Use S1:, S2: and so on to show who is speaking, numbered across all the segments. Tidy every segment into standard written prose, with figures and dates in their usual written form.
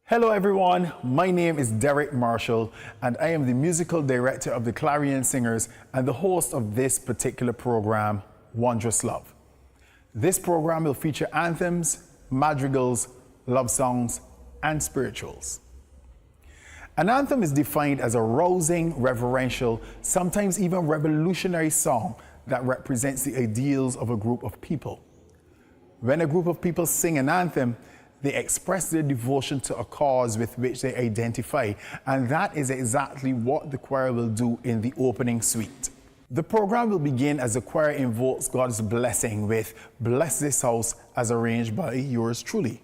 S1: Hello everyone, my name is Derek Marshall and I am the musical director of the Clarion Singers and the host of this particular program, Wondrous Love. This program will feature anthems, madrigals, love songs, and spirituals. An anthem is defined as a rousing, reverential, sometimes even revolutionary song that represents the ideals of a group of people. When a group of people sing an anthem, they express their devotion to a cause with which they identify, and that is exactly what the choir will do in the opening suite. The program will begin as the choir invokes God's blessing with "Bless This House" as arranged by yours truly.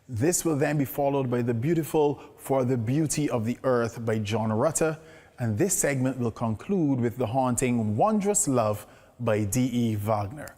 S1: This will then be followed by the beautiful "For the Beauty of the Earth" by John Rutter, and this segment will conclude with the haunting "Wondrous Love" by D.E. Wagner.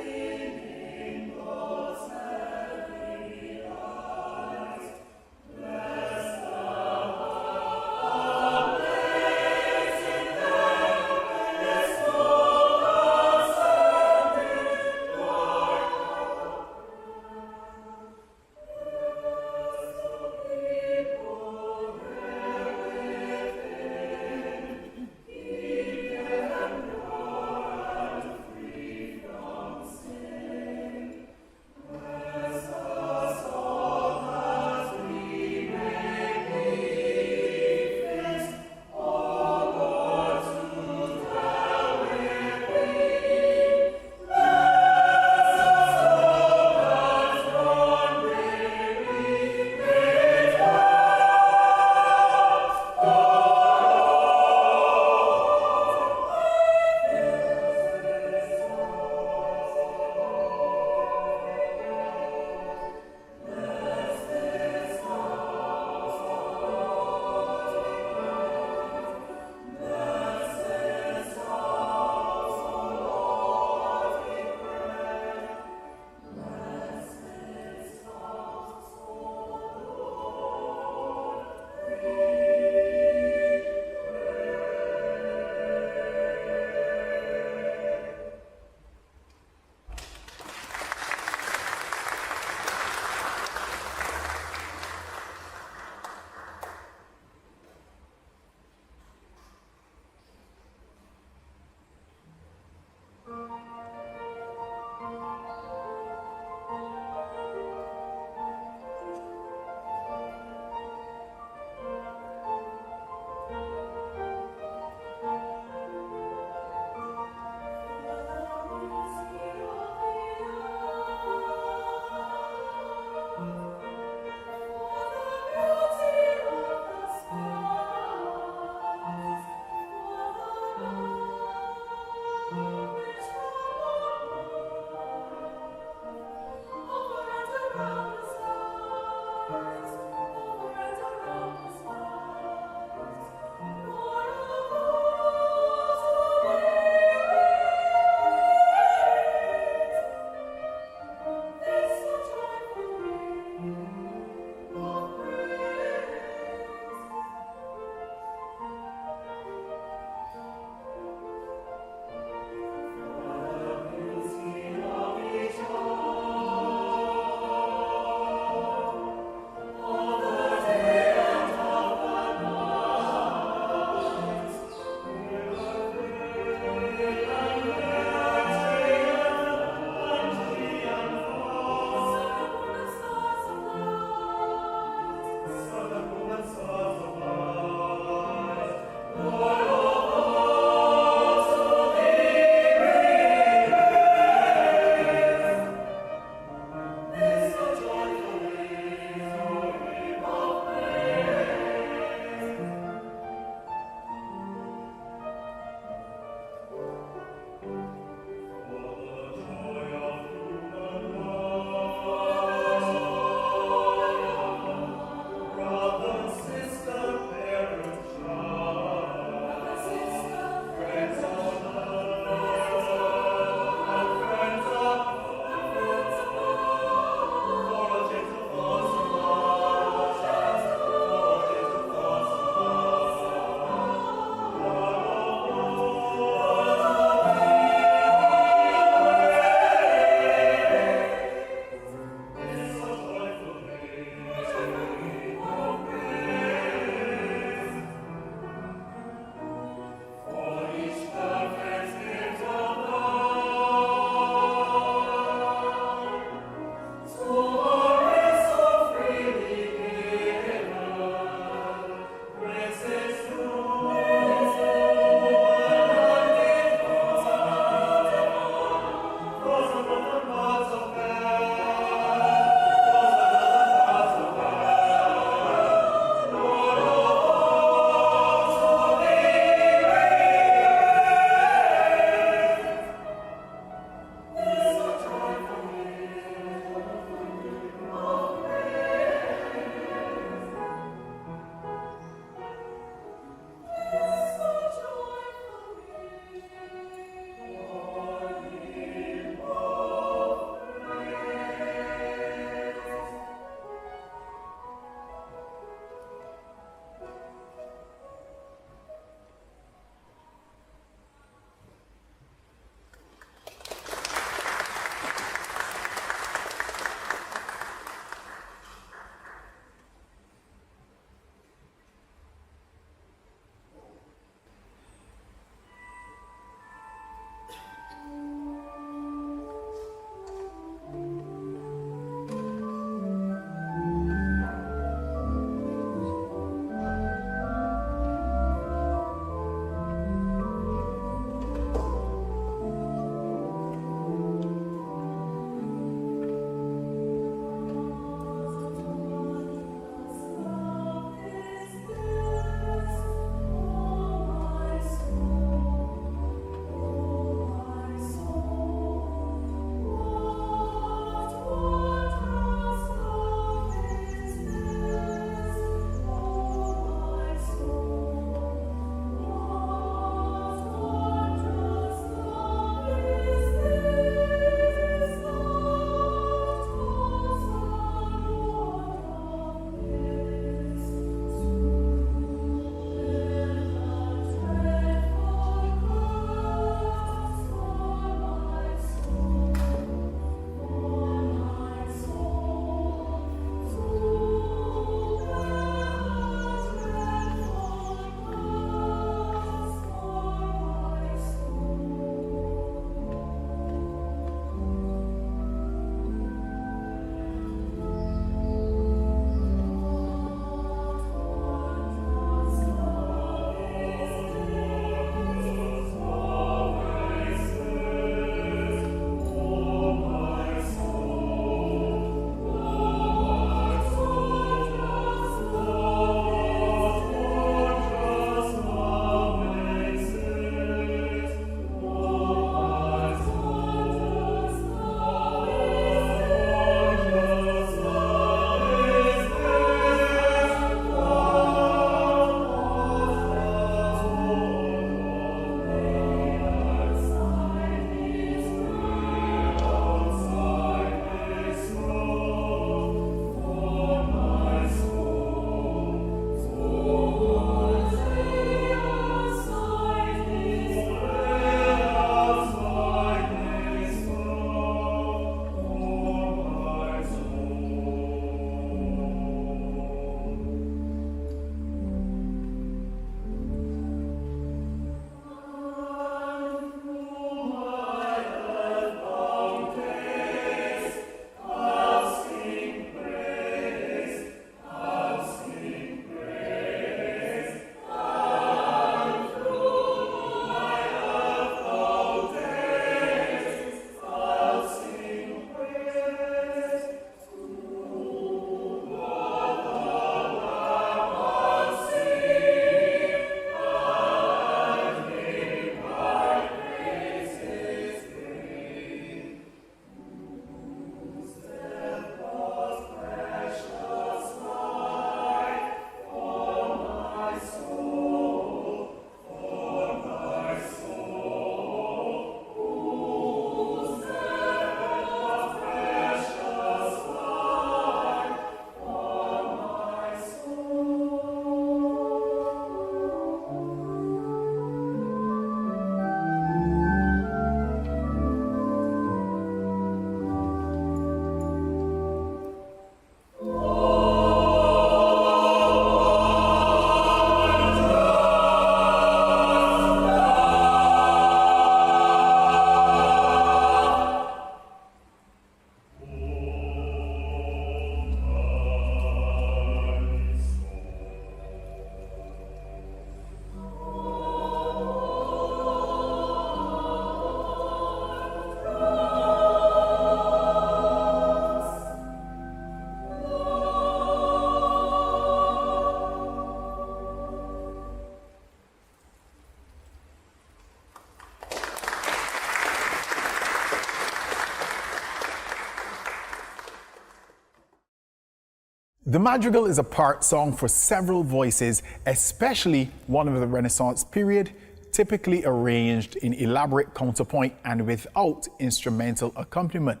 S1: The madrigal is a part song for several voices, especially one of the Renaissance period, typically arranged in elaborate counterpoint and without instrumental accompaniment.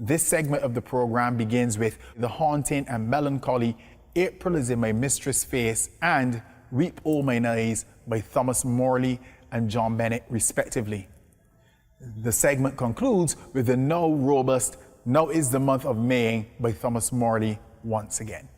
S1: This segment of the program begins with the haunting and melancholy April is in My Mistress' Face and Weep All Mine Eyes by Thomas Morley and John Bennett, respectively. The segment concludes with the now robust Now Is the Month of May by Thomas Morley once again.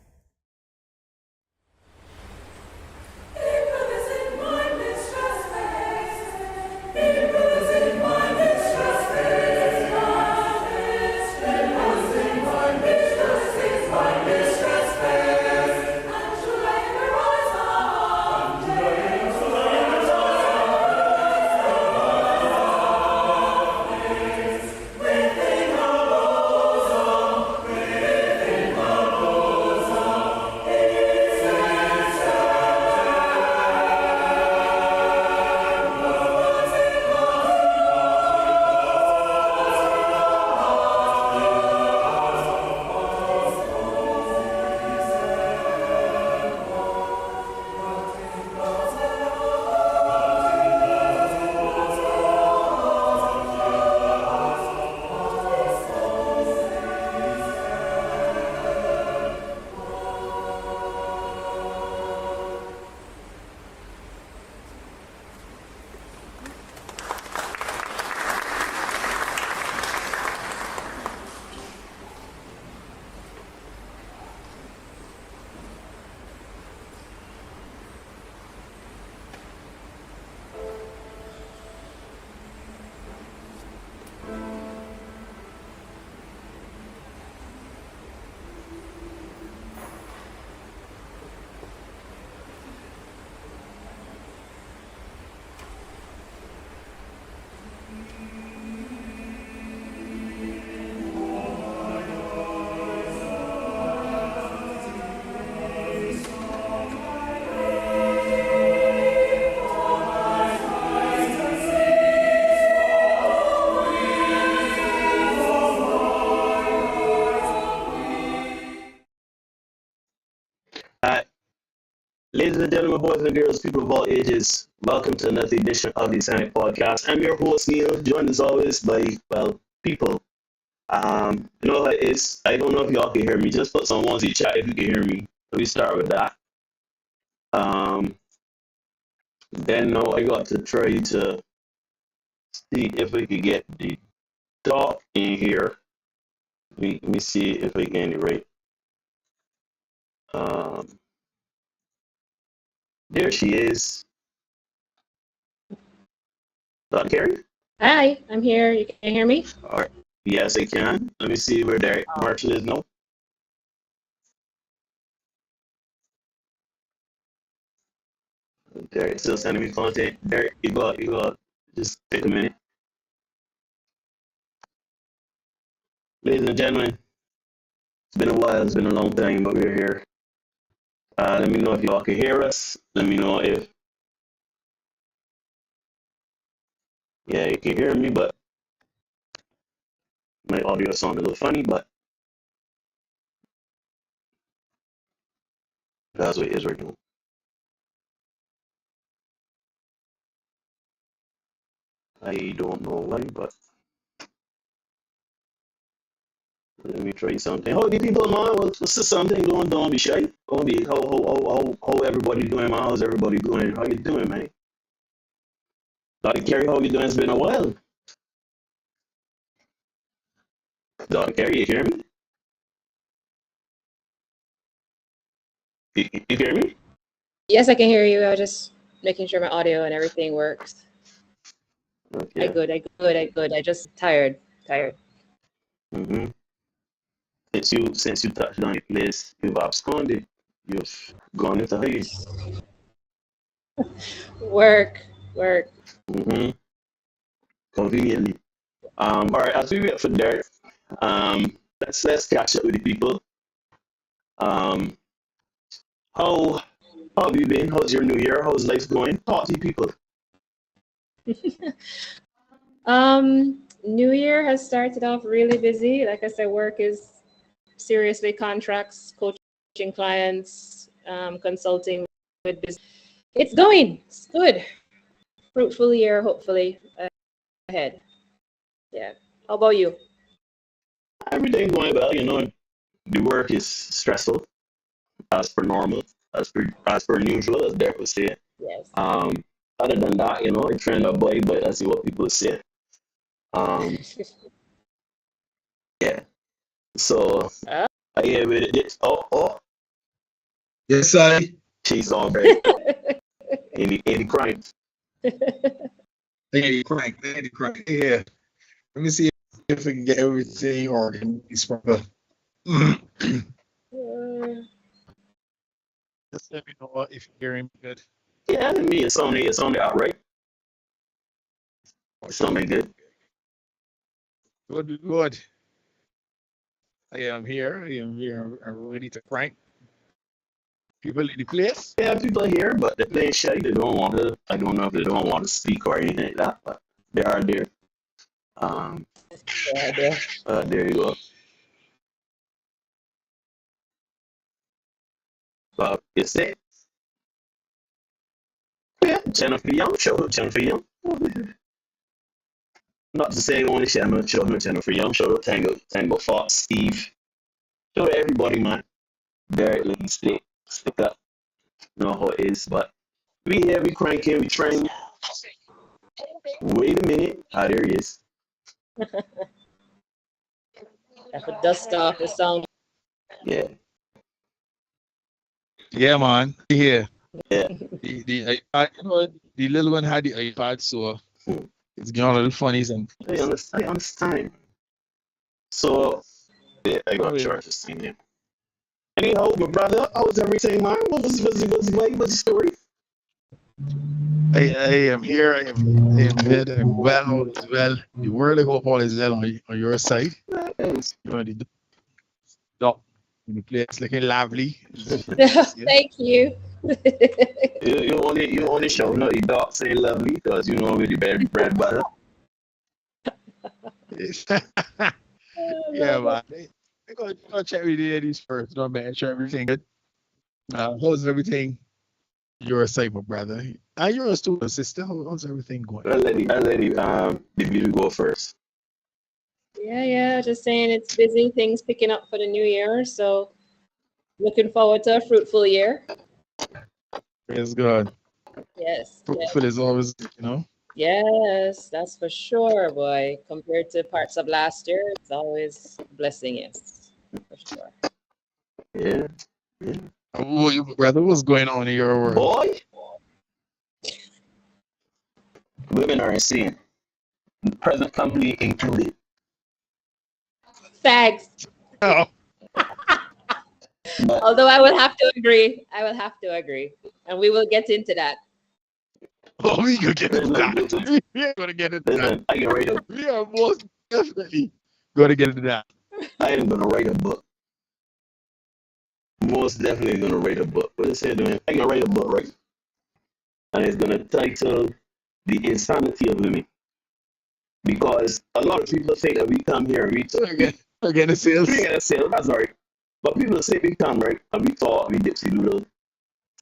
S2: Ladies and gentlemen, boys and girls, people of all ages, welcome to another edition of the Sonic Podcast. I'm your host, Neil, joined as always by, well, people. You know what it is? I don't know if y'all can hear me. Just put some ones in chat if you can hear me. Let me start with that. Then now I got to try to see if we could get the dog in here. Let me see if I can right. There she is. Dr. Carrie?
S3: Hi, I'm here. You can hear me?
S2: All right. Yes, I can. Let me see where Derek Marshall is now. Derek still sending me content. Derek, you go out. Just take a minute. Ladies and gentlemen, it's been a while. It's been a long time, but we're here. Let me know if y'all can hear us. Let me know if, yeah, you can hear me, but my audio sound a little funny, but that's what it is right now. I don't know why, but let me try something. How the people, man? What's the something going? Don't be shy. Don't be how everybody doing, man? How's everybody doing? How you doing, man? Dr. Carrie, how you doing? It's been a while. Dr. Carrie, you hear me? You hear me?
S3: Yes, I can hear you. I was just making sure my audio and everything works.
S2: Okay.
S3: I good. I just tired.
S2: Mm-hmm. Since you touched on your place, you've absconded. You've gone into hiding.
S3: Work.
S2: Mm-hmm. Conveniently. All right, as we wait for Derek, let's catch up with the people. How have you been? How's your new year? How's life going? Talk to you people.
S3: New Year has started off really busy. Like I said, work is seriously contracts, coaching clients, consulting with business. It's going. It's good. Fruitful year, hopefully ahead. Yeah. How about you?
S2: Everything's going well, The work is stressful, as per normal, as per usual, as Derek would say.
S3: Yes.
S2: Other than that, I train a boy, but I see what people say. Um, yeah. So
S3: Ah.
S2: I hear with it. Oh,
S4: Yes, I.
S2: she's all right. Any crime.
S4: Lady Crank, Lady Crank. Yeah. Let me see if we can get everything organized proper. Just let me know if you're hearing me good.
S2: Yeah, to me, it's only out right. It's only good.
S4: Good, good. I am here. I am here. I'm ready to crank. People in the place.
S2: Yeah, people are here, but they're playing shy. They don't want to. I don't know if they don't want to speak or anything like that, but they are there. Um,
S3: Yeah.
S2: there you go. But it's it. Yeah, Jennifer Young, show up Jennifer Young. Not to say only show up Jennifer Young, show up Tango Fox, Steve. Show everybody, man. Derek, let me stick up. You know how it is, but we here, we cranking, we train. Wait a minute. Ah, there he is.
S3: Have to dust off the sound.
S2: Yeah.
S4: Yeah, man. Yeah.
S2: Yeah.
S4: The iPad, the little one had the iPad, so it's getting a little funny. And
S2: I understand. So, yeah, I got
S4: Oh, yeah.
S2: George's thing here. Anyhow, my brother, how's everything, man? What's the story?
S4: I am here. I am good. I'm well. All is well. The world, I hope all is well on your side. The dog in the place looking lovely.
S3: Thank you.
S2: You only show no, you dog say lovely because you know with the bread butter.
S4: Yeah, man. I go check with the ladies first. No, man. Sure, everything good. How's everything? Your side, my brother. You're a student, sister. How's everything going?
S2: I'll let the baby go first.
S3: Yeah. Just saying it's busy. Things picking up for the new year. So looking forward to a fruitful year.
S4: Praise God.
S3: Yes.
S4: Fruitful is always,
S3: Yes, that's for sure, boy. Compared to parts of last year, it's always a blessing, yes. For sure.
S2: Yeah.
S4: Oh, you brother, what's going on in your world?
S2: Boy, women are insane. Present company included.
S3: Thanks.
S4: Oh,
S2: But
S3: Although I will have to agree. I will have to agree. And we will get into that.
S4: we gonna get into that. We are gonna get into that.
S2: listen, I can write a.
S4: We are most definitely gonna get into that.
S2: I am gonna write a book. Most definitely gonna write a book. What is it doing? I can write a book, right? And it's gonna title The Insanity of Women. Because a lot of people think that we come here and we talk.
S4: Again, the sales.
S2: We get a sale, that's right. But people say we come, right? And we talk, we dipsy doodle.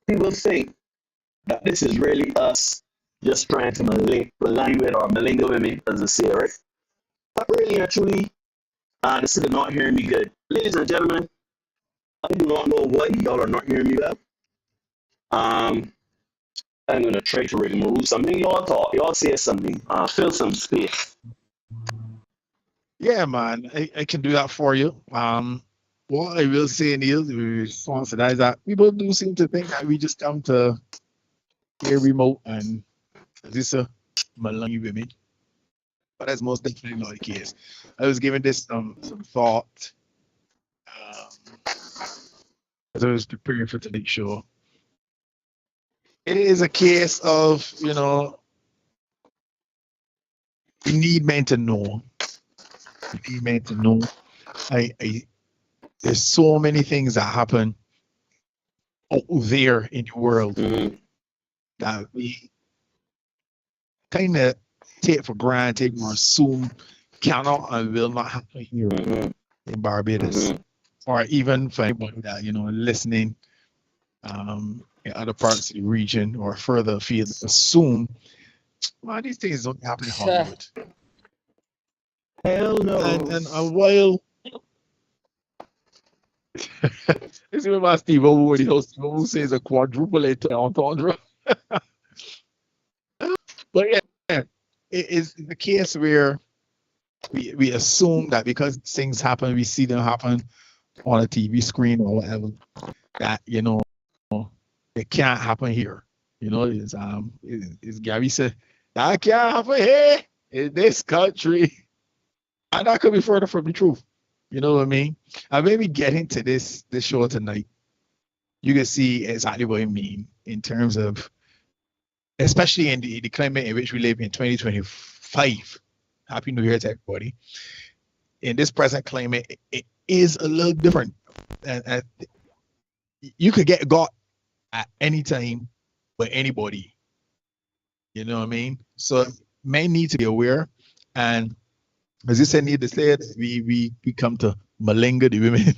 S2: People think that this is really us just trying to malign with or malingo women, as I say, right? But really and truly, this is not hearing me good. Ladies and gentlemen, I do not know why y'all are not hearing me well. I'm gonna try to remove something. Y'all talk, y'all say something. Fill some space.
S4: Yeah, man, I can do that for you. What I will say, Neil, in response to that is that people do seem to think that we just come to hear remote and this malign women. But that's most definitely not the case. I was giving this some thought as I was preparing for today's show. It is a case of, we need men to know. We need men to know. There's so many things that happen out there in the world that we kind of take for granted or assume cannot and will not happen here in Barbados. or even for anybody that listening in other parts of the region or further afield, assume well these things don't happen in Hollywood.
S2: Hell
S4: And
S2: no.
S4: while this is my Steve O when Steve O says a quadruple entendre. But yeah, it is the case where we assume that because things happen, we see them happen on a TV screen or whatever, that it can't happen here. Is Gary said that can't happen here in this country. And that could be further from the truth. You know what I mean? And maybe getting to this show tonight, you can see exactly what I mean in terms of, especially in the climate in which we live in 2025. Happy New Year to everybody. In this present climate, it is a little different. And you could get got at any time by anybody. You know what I mean? So men need to be aware. And as you said, need to say it, we come to malinger the women.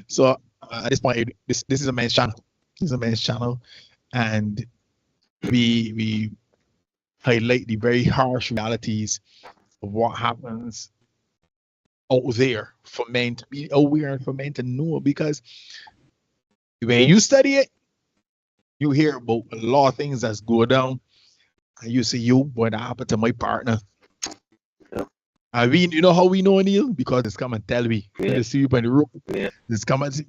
S4: So at this point, this is a men's channel. This is a men's channel, and we highlight the very harsh realities of what happens out there for men to be aware and for men to know. Because when you study it, you hear about a lot of things that's go down, and you say, "Yo, what happened to my partner?"
S2: Yeah.
S4: And you know how we know, Neil? Because it's come and tell me.
S2: Yeah.
S4: They see you on the road.
S2: Yeah.
S4: It's come and say,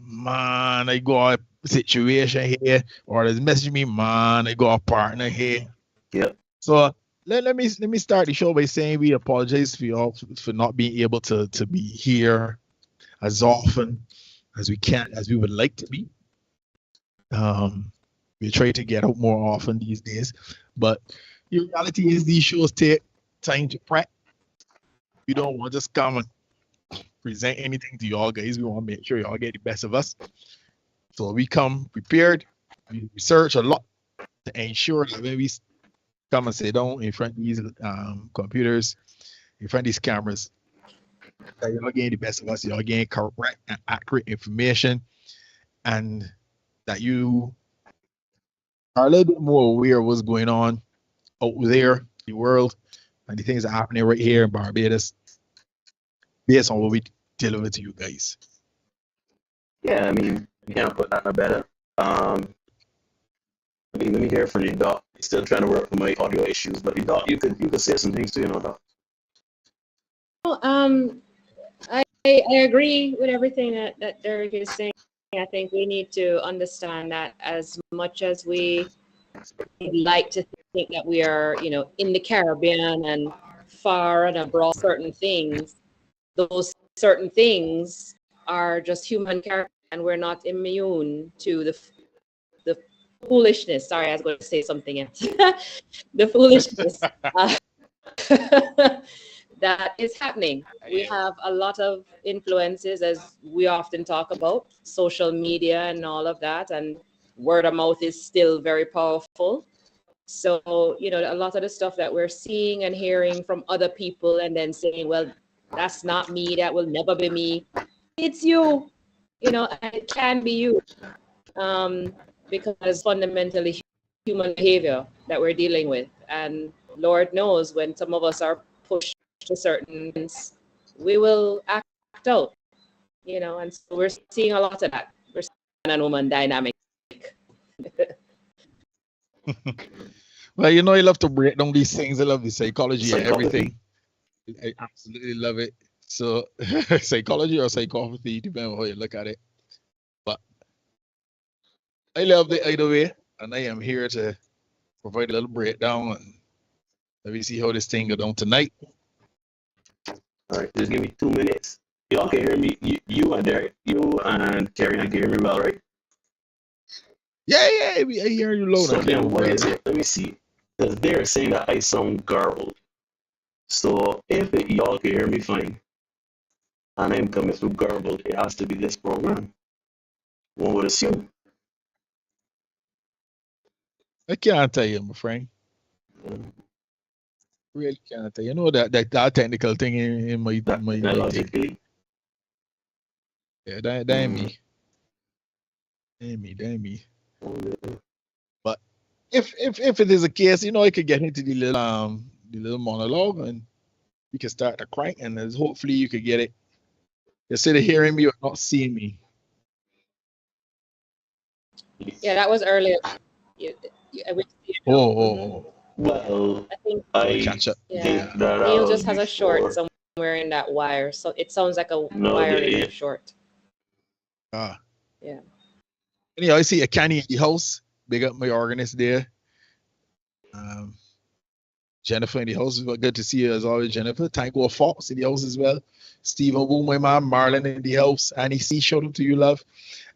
S4: man, I got a situation here, or it's messaging me, man, I got a partner here.
S2: Yeah.
S4: So let me start the show by saying we apologize for y'all for not being able to be here as often as we would like to be. We try to get out more often these days, but the reality is these shows take time to prep. We don't want to just come and present anything to y'all guys. We want to make sure y'all get the best of us. So we come prepared. We research a lot to ensure that when we come and sit down in front of these computers, in front of these cameras, that y'all getting the best of us. Y'all getting correct and accurate information, and that you are a little bit more aware of what's going on out there in the world and the things that are happening right here in Barbados based on what we deliver to you guys.
S2: Yeah, I mean, you can't put that no better. Let me hear from you, Doc. Still trying to work with my audio issues, but Doc, you could say some things too, Doc.
S3: I agree with everything that Derek is saying. I think we need to understand that as much as we like to think that we are, in the Caribbean and far and abroad certain things, those certain things are just human character, and we're not immune to the foolishness. Sorry, I was going to say something else. The foolishness that is happening. We have a lot of influences, as we often talk about, social media and all of that, and word of mouth is still very powerful. So, a lot of the stuff that we're seeing and hearing from other people and then saying, well, that's not me, that will never be me. It's you, and it can be you, because fundamentally human behavior that we're dealing with. And Lord knows when some of us are pushed to certain things, we will act out, and so we're seeing a lot of that. We're seeing man and woman dynamic.
S4: Well, I love to break down these things. I love the psychology and everything. I absolutely love it. So psychology or psychopathy, depending on how you look at it. But I love it either way, and I am here to provide a little breakdown, and let me see how this thing go down tonight.
S2: All right, just give me 2 minutes. Y'all can hear me. You and Derek, you and Carrie, can hear me well, right?
S4: Yeah, I hear you loud.
S2: So then what is it? Let me see. Because they're saying that I sound garbled. So if y'all can hear me fine, and I'm coming through garbled, it has to be this program. One would assume.
S4: I can't tell you, my friend. Really can't tell you. That technical thing in my
S2: Logically.
S4: Yeah, that ain't me. That ain't me. But if it is a case, you know, I could get into the little monologue and we can start to crank, and then hopefully you could get it. Instead of hearing me or not seeing me.
S3: Yeah, that was earlier. I wish you know.
S4: Oh.
S2: Well,
S3: I think,
S2: I
S4: Catch up.
S3: yeah.
S2: think that
S3: Neil
S2: was
S3: just has a short
S2: before.
S3: somewhere in that wire, so it sounds like a
S2: No,
S3: wire in
S2: the
S3: the short.
S4: Ah.
S3: Yeah.
S4: Anyhow, I see a Canny in the house. Big up my organist there. Jennifer in the house. Good to see you as always, Jennifer. Tango Fox in the house as well. Stephen Wu, my mom. Marlon in the house. Annie C, shout out to you, love.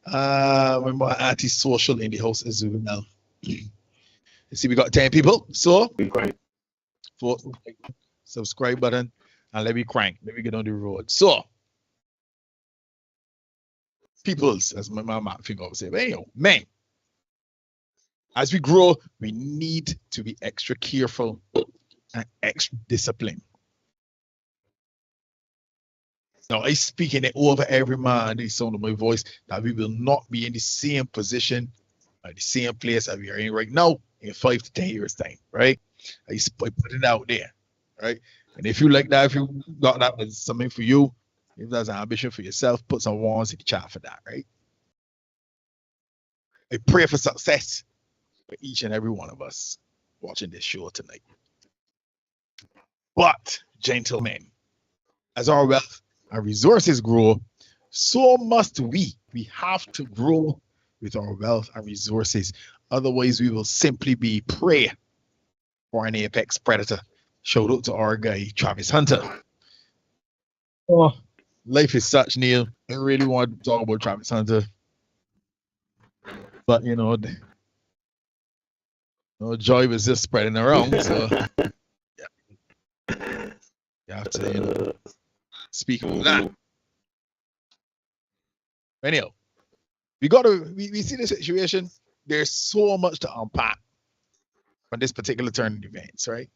S4: My mom, Auntie Social in the house as well. You see, we got 10 people. So,
S2: we crank.
S4: subscribe button and let me crank. Let me get on the road. So, peoples, as my mama think I would say, hey, yo, man, as we grow, we need to be extra careful and extra disciplined. Now, I speaking it over every man, the sound of my voice, that we will not be in the same position or the same place that we are in right now in 5 to 10 years' time, right? I put it out there, right? And if you like that, if you got that as something for you, if that's an ambition for yourself, put some ones in the chat for that, right? I pray for success for each and every one of us watching this show tonight. But, gentlemen, as our wealth and resources grow, so must we. We have to grow with our wealth and resources. Otherwise, we will simply be prey for an apex predator. Shout out to our guy, Travis Hunter. Oh, life is such, Neil. I really want to talk about Travis Hunter. But, you know, joy was just spreading around. So, yeah. You have to, you know, speak about that. Anyhow, we see the situation. There's so much to unpack on this particular turn of events, right?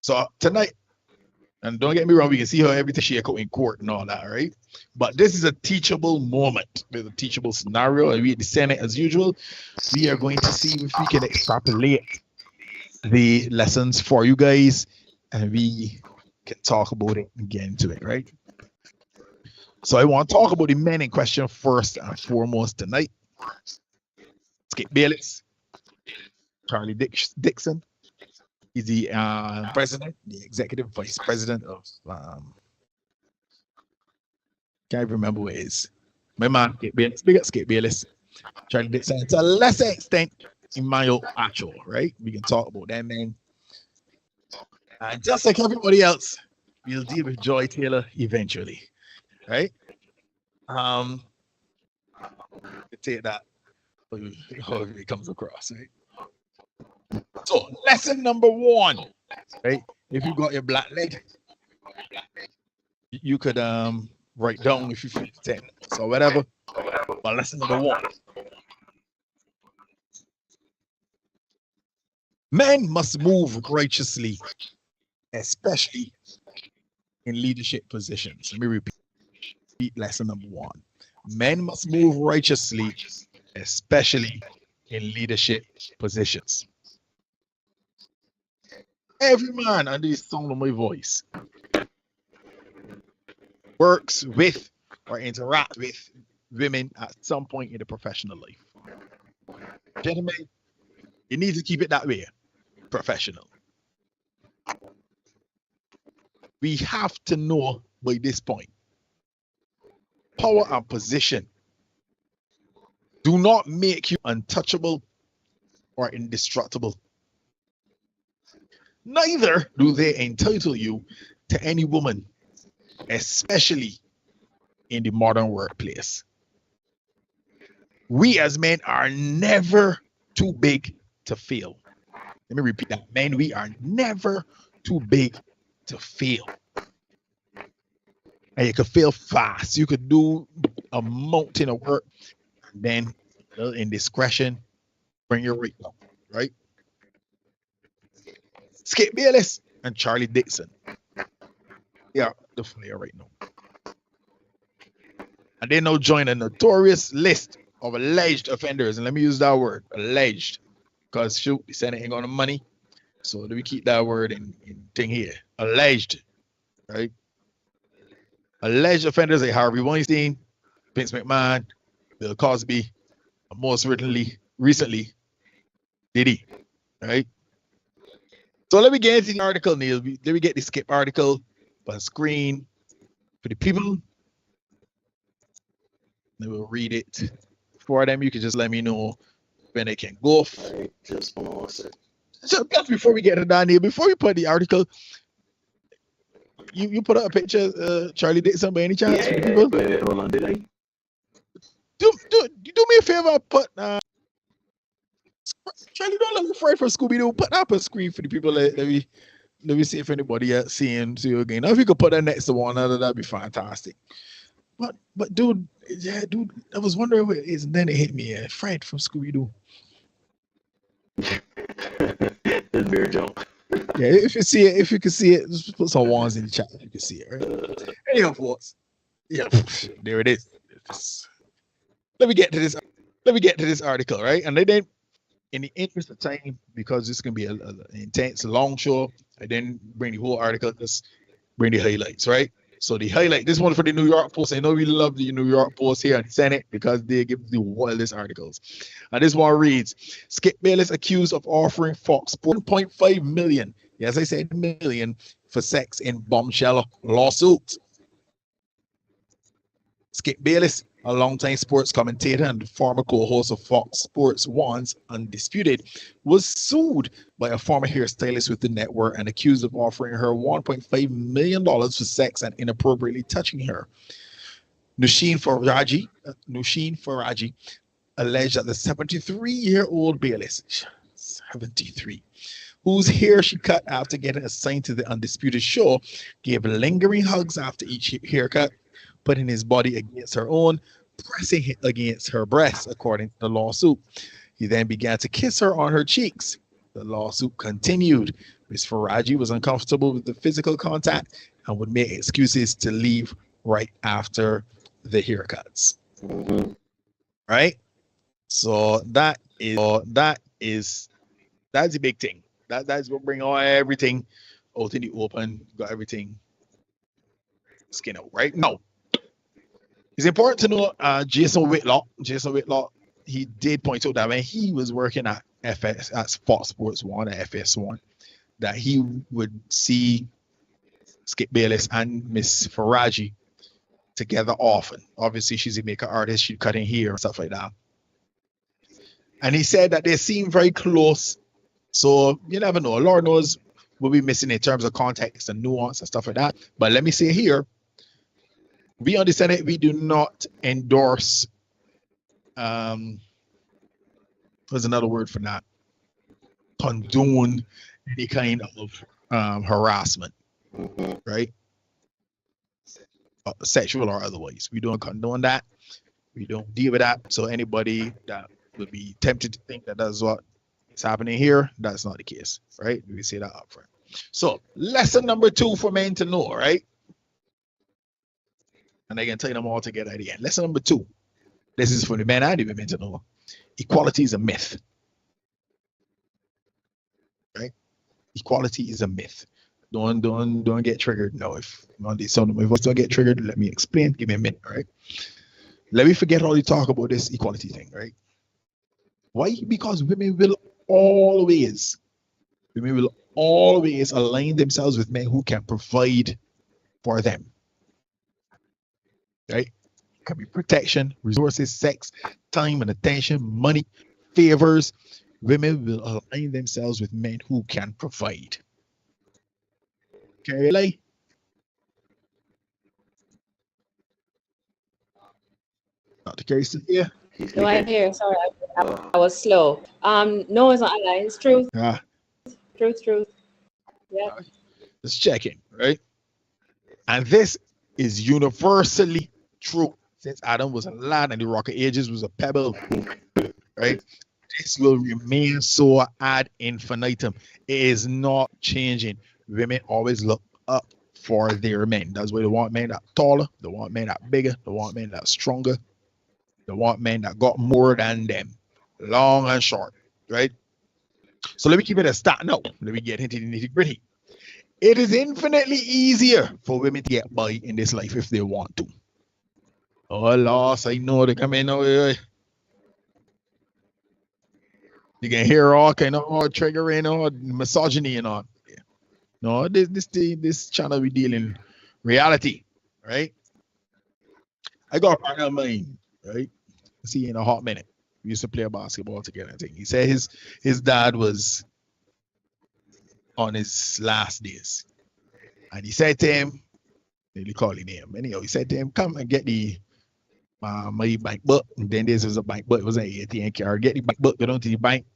S4: So tonight, and don't get me wrong, we can see how everything shake out in court and all that, right? But this is a teachable moment. There's a teachable scenario, and we at the Senate, as usual, we are going to see if we can extrapolate the lessons for you guys, and we can talk about it and get into it, right? So I want to talk about the men in question first and foremost tonight. Skip Bayless, Charlie Dixon. He's the president, the executive vice president of can't remember what it is. My man, big up Skip Bayless. Charlie Dixon to a lesser extent, Emmanuel Acho, right? We can talk about that man. And just like everybody else, we'll deal with Joy Taylor eventually, right? Take that however it comes across, right? So lesson number 1, right? If you got your black leg, you could write down if you feel 10 so whatever. But lesson number 1. Men must move righteously, especially in leadership positions. Let me repeat lesson number 1. Men must move righteously, especially in leadership positions. Every man under the sound of my voice works with or interact with women at some point in the professional life. Gentlemen, you need to keep it that way, professional. We have to know by this point, power and position do not make you untouchable or indestructible. Neither do they entitle you to any woman, especially in the modern workplace. We as men are never too big to fail. Let me repeat that. Men, we are never too big to fail. And you could fail fast. You could do a mountain of work, and then indiscretion, bring your rate down, right? Skip Bayless and Charlie Dixon. They are the flare right now. and they now join a notorious list of alleged offenders. And let me use that word, alleged, because shoot, the Senate ain't got no money. So do we keep that word in thing here? Alleged, right? Alleged offenders like Harvey Weinstein, Vince McMahon, Bill Cosby, and most recently, Diddy, right? So let me get into the article, Neil. Let me get the skip article on screen for the people. They will read it for them. You can just let me know when they can go.
S2: Right, just one second.
S4: So just before we get to that, Neil, before we put the article, you put up a picture, Charlie Dixon by any chance for the people?
S2: Wait, hold on, did I?
S4: Do me a favor, put Charlie, don't let me afraid for Scooby Doo. Put up a screen for the people. Let me see if anybody else see you again. Now, if you could put that next to one another, that'd be fantastic. But dude, yeah, dude, I was wondering what it is, and then it hit me. Fred from Scooby Doo.
S2: It's very jump.
S4: Yeah, if you can see it, just put some ones in the chat if you can see it, right? Anyhow, folks. Yeah, there it is. Let me get to this article, right? And then, in the interest of time, because this is gonna be an intense, long show, I didn't bring the whole article. Just bring the highlights, right? So the highlight, this one for the New York Post. I know we love the New York Post here in the Senate because they give the wildest articles. And this one reads, Skip Bayless accused of offering Fox 1.5 million, yes, I said million, for sex in bombshell lawsuit. Skip Bayless, a longtime sports commentator and former co-host of Fox Sports 1's Undisputed, was sued by a former hairstylist with the network and accused of offering her $1.5 million for sex and inappropriately touching her. Nushin Faraji alleged that the 73-year-old Bayless, 73, whose hair she cut after getting assigned to the Undisputed show, gave lingering hugs after each haircut, putting his body against her own, pressing it against her breasts, according to the lawsuit. He then began to kiss her on her cheeks. The lawsuit continued. Ms. Faraji was uncomfortable with the physical contact and would make excuses to leave right after the haircuts.
S2: Mm-hmm.
S4: Right? So that's the big thing. That's what bring everything out in the open. Got everything skin out, right? Now, it's important to know Jason Whitlock, he did point out that when he was working at Fox Sports 1 at FS1, that he would see Skip Bayless and Miss Faraji together often. Obviously, she's a makeup artist, she'd cut in hair and stuff like that. And he said that they seem very close. So you never know. Lord knows we'll be missing in terms of context and nuance and stuff like that. But let me say here, we on the Senate, we do not endorse, there's another word for that, condone any kind of harassment, right? Sexual or otherwise. We don't condone that. We don't deal with that. So anybody that would be tempted to think that that's what is happening here, that's not the case, right? We say that up front. So lesson number 2 for men to know, right? And I can tell them all together at the end. Lesson number 2. This is for the men and the women to know. Equality is a myth. Right? Equality is a myth. Don't get triggered. No, if on this sound of my voice don't get triggered, let me explain. Give me a minute, all right? Let me forget all the talk about this equality thing, right? Why? Because women will always align themselves with men who can provide for them. Right? It can be protection, resources, sex, time and attention, money, favors. Women will align themselves with men who can provide. Can you relate? Dr. Carey still here?
S3: No, I'm here. Sorry, I was slow. No, it's not a lie. It's truth. Truth. Yeah.
S4: Just checking, right? And this is universally true. Since Adam was a lad and the rock of ages was a pebble, right? This will remain so ad infinitum. It is not changing. Women always look up for their men. That's why they want men that taller, they want men that bigger, they want men that stronger, they want men that got more than them, long and short, right? So let me keep it a start now. Let me get into the nitty gritty. It is infinitely easier for women to get by in this life if they want to. Oh, loss, I know they come in. You can hear all kind of triggering or misogyny and all. No, this channel we deal in reality, right? I got a partner of mine, right? See in a hot minute. We used to play basketball together. I think he said his dad was on his last days, and he said to him, they call his name. Anyhow, he said to him, "Come and get the my bank book." And then this was a bank book. It was an ATM card. Get the bank book. Go down to the bank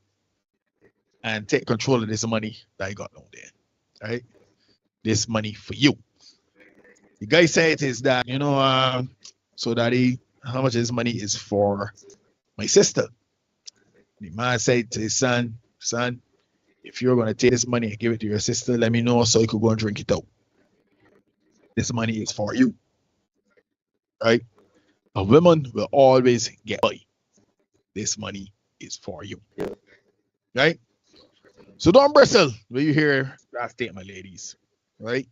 S4: and take control of this money that I got down there, right? This money for you. The guy said to his dad, so daddy, how much of this money is for my sister? The man said to his son, if you're going to take this money and give it to your sister, let me know so you could go and drink it out. This money is for you, right? A woman will always get by. This money is for you, right? So don't bristle when you hear that statement, ladies, right?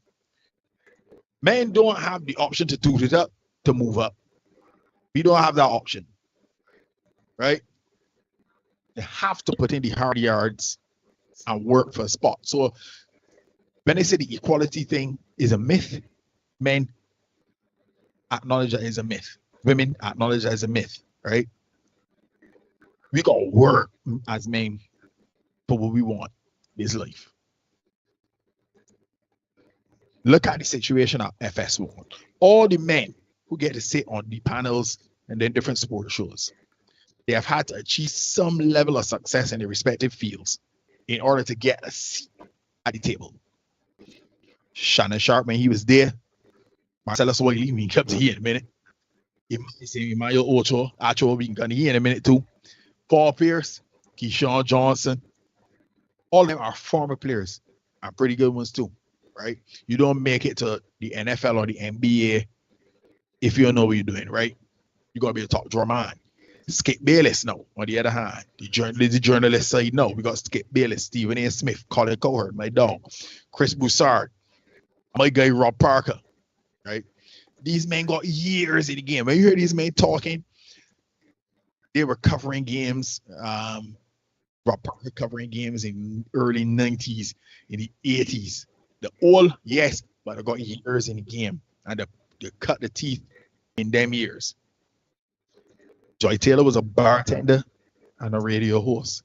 S4: Men don't have the option to toot it up, to move up. We don't have that option, right? They have to put in the hard yards and work for a spot. So when they say the equality thing is a myth, men acknowledge that it's a myth. Women acknowledge that it's a myth, right? We got to work as men for what we want this life. Look at the situation at FS1. All the men who get to sit on the panels and then different sport shows, they have had to achieve some level of success in their respective fields in order to get a seat at the table. Shannon Sharp, when he was there, Marcellus Wiley, we kept to here in a minute. Emmanuel Ocho, we can here in a minute too. Paul Pierce, Keyshawn Johnson, all of them are former players and pretty good ones too, right? You don't make it to the NFL or the NBA if you don't know what you're doing, right? You got to be a top drawer man. Skip Bayless, no. On the other hand, the journalist say no. We got Skip Bayless, Stephen A. Smith, Colin Cowherd, my dog, Chris Broussard, my guy Rob Parker, right? These men got years in the game. When you hear these men talking, they were covering games. Rob Parker covering games in early 90s, in the 80s. The old, yes, but I got years in the game. And they cut the teeth in them years. Joy Taylor was a bartender and a radio host.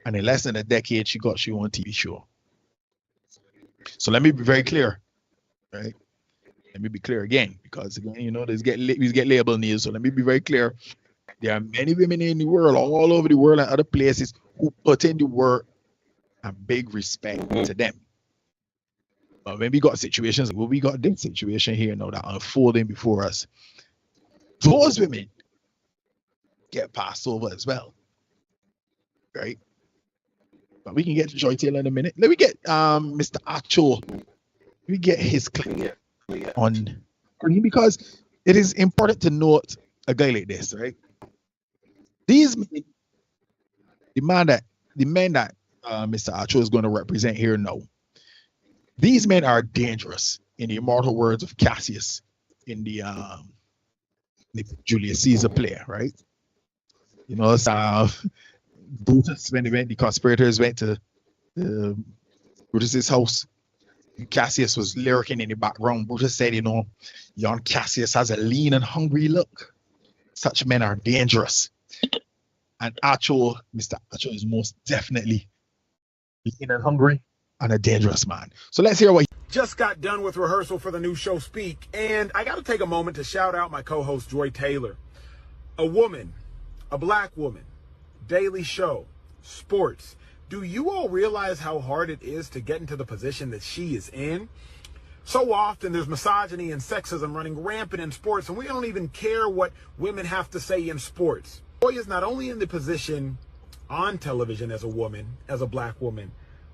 S4: And in less than a decade, she got you on TV show. So let me be very clear, right? Let me be clear again, because again, we get label news. So let me be very clear. There are many women in the world, all over the world and other places, who put in the work and big respect to them. But when we got situations, we got this situation here now that unfolding before us, those women get passed over as well, right? But we can get to Joy Taylor in a minute. Let me get Mr. Acho. Let me get his clip on him, because it is important to note a guy like this, right? These men, the men that Mr. Acho is going to represent here now, these men are dangerous, in the immortal words of Cassius in the Julius Caesar play, right? Brutus, when the conspirators went to Brutus's house, Cassius was lurking in the background. Brutus said, yon Cassius has a lean and hungry look. Such men are dangerous. And Mr. Acho is most definitely lean and hungry and a dangerous man. So let's hear what
S5: Just got done with rehearsal for the new show Speak, and I got to take a moment to shout out my co-host Joy Taylor. A woman, a black woman, daily show, sports. Do you all realize how hard it is to get into the position that she is in? So often there's misogyny and sexism running rampant in sports, and we don't even care what women have to say in sports. Joy is not only in the position on television as a woman, as a black woman,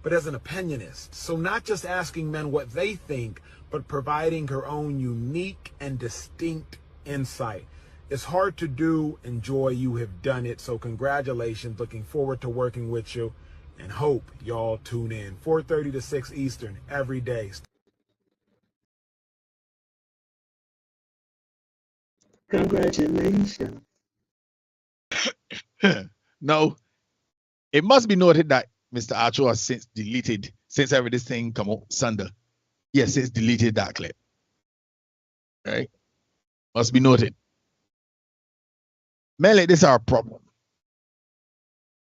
S5: but as an opinionist. So not just asking men what they think, but providing her own unique and distinct insight. It's hard to do, and Joy, you have done it. So congratulations. Looking forward to working with you, and hope y'all tune in 4:30 to 6 Eastern every day.
S2: Congratulations.
S4: No, it must be noted that Mr. Archer has since ever this thing come out Sunday, he has since deleted that clip. Right? Must be noted. Man, like this are a problem.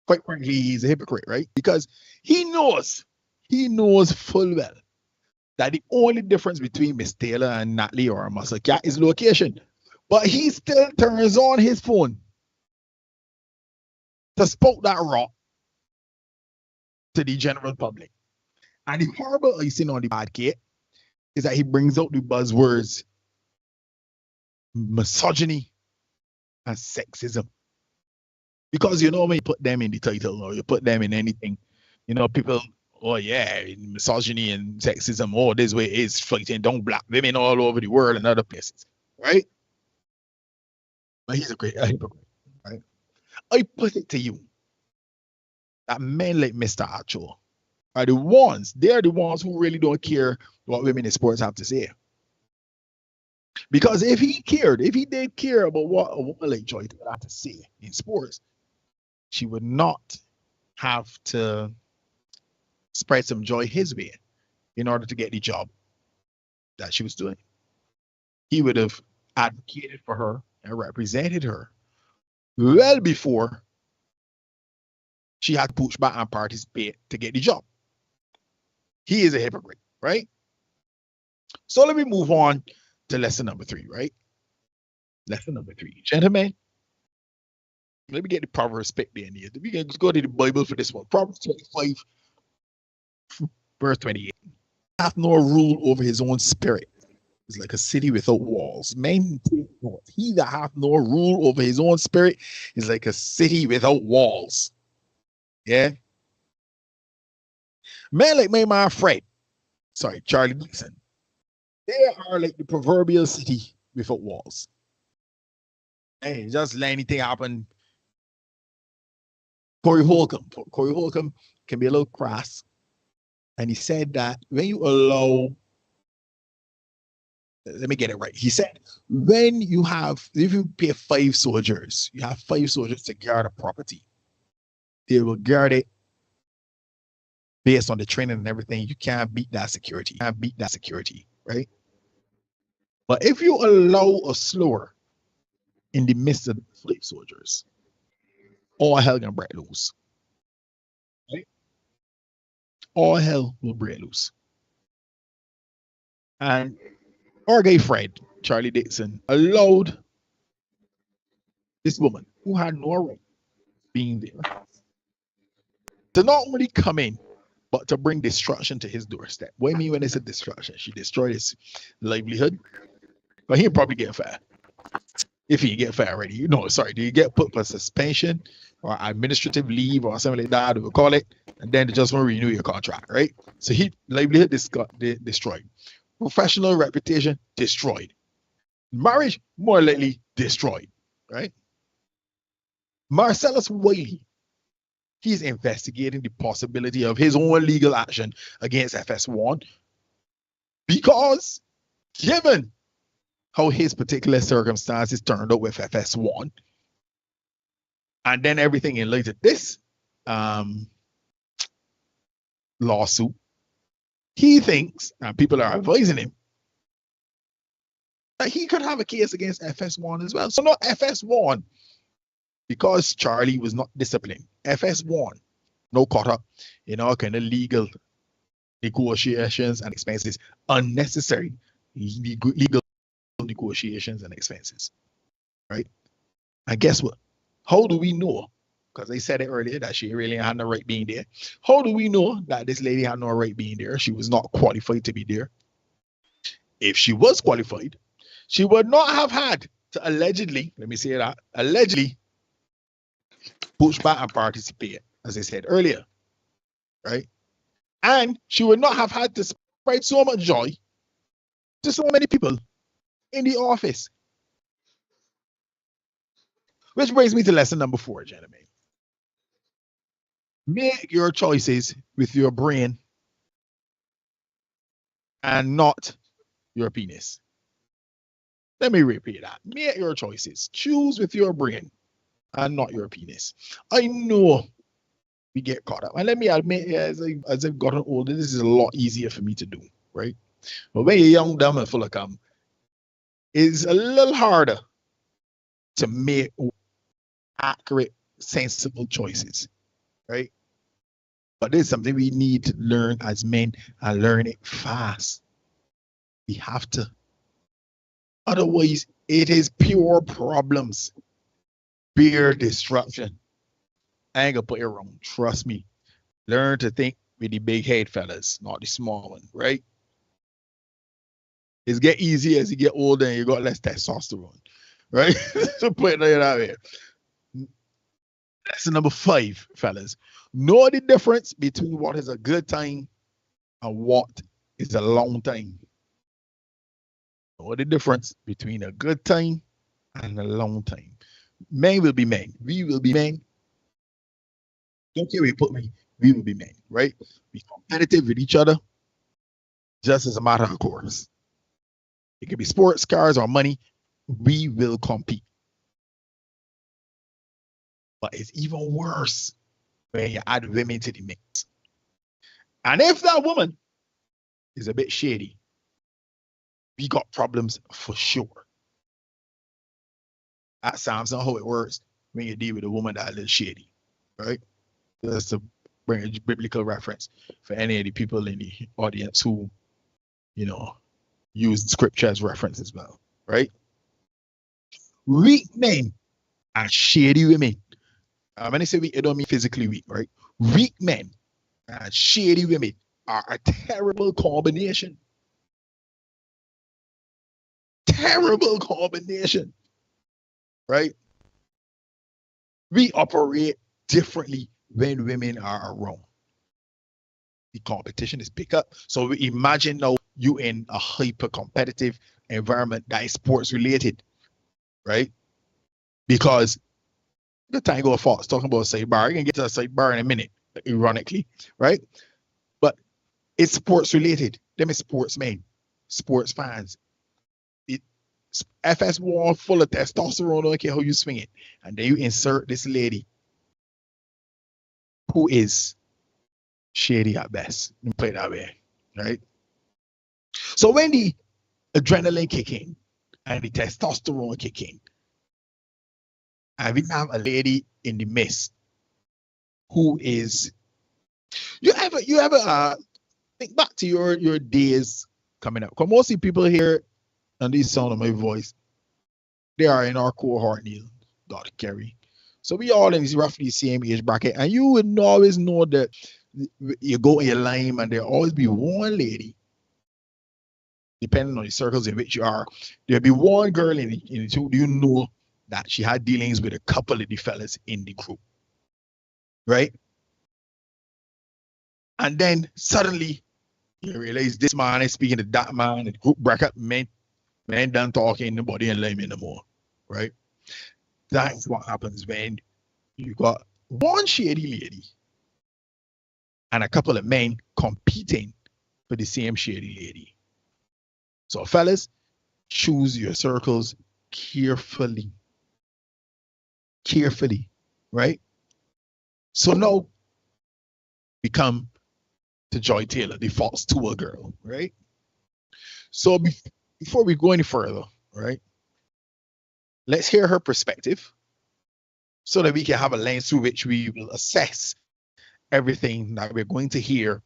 S4: Quite frankly, he's a hypocrite, right? Because he knows full well that the only difference between Miss Taylor and Natalie or Muscle Cat is location. But he still turns on his phone to spout that rock to the general public. And the horrible icing on the bad cake is that he brings out the buzzwords misogyny and sexism. Because you know when you put them in the title or you put them in anything, you know, people, oh yeah, misogyny and sexism, oh, this way is fighting down black women all over the world and other places, right? But he's a hypocrite, right? I put it to you that men like Mr. Acho are the ones, they're the ones who really don't care what women in sports have to say. Because if he did care about what a woman like Joy had to say in sports, she would not have to spread some joy his way in order to get the job that she was doing. He would have advocated for her and represented her well before she had to push back and participate to get the job. He is a hypocrite, right? So let me move on to lesson number 3, right? Lesson number 3. Gentlemen, let me get the Proverbs pick there. We can just go to the Bible for this one. Proverbs 25, verse 28. Hath no rule over his own spirit. It's like a city without walls. Men, he that hath no rule over his own spirit is like a city without walls. Yeah. Men like my man Fred, Charlie Dixon, they are like the proverbial city without walls. Hey, just let anything happen. Corey Holcomb can be a little crass. And he said that when you allow, let me get it right. He said, if you pay 5 soldiers, you have 5 soldiers to guard a property. They will guard it based on the training and everything. You can't beat that security. Right? But if you allow a slower in the midst of the 5 soldiers, all hell gonna break loose. Right? All hell will break loose. And our guy Fred, Charlie Dixon, allowed this woman who had no right being there to not only come in, but to bring destruction to his doorstep. What do you mean when they said destruction? She destroyed his livelihood. But he'll probably get fired. If he get fired already. Do you get put for suspension or administrative leave or something like that, we'll call it, and then they just won't renew your contract, right? So he livelihood destroyed. Professional reputation destroyed. Marriage, more likely, destroyed, right? Marcellus Wiley, he's investigating the possibility of his own legal action against FS1 because given how his particular circumstances turned out with FS1 and then everything in light of this lawsuit, he thinks, and people are advising him, that he could have a case against FS1 as well. So not FS1, because Charlie was not disciplined. FS1, no caught up in all kind of legal negotiations and expenses, unnecessary legal negotiations and expenses, right? And guess what? How do we know? Because they said it earlier that she really had no right being there. How do we know that this lady had no right being there? She was not qualified to be there. If she was qualified, she would not have had to allegedly push back and participate, as I said earlier, right? And she would not have had to spread so much joy to so many people in the office. Which brings me to lesson number 4, gentlemen. Make your choices with your brain and not your penis. Let me repeat that. Make your choices. Choose with your brain and not your penis. I know we get caught up. And let me admit, as I've gotten older, this is a lot easier for me to do, right? But when you're young, dumb, and full of cum, it's a little harder to make accurate, sensible choices, right? But this is something we need to learn as men and learn it fast. We have to. Otherwise, it is pure problems, pure disruption. I ain't gonna put it wrong. Trust me. Learn to think with the big head, fellas, not the small one, right? It's get easier as you get older and you got less testosterone, right? So put it that way. Lesson number 5, fellas. Know the difference between what is a good time and what is a long time. Know the difference between a good time and a long time. Men will be men. We will be men. Don't care where you put me. We will be men, right? Be competitive with each other, just as a matter of course. It could be sports, cars, or money. We will compete. But it's even worse when you add women to the mix. And if that woman is a bit shady, we got problems for sure. That sounds not how it works when you deal with a woman that is shady, right? Just to bring a biblical reference for any of the people in the audience who, use scripture as reference as well, right? Weak men and shady women. When I say weak, I don't mean physically weak, right? Weak men and shady women are a terrible combination. Terrible combination, right? We operate differently when women are around. The competition is big up. So imagine now you in a hyper competitive environment that is sports related, right? Because the time go fast talking about sidebar. You can get to a sidebar in a minute, ironically, right? But it's sports related. Them is sportsmen, sports fans. FS wall full of testosterone, don't care how you swing it. And then you insert this lady who is shady at best. You play it that way, right? So when the adrenaline kick in and the testosterone kick in, and we have a lady in the midst who is, you ever think back to your days coming up. Because mostly people here and this sound of my voice, they are in our cohort, Neil, Dr. Kerry. So we all in roughly the same age bracket, and you would always know that you go in your line and there always be one lady, depending on the circles in which you are, there'll be one girl in the two, you know that she had dealings with a couple of the fellas in the group, right? And then suddenly you realize this man is speaking to that man, and the group bracket men done talking, nobody in line anymore, right? That's what happens when you got one shady lady and a couple of men competing for the same shady lady. So fellas, choose your circles carefully. Carefully, right? So now we come to Joy Taylor, the false tour girl, right? So before we go any further, right, let's hear her perspective so that we can have a lens through which we will assess everything that we're going to hear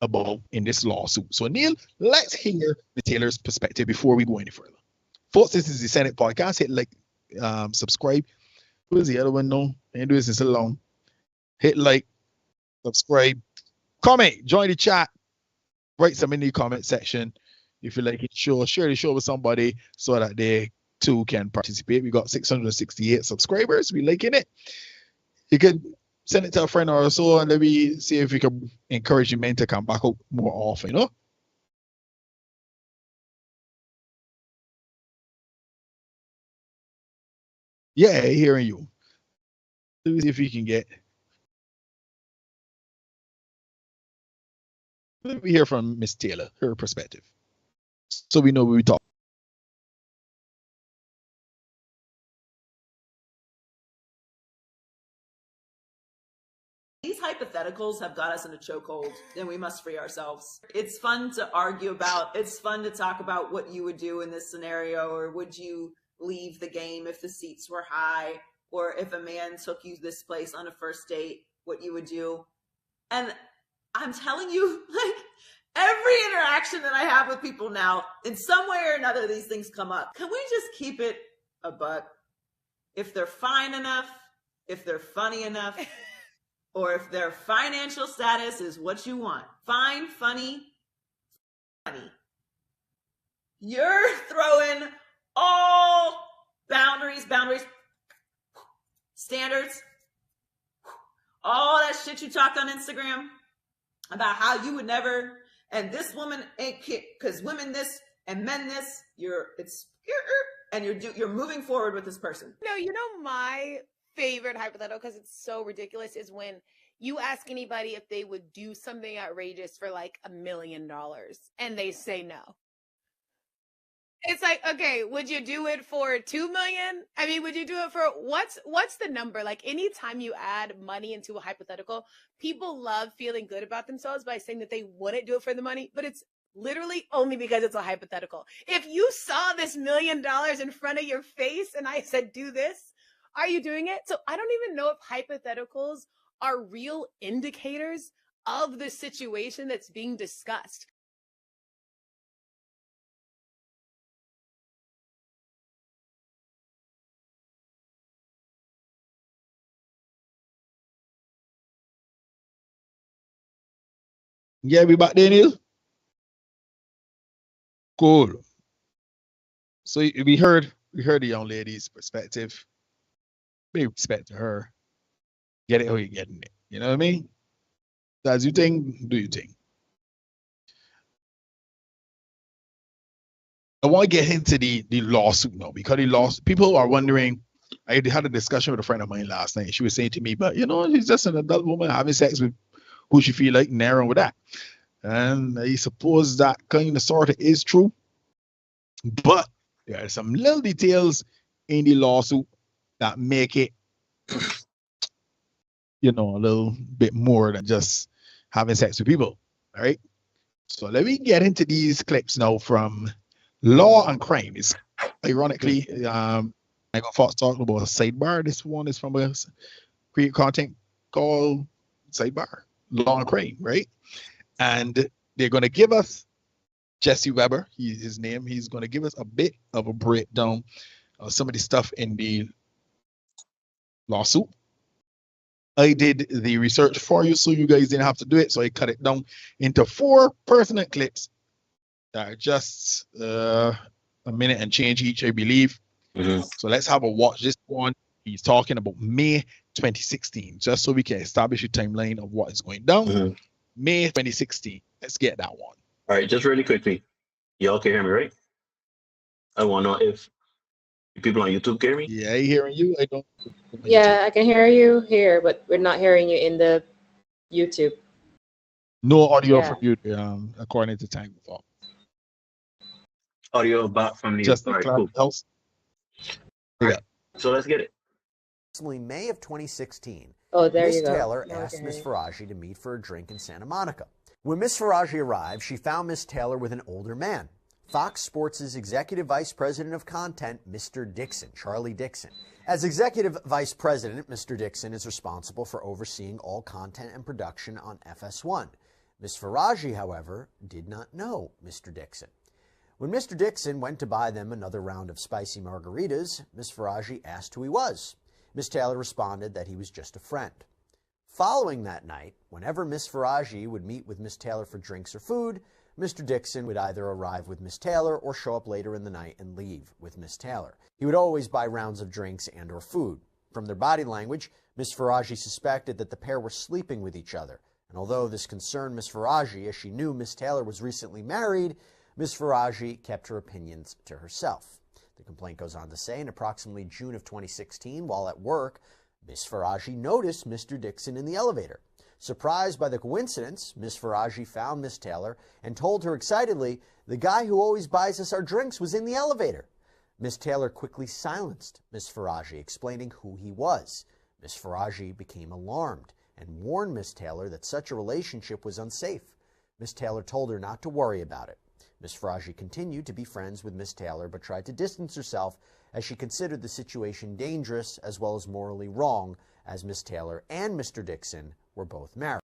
S4: about in this lawsuit. So Neil, let's hear the Taylor's perspective before we go any further. Folks, this is the Senate Podcast. Hit like, subscribe. Who's the other one? No, I ain't doing this in so long. Hit like, subscribe, comment, join the chat, write some in the comment section. If you like it, share the show with somebody so that they too can participate. We got 668 subscribers. We liking it. You could send it to a friend or so, and let me see if we can encourage the men to come back out more often, you know? Yeah, hearing you. Let me see if we can get. Let me hear from Miss Taylor, her perspective, so we know what we talk.
S6: These hypotheticals have got us in a chokehold, and we must free ourselves. It's fun to argue about. It's fun to talk about what you would do in this scenario, or would you leave the game if the seats were high, or if a man took you this place on a first date, what you would do. And I'm telling you, like, every interaction that I have with people now, in some way or another, these things come up. Can we just keep it a buck? If they're fine enough, if they're funny enough, or if their financial status is what you want. Fine, funny. You're throwing all boundaries, standards, all that shit you talked on Instagram about how you would never, and this woman ain't cute, because women this and men this, you're moving forward with this person.
S7: No, you know my favorite hypothetical, because it's so ridiculous, is when you ask anybody if they would do something outrageous for like $1 million and they say no. It's like, okay, would you do it for 2 million? I mean, would you do it for what's the number? Like, anytime you add money into a hypothetical, people love feeling good about themselves by saying that they wouldn't do it for the money, but it's literally only because it's a hypothetical. If you saw this $1 million in front of your face and I said, do this, are you doing it? So I don't even know if hypotheticals are real indicators of the situation that's being discussed.
S4: Yeah, we back there, Neil? Cool. So we heard the young lady's perspective. Pay respect to her. Get it how you're getting it. You know what I mean? As you think, do you think? I want to get into the lawsuit now, because people are wondering. I had a discussion with a friend of mine last night. She was saying to me, but she's just an adult woman having sex with who she feel like, narrowing with that. And I suppose that kind of sort of is true. But there are some little details in the lawsuit that make it, a little bit more than just having sex with people. All right. So let me get into these clips now from Law and Crime. It's ironically, I got first talking about a sidebar. This one is from a create content called Sidebar, Law and Crime, right? And they're going to give us Jesse Weber, his name. He's going to give us a bit of a breakdown of some of the stuff in the lawsuit. I did the research for you, so you guys didn't have to do it. So I cut it down into 4 pertinent clips that are just a minute and change each, I believe. Mm-hmm. So let's have a watch. This one, he's talking about May 2016, just so we can establish a timeline of what is going down. Mm-hmm. May 2016. Let's get that one.
S2: All right, just really quickly. Y'all can hear me, right? I want to know if people on YouTube hear me.
S4: Yeah, I hearing you. I don't.
S3: Yeah, I can hear you here, but we're not hearing you in the YouTube.
S4: No audio from you, according to time.
S2: Audio back from the
S4: just all right, cool. House. Yeah.
S2: Right. So let's get it.
S8: May of 2016.
S3: Oh, there
S8: Miss
S3: you go.
S8: Taylor asked Miss Faraji to meet for a drink in Santa Monica. When Miss Faraji arrived, she found Miss Taylor with an older man, Fox Sports' Executive Vice President of Content, Mr. Dixon, Charlie Dixon. As Executive Vice President, Mr. Dixon is responsible for overseeing all content and production on FS1. Miss Faraji, however, did not know Mr. Dixon. When Mr. Dixon went to buy them another round of spicy margaritas, Miss Faraji asked who he was. Miss Taylor responded that he was just a friend. Following that night, whenever Miss Faraji would meet with Miss Taylor for drinks or food, Mr. Dixon would either arrive with Miss Taylor or show up later in the night and leave with Miss Taylor. He would always buy rounds of drinks and or food. From their body language, Ms. Faraji suspected that the pair were sleeping with each other, and although this concerned Ms. Faraji, as she knew Ms. Taylor was recently married, Ms. Faraji kept her opinions to herself. The complaint goes on to say, in approximately June of 2016, while at work, Ms. Faraji noticed Mr. Dixon in the elevator. Surprised by the coincidence, Ms. Faraji found Ms. Taylor and told her excitedly, "The guy who always buys us our drinks was in the elevator." Ms. Taylor quickly silenced Ms. Faraji, explaining who he was. Ms. Faraji became alarmed and warned Ms. Taylor that such a relationship was unsafe. Ms. Taylor told her not to worry about it. Ms. Faraji continued to be friends with Ms. Taylor, but tried to distance herself as she considered the situation dangerous as well as morally wrong, as Ms. Taylor and Mr. Dixon were both married.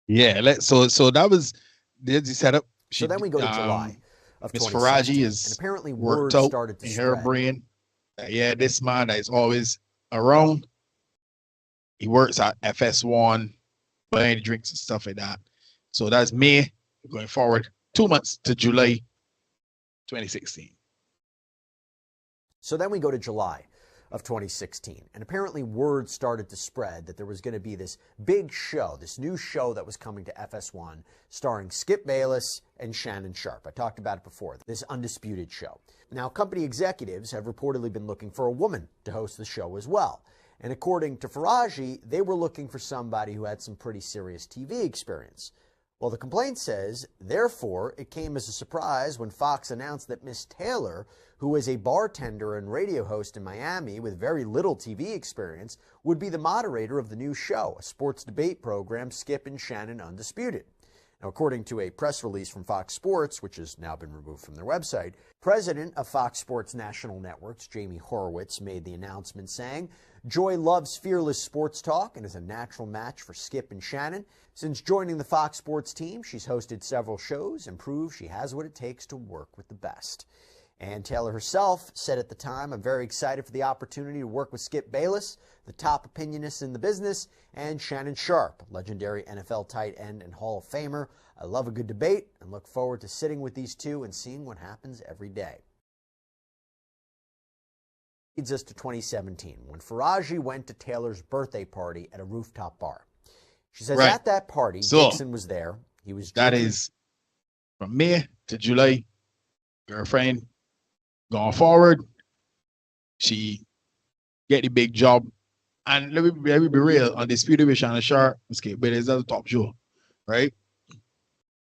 S4: Yeah, so that was the setup.
S8: So then we go to July of
S4: Miss
S8: 2016,
S4: Faraji is
S8: and apparently
S4: worked
S8: word
S4: out
S8: started to
S4: in her
S8: spread.
S4: brain. Yeah, this man that is always around. He works at FS1, buying drinks and stuff like that. So that's May going forward, 2 months to July 2016.
S8: So then we go to July of 2016, and apparently word started to spread that there was going to be this big show, this new show that was coming to FS1, starring Skip Bayless and Shannon Sharpe. I talked about it before, this Undisputed show. Now, company executives have reportedly been looking for a woman to host the show as well. And according to Faraji, they were looking for somebody who had some pretty serious TV experience. Well, the complaint says, therefore, it came as a surprise when Fox announced that Miss Taylor, who is a bartender and radio host in Miami with very little TV experience, would be the moderator of the new show, a sports debate program, Skip and Shannon Undisputed. Now, according to a press release from Fox Sports, which has now been removed from their website, President of Fox Sports National Networks, Jamie Horowitz, made the announcement saying, "Joy loves fearless sports talk and is a natural match for Skip and Shannon. Since joining the Fox Sports team, she's hosted several shows and proved she has what it takes to work with the best." And Taylor herself said at the time, "I'm very excited for the opportunity to work with Skip Bayless, the top opinionist in the business, and Shannon Sharpe, legendary NFL tight end and Hall of Famer. I love a good debate and look forward to sitting with these two and seeing what happens every day." Leads us to 2017, when Faraji went to Taylor's birthday party at a rooftop bar. She says at that party, Dixon was there. He was
S4: that
S8: drinking.
S4: is from May to July. Girlfriend going forward, she get the big job. And let me be real, Undisputed with Shannon Sharpe, but it's at the top show, right?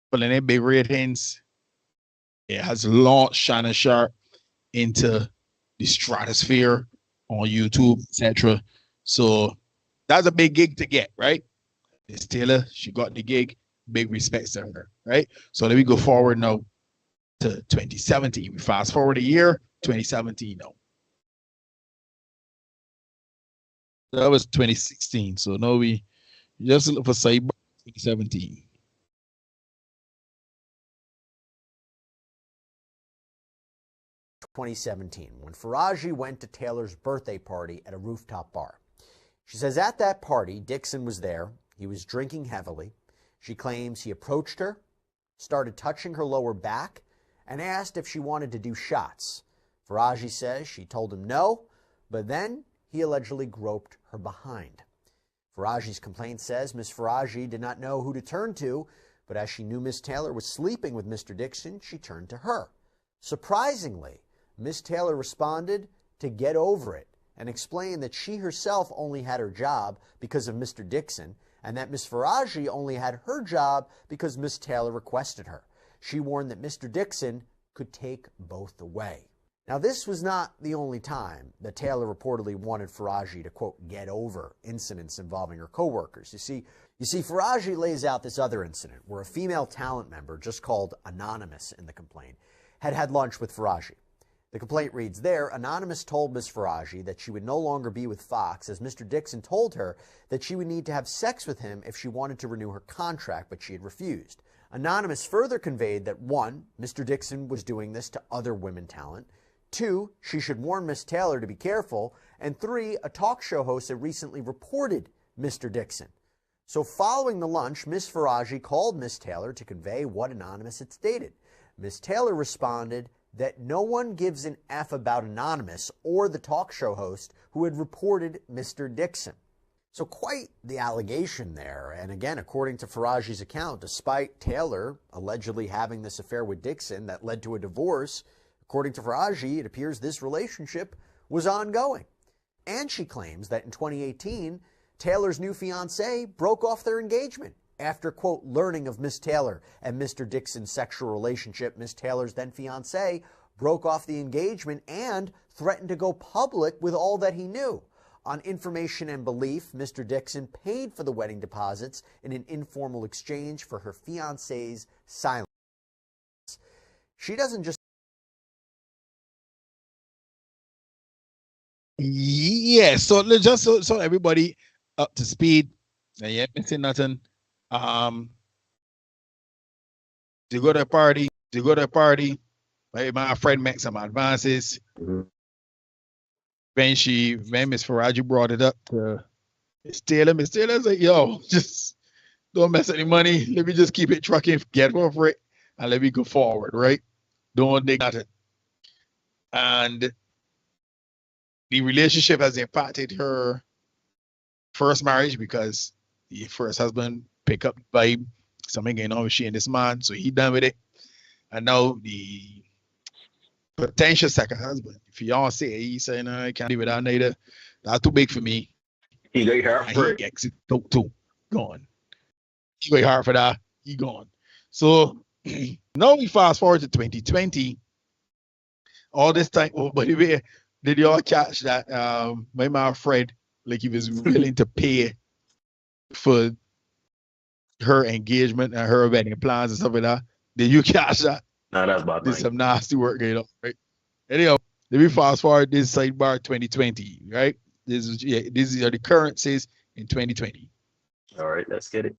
S4: But in their big ratings, it has launched Shannon Sharpe into the stratosphere on YouTube, etc. So that's a big gig to get, right? Miss Taylor, she got the gig, big respects to her, right? So let me go forward now to 2017. We fast forward a year, 2017 now. That was 2016. So now we just look for Cyber 2017.
S8: When Faraji went to Taylor's birthday party at a rooftop bar. She says at that party, Dixon was there. He was drinking heavily. She claims he approached her, started touching her lower back, and asked if she wanted to do shots. Faraji says she told him no, but then he allegedly groped her behind. Faraji's complaint says Miss Faraji did not know who to turn to, but as she knew Miss Taylor was sleeping with Mr. Dixon, she turned to her. Surprisingly, Miss Taylor responded to get over it and explained that she herself only had her job because of Mr. Dixon and that Miss Faraji only had her job because Miss Taylor requested her. She warned that Mr. Dixon could take both away. Now, this was not the only time that Taylor reportedly wanted Faraji to, quote, get over incidents involving her coworkers. You see, Faraji lays out this other incident where a female talent member, just called Anonymous in the complaint, had lunch with Faraji. The complaint reads there, Anonymous told Ms. Faraji that she would no longer be with Fox as Mr. Dixon told her that she would need to have sex with him if she wanted to renew her contract, but she had refused. Anonymous further conveyed that 1, Mr. Dixon was doing this to other women talent, 2, she should warn Miss Taylor to be careful, and 3, a talk show host had recently reported Mr. Dixon. So following the lunch, Miss Faraji called Miss Taylor to convey what Anonymous had stated. Ms. Taylor responded that no one gives an F about Anonymous or the talk show host who had reported Mr. Dixon. So quite the allegation there. And again, according to Faraji's account, despite Taylor allegedly having this affair with Dixon that led to a divorce, according to Faraji, it appears this relationship was ongoing. And she claims that in 2018, Taylor's new fiancé broke off their engagement after, quote, learning of Miss Taylor and Mr. Dixon's sexual relationship. Miss Taylor's then fiancé broke off the engagement and threatened to go public with all that he knew. On information and belief, Mr. Dixon paid for the wedding deposits in an informal exchange for her fiancé's silence. She doesn't just...
S4: Yeah, so just so everybody up to speed, and you ain't missing nothing. To go to a party, my friend make some advances. When Miss Faraji brought it up to Miss Taylor's like, yo, just don't mess any money. Let me just keep it trucking, get over it, and let me go forward, right? Don't dig nothing. And the relationship has impacted her first marriage because the first husband picked up the vibe, something going on with she and this man, so he done with it. And now the potential second husband, fiance, he's saying, I can't live without neither. That's too big for me.
S2: He got your heart for it.
S4: He exit too. Gone. He got hard for that. He gone. So now we fast forward to 2020. All this time, oh, by the way, did y'all catch that my friend, like he was willing to pay for her engagement and her wedding plans and stuff like that? Did you catch that?
S2: Nah, that's bad.
S4: There's some nasty work going on, right? Anyhow, let me fast forward this sidebar 2020, right? These are the currencies in 2020.
S2: All right, let's get it.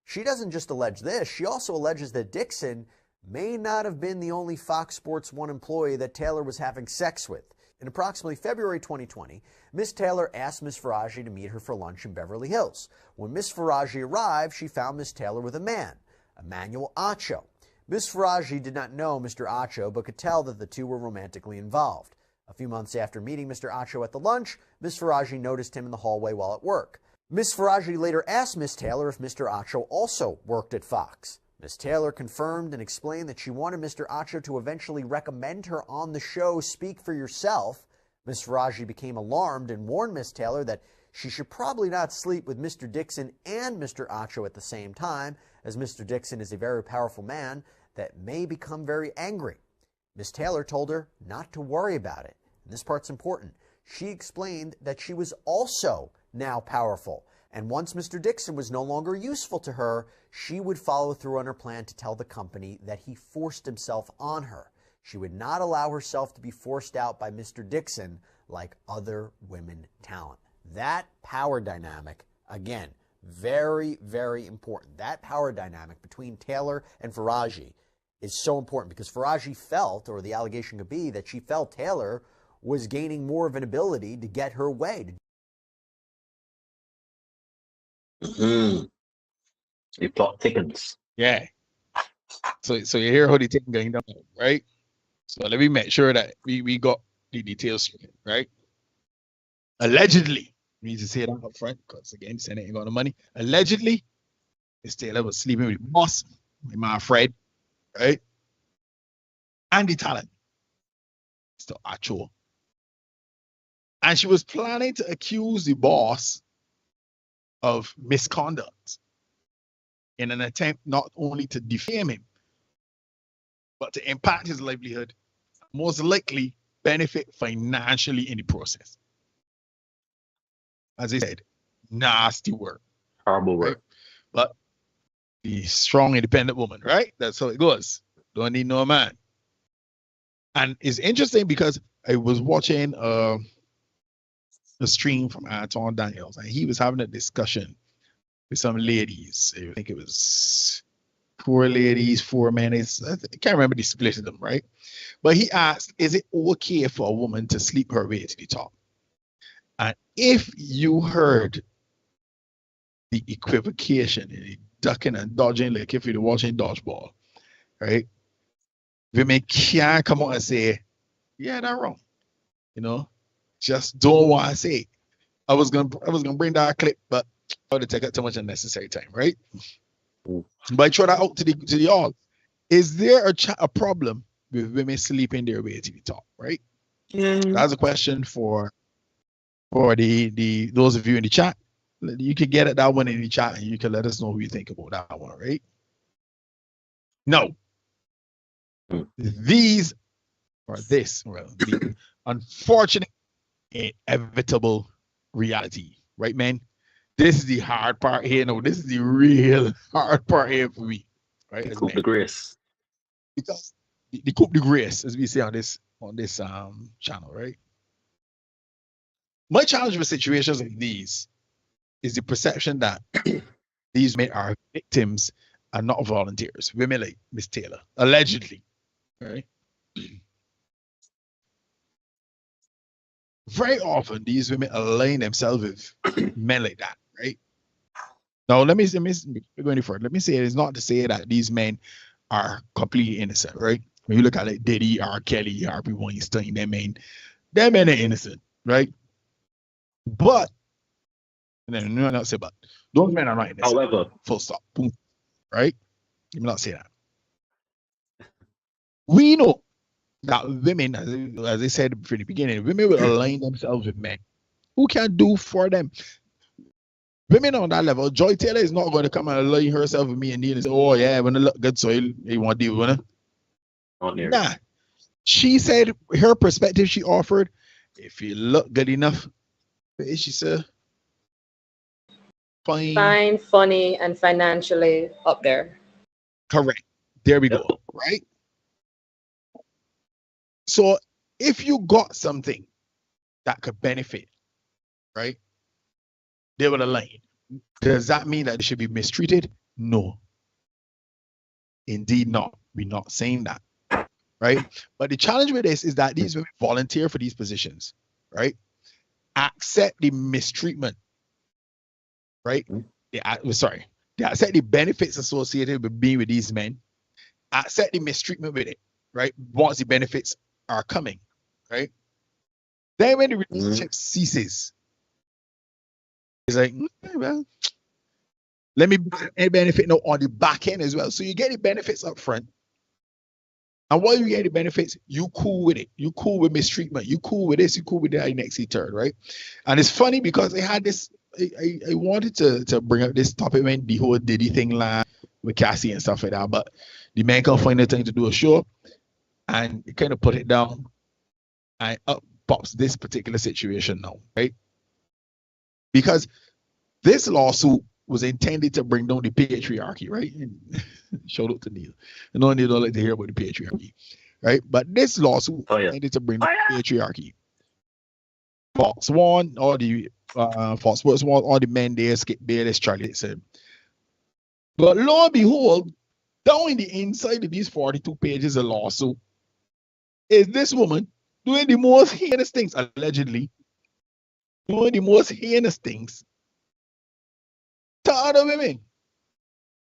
S8: She doesn't just allege this, she also alleges that Dixon may not have been the only Fox Sports 1 employee that Taylor was having sex with. In approximately February 2020, Miss Taylor asked Miss Faraji to meet her for lunch in Beverly Hills. When Miss Faraji arrived, she found Miss Taylor with a man, Emmanuel Acho. Miss Faraji did not know Mr. Acho, but could tell that the two were romantically involved. A few months after meeting Mr. Acho at the lunch, Miss Faraji noticed him in the hallway while at work. Miss Faraji later asked Miss Taylor if Mr. Acho also worked at Fox. Miss Taylor confirmed and explained that she wanted Mr. Acho to eventually recommend her on the show Speak for Yourself. Miss Faraji became alarmed and warned Miss Taylor that she should probably not sleep with Mr. Dixon and Mr. Acho at the same time, as Mr. Dixon is a very powerful man that may become very angry. Miss Taylor told her not to worry about it. And this part's important. She explained that she was also now powerful, and once Mr. Dixon was no longer useful to her, she would follow through on her plan to tell the company that he forced himself on her. She would not allow herself to be forced out by Mr. Dixon like other women talent. That power dynamic, again, very, very important. That power dynamic between Taylor and Faraji is so important because Faraji felt, or the allegation could be, that she felt Taylor was gaining more of an ability to get her way.
S2: The plot thickens.
S4: Yeah. So you hear how the thing going down, right? So let me make sure that we got the details straight, right? Allegedly, we need to say that up front because again, saying ain't got no money. Allegedly, Miss Taylor was sleeping with boss, with my friend, right? And the talent, Mr. Acho. And she was planning to accuse the boss of misconduct in an attempt not only to defame him, but to impact his livelihood, most likely benefit financially in the process. As I said, nasty work.
S2: Horrible work.
S4: Right? But the strong, independent woman, right? That's how it goes. Don't need no man. And it's interesting because I was watching a stream from Anton Daniels, and he was having a discussion with some ladies. I think it was 4 ladies, 4 men. I can't remember the split of them, right? But he asked, is it okay for a woman to sleep her way to the top? And if you heard the equivocation, the ducking and dodging, like if you're watching dodgeball, right? women can't come out and say, yeah, that's wrong. You know, just don't want to say it. I was gonna bring that clip, but I would take up too much unnecessary time, right? But I throw that out to the all. Is there a problem with women sleeping their way to the top, right? That's a question for the those of you in the chat. You can get at that one in the chat and you can let us know who you think about that one, right? No. These or this, well, the unfortunate, inevitable reality, right, man? This is the hard part here. No, this is the real hard part here for me, right?
S2: The coup de grace.
S4: Because the coup de grace, as we say on this channel, right? My challenge with situations like these is the perception that these men are victims and not volunteers. Women like Miss Taylor, allegedly, right? Very often, these women align themselves with men like that, right? Now, let me go any further. Let me say it's not to say that these men are completely innocent, right? When you look at like Diddy, R. Kelly, Harvey Weinstein, them men are innocent, right? But no, not say but those men are not innocent.
S2: However,
S4: full stop, boom, right? Let me not say that. We know that women, as I said from the beginning, women will align themselves with men who can do for them. Women on that level, Joy Taylor is not going to come and align herself with me and Neil and say, oh yeah, when it look good, so you want to deal with it. Nah. She said her perspective she offered, if you look good enough, she said,
S3: Fine, funny, and financially up there.
S4: Correct. There we go. Right? So if you got something that could benefit, right? They will align. Does that mean that they should be mistreated? No. Indeed not. We're not saying that. Right? But the challenge with this is that these women volunteer for these positions, right? Accept the mistreatment, right? They accept the benefits associated with being with these men, accept the mistreatment with it, right? Once the benefits are coming, right? Then when the relationship ceases, it's like, well, let me benefit now on the back end as well. So you get the benefits up front. And while you get the benefits, you cool with it. You cool with mistreatment. You cool with this. You cool with that next third, right? And it's funny because I had this. I wanted to bring up this topic when the whole Diddy thing last with Cassie and stuff like that, but the man can't find the time to do a show, and it kind of put it down, and up pops this particular situation now, right? Because this lawsuit was intended to bring down the patriarchy, right? And shout out to Neil. I know Neil don't like to hear about the patriarchy, right? But this lawsuit intended to bring down the patriarchy. Fox won, all the Fox Sports won, all the men there, Skip Bayless, Charlie Dixon. But lo and behold, down in the inside of these 42 pages of lawsuit is this woman doing the most heinous things, allegedly, doing the most heinous things to other women.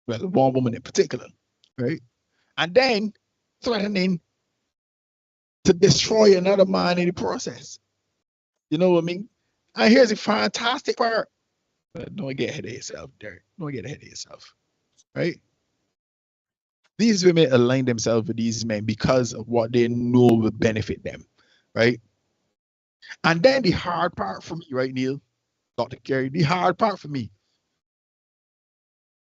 S4: Well, one woman in particular, right? And then threatening to destroy another man in the process. You know what I mean? And here's the fantastic part. Don't get ahead of yourself, Derek. Don't get ahead of yourself, right? These women align themselves with these men because of what they know will benefit them, right? And then the hard part for me, right, Neil? Dr. Kerry, the hard part for me,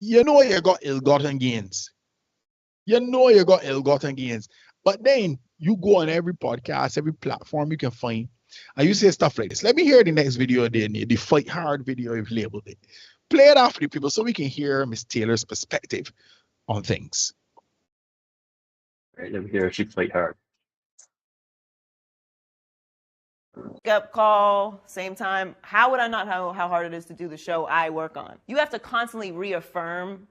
S4: you know you got ill-gotten gains. You know you got ill-gotten gains. But then you go on every podcast, every platform you can find, and you say stuff like this. Let me hear the next video there, Neil, the Fight Hard video you've labeled it. Play it off for the people so we can hear Miss Taylor's perspective on things.
S2: All right, let me hear she Fight Hard.
S6: Up call, same time. How would I not know how hard it is to do the show I work on? You have to constantly reaffirm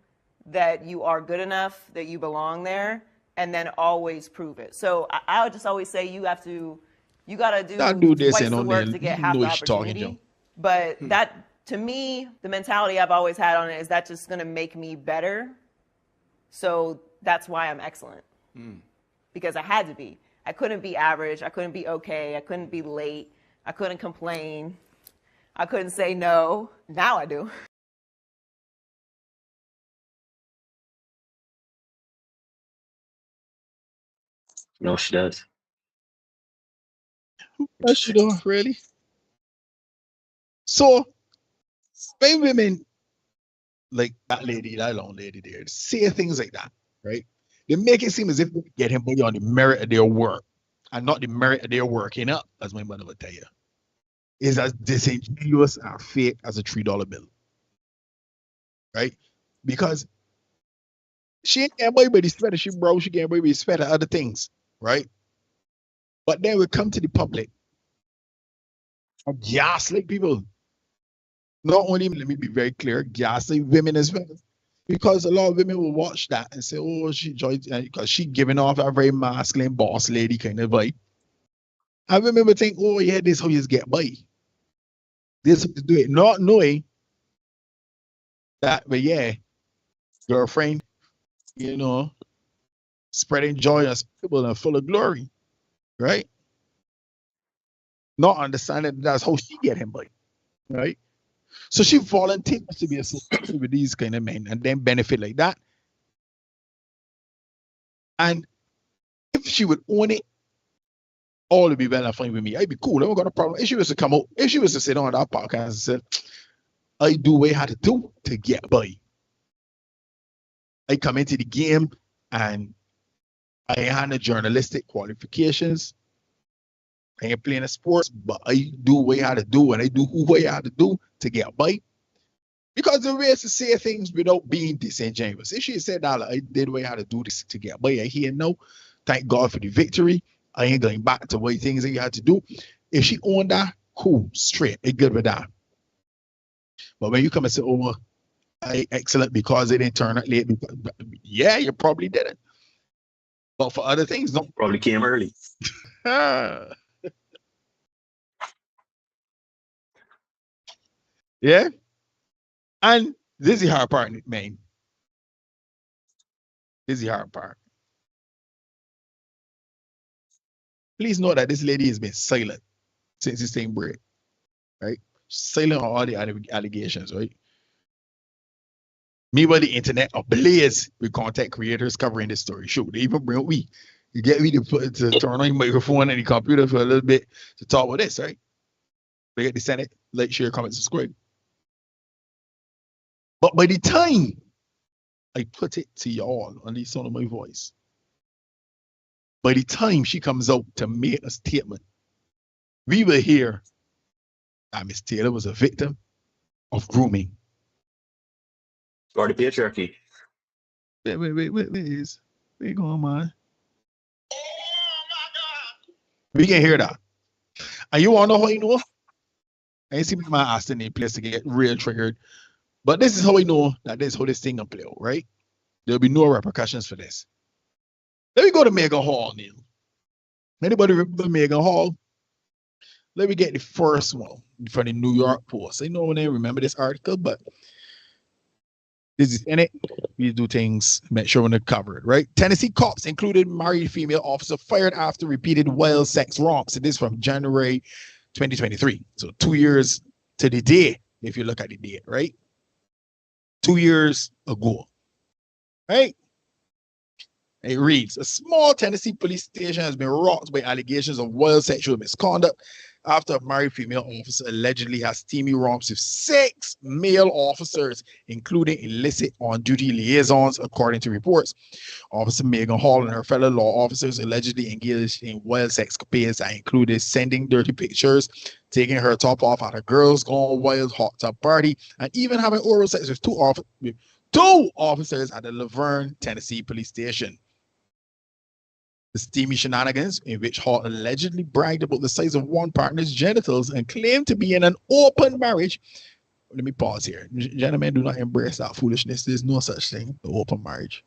S6: that you are good enough, that you belong there, and then always prove it. So I would just always say you got to do
S4: this
S6: twice
S4: and
S6: the
S4: on
S6: work
S4: there,
S6: to get
S4: you
S6: half
S4: know
S6: the
S4: what you're talking,
S6: opportunity.
S4: Joe.
S6: But that, to me, the mentality I've always had on it is that just going to make me better. So that's why I'm excellent. because I had to be. I couldn't be average. I couldn't be okay. I couldn't be late. I couldn't complain. I couldn't say no. Now I do.
S2: No, she does.
S4: That's you know, really. So when women like that lady, that long lady there, say things like that, right? They make it seem as if they get him money on the merit of their work and not the merit of their working up, as my mother would tell you. Is as disingenuous and fake as a $3 bill, right? Because she ain't getting away with the sweater she broke, she getting away with the sweater, other things, right? But then we come to the public and gaslight people. Not only, let me be very clear, gaslight women as well. Because a lot of women will watch that and say, oh, she joined, because she giving off a very masculine boss lady kind of vibe. And women will think, oh, yeah, this is how you get by. This is how you do it. Not knowing that, but yeah, girlfriend, you know, spreading joy and people and full of glory, right? Not understanding that's how she get him by, right? So she volunteers to be associated with these kind of men and then benefit like that. And if she would own it, all would be well and fine with me. I'd be cool. I don't got a problem. If she was to come out, if she was to sit on that podcast and say, I do what I had to do to get by. I come into the game and I ain't had no journalistic qualifications. I ain't playing a sports, but I do what I had to do and I do who I had to do to get by. Because the way to say things without being disingenuous. If she said that, I did what I had to do this to get by, I hear no. Thank God for the victory. I ain't going back to what things that you had to do. If she owned that, cool, straight, I good with that. But when you come and say, oh, I excellent because it didn't turn out late, yeah, you probably didn't. But for other things, no.
S2: Probably came early.
S4: Yeah. And this is the hard part, man. This is the hard part. Please know that this lady has been silent since this thing break, right? Silent on all the allegations, right? Meanwhile, the internet ablaze with content creators covering this story. Sure, they even bring we. You get me to turn on your microphone and the computer for a little bit to talk about this, right? We get the Senate, like, share, comment, subscribe. But by the time I put it to y'all on the sound of my voice, by the time she comes out to make a statement, we will hear that Miss Taylor was a victim of grooming.
S2: Or the patriarchy.
S4: Wait, where you going, man? We can hear that. And you want to know how you know? I ain't seen my ass in a place to get real triggered. But this is how I know that this is how this thing gonna play out, right? There'll be no repercussions for this. Let me go to Megan Hall, Neil. Anybody remember Megan Hall? Let me get the first one from the New York Post. I know when I remember this article, but this is in it. We do things, make sure when they're covered, right? Tennessee cops included married female officer fired after repeated wild sex romps. So this from January 2023. So 2 years to the day, if you look at the date, right? 2 years ago, right? It reads, a small Tennessee police station has been rocked by allegations of wild sexual misconduct after a married female officer allegedly has steamy romps with 6 male officers, including illicit on-duty liaisons, according to reports. Officer Megan Hall and her fellow law officers allegedly engaged in wild sexcapades that included sending dirty pictures, taking her top off at a Girls Gone Wild hot tub party, and even having oral sex with two officers at the Laverne, Tennessee police station. The steamy shenanigans, in which Hall allegedly bragged about the size of one partner's genitals and claimed to be in an open marriage. Let me pause here. Gentlemen, do not embrace that foolishness. There's no such thing, the open marriage.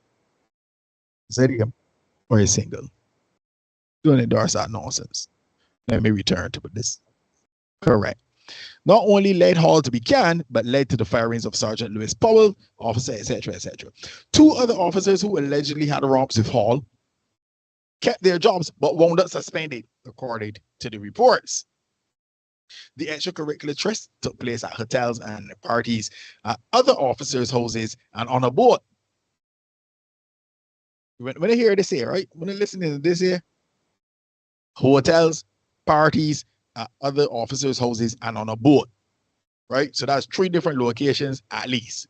S4: Is that him or is single? Don't endorse that nonsense. Let me return to this. Correct. Not only led Hall to be canned, but led to the firings of Sergeant Lewis Powell, officer, etc., etc. 2 other officers who allegedly had romps with Hall kept their jobs but wound up suspended, according to the reports. The extracurricular trips took place at hotels and parties at other officers' houses and on a boat. When I hear this here, right? When I listen to this here, hotels, parties at other officers' houses and on a boat, right? So that's 3 different locations at least.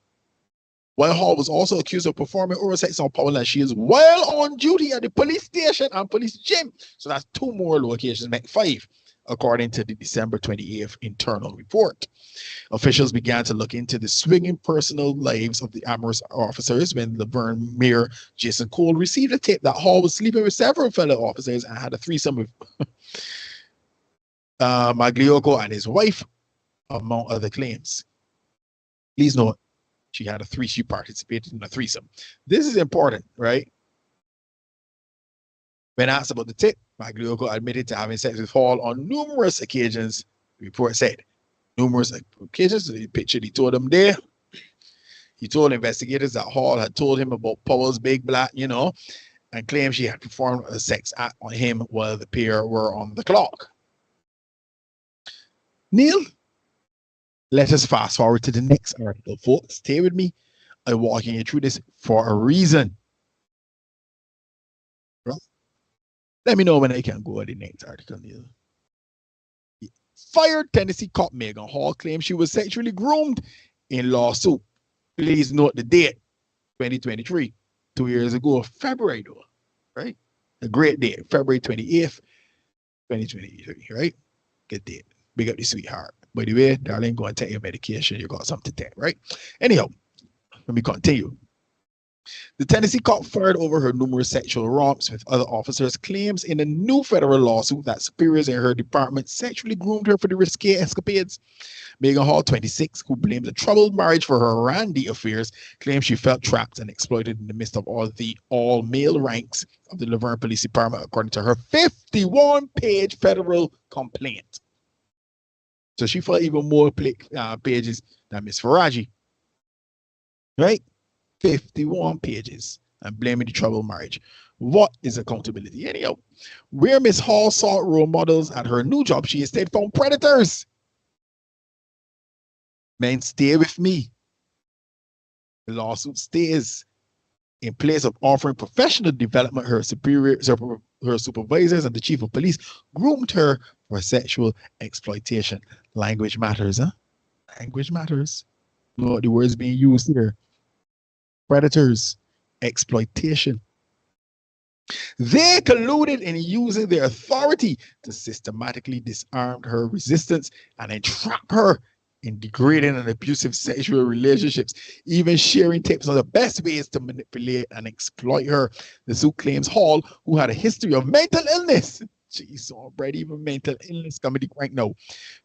S4: While Hall was also accused of performing oral sex on Paula Shields while on duty at the police station and police gym. So that's 2 more locations, make 5, according to the December 28th internal report. Officials began to look into the swinging personal lives of the amorous officers when Laverne Mayor Jason Cole received a tip that Hall was sleeping with several fellow officers and had a threesome with Magliocco and his wife, among other claims. Please note, she participated in a threesome. This is important, right? When asked about the tip, Magliocco admitted to having sex with Hall on numerous occasions, the report said. Numerous occasions, the picture he told them there. He told investigators that Hall had told him about Powell's big black, and claimed she had performed a sex act on him while the pair were on the clock. Neil, let us fast forward to the next article, folks. Stay with me. I'm walking you through this for a reason. Right? Let me know when I can go to the next article, Neil. Fired Tennessee cop Megan Hall claims she was sexually groomed in lawsuit. Please note the date, 2023, 2 years ago, February, though, right? A great date, February 28th, 2023, right? Good date. Big up the sweetheart. By the way, darling, go and take your medication. You got something to take, right? Anyhow, let me continue. The Tennessee cop fired over her numerous sexual romps with other officers, claims in a new federal lawsuit that superiors in her department sexually groomed her for the risque escapades. Megan Hall, 26, who blamed a troubled marriage for her Randy affairs, claims she felt trapped and exploited in the midst of all male ranks of the Laverne Police Department, according to her 51-page federal complaint. So she filed even more pages than Miss Faraji, right? 51 pages and blaming the troubled marriage. What is accountability? Anyhow, where Miss Hall saw role models at her new job, she instead found predators. Men, stay with me. The lawsuit stays. In place of offering professional development, her supervisors and the chief of police groomed her for sexual exploitation. Language matters, huh? Language matters. You know what the words being used here? Predators, exploitation. They colluded in using their authority to systematically disarm her resistance and entrap her in degrading and abusive sexual relationships, even sharing tips on the best ways to manipulate and exploit her. The suit claims Hall, who had a history of mental illness, jeez, already even mental illness comedy right now,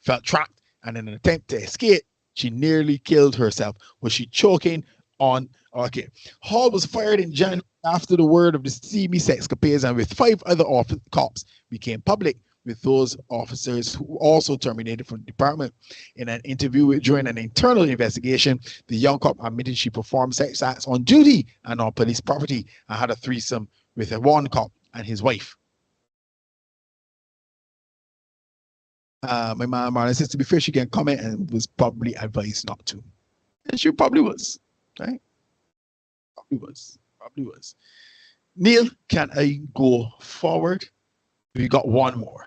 S4: felt trapped, and in an attempt to escape, she nearly killed herself. Was she choking on? Okay, Hall was fired in January after the word of the steamy sexcapades, and with 5 other cops became public, with those officers who also terminated from the department. In an interview during an internal investigation, the young cop admitted she performed sex acts on duty and on police property and had a threesome with one cop and his wife. My mom Marlon says, to be fair, she can comment and was probably advised not to. And she probably was, right? Probably was. Neil, can I go forward? We got one more.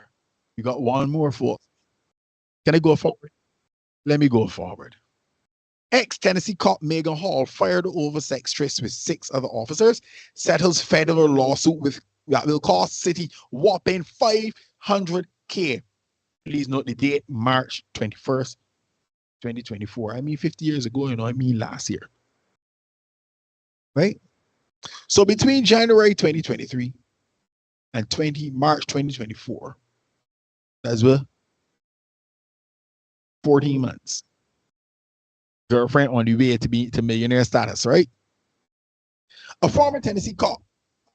S4: We got one more for. Can I go forward? Let me go forward. Ex-Tennessee cop Megan Hall, fired over sex trysts with 6 other officers, settles federal lawsuit that will cost city whopping $500K. Please note the date, March 21st, 2024. I mean, 50 years ago, last year. Right? So between January 2023 and March 2024, that's well, 14 months. Girlfriend on the way to millionaire status, right? A former Tennessee cop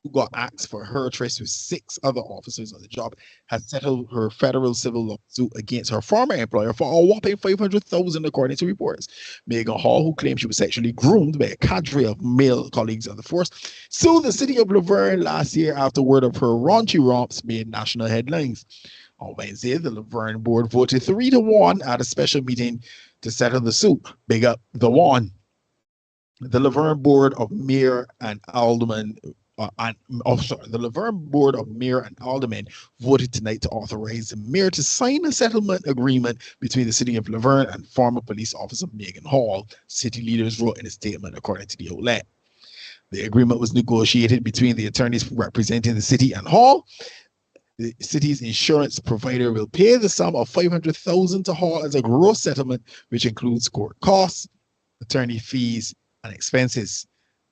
S4: who got axed for her trace with 6 other officers on the job, has settled her federal civil lawsuit against her former employer for a whopping $500,000, according to reports. Megan Hall, who claimed she was sexually groomed by a cadre of male colleagues of the force, sued the city of Laverne last year after word of her raunchy romps made national headlines. On Wednesday, the Laverne board voted 3-1 at a special meeting to settle the suit. Big up the one. The Laverne Board of Mayor and Aldermen, the Laverne Board of Mayor and Aldermen voted tonight to authorize the mayor to sign a settlement agreement between the city of Laverne and former police officer Megan Hall, city leaders wrote in a statement, according to the outlet. The agreement was negotiated between the attorneys representing the city and Hall. The city's insurance provider will pay the sum of $500,000 to Hall as a gross settlement, which includes court costs, attorney fees, and expenses.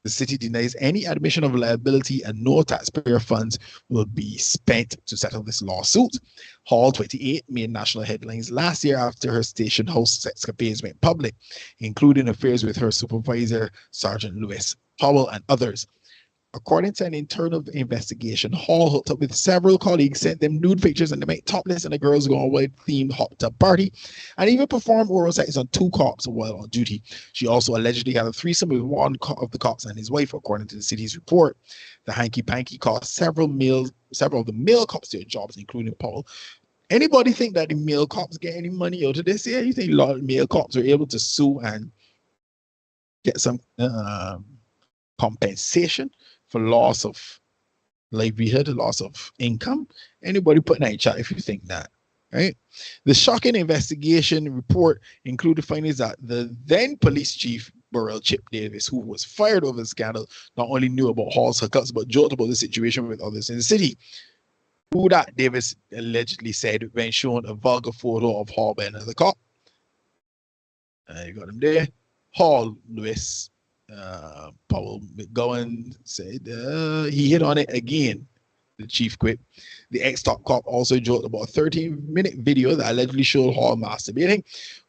S4: The city denies any admission of liability and no taxpayer funds will be spent to settle this lawsuit. Hall, 28, made national headlines last year after her station house escapades went public, including affairs with her supervisor, Sergeant Lewis Powell, and others. According to an internal investigation, Hall hooked up with several colleagues, sent them nude pictures, and they made topless and a girls gone wild themed hot tub party, and even performed oral sex on 2 cops while on duty. She also allegedly had a threesome with one of the cops and his wife, according to the city's report. The hanky panky cost several of the male cops their jobs, including Paul. Anybody think that the male cops get any money out of this? Yeah, you think a lot of male cops are able to sue and get some compensation for loss of livelihood, loss of income? Anybody put that in chat if you think that, right? The shocking investigation report included findings that the then police chief, Burrell Chip Davis, who was fired over the scandal, not only knew about Hall's hookups, but joked about the situation with others in the city. Who that Davis allegedly said when shown a vulgar photo of Hall by another cop. You got him there. Hall, Lewis, Powell McGowan said he hit on it again, the chief quit. The ex-top cop also joked about a 13-minute video that allegedly showed Hall masturbating,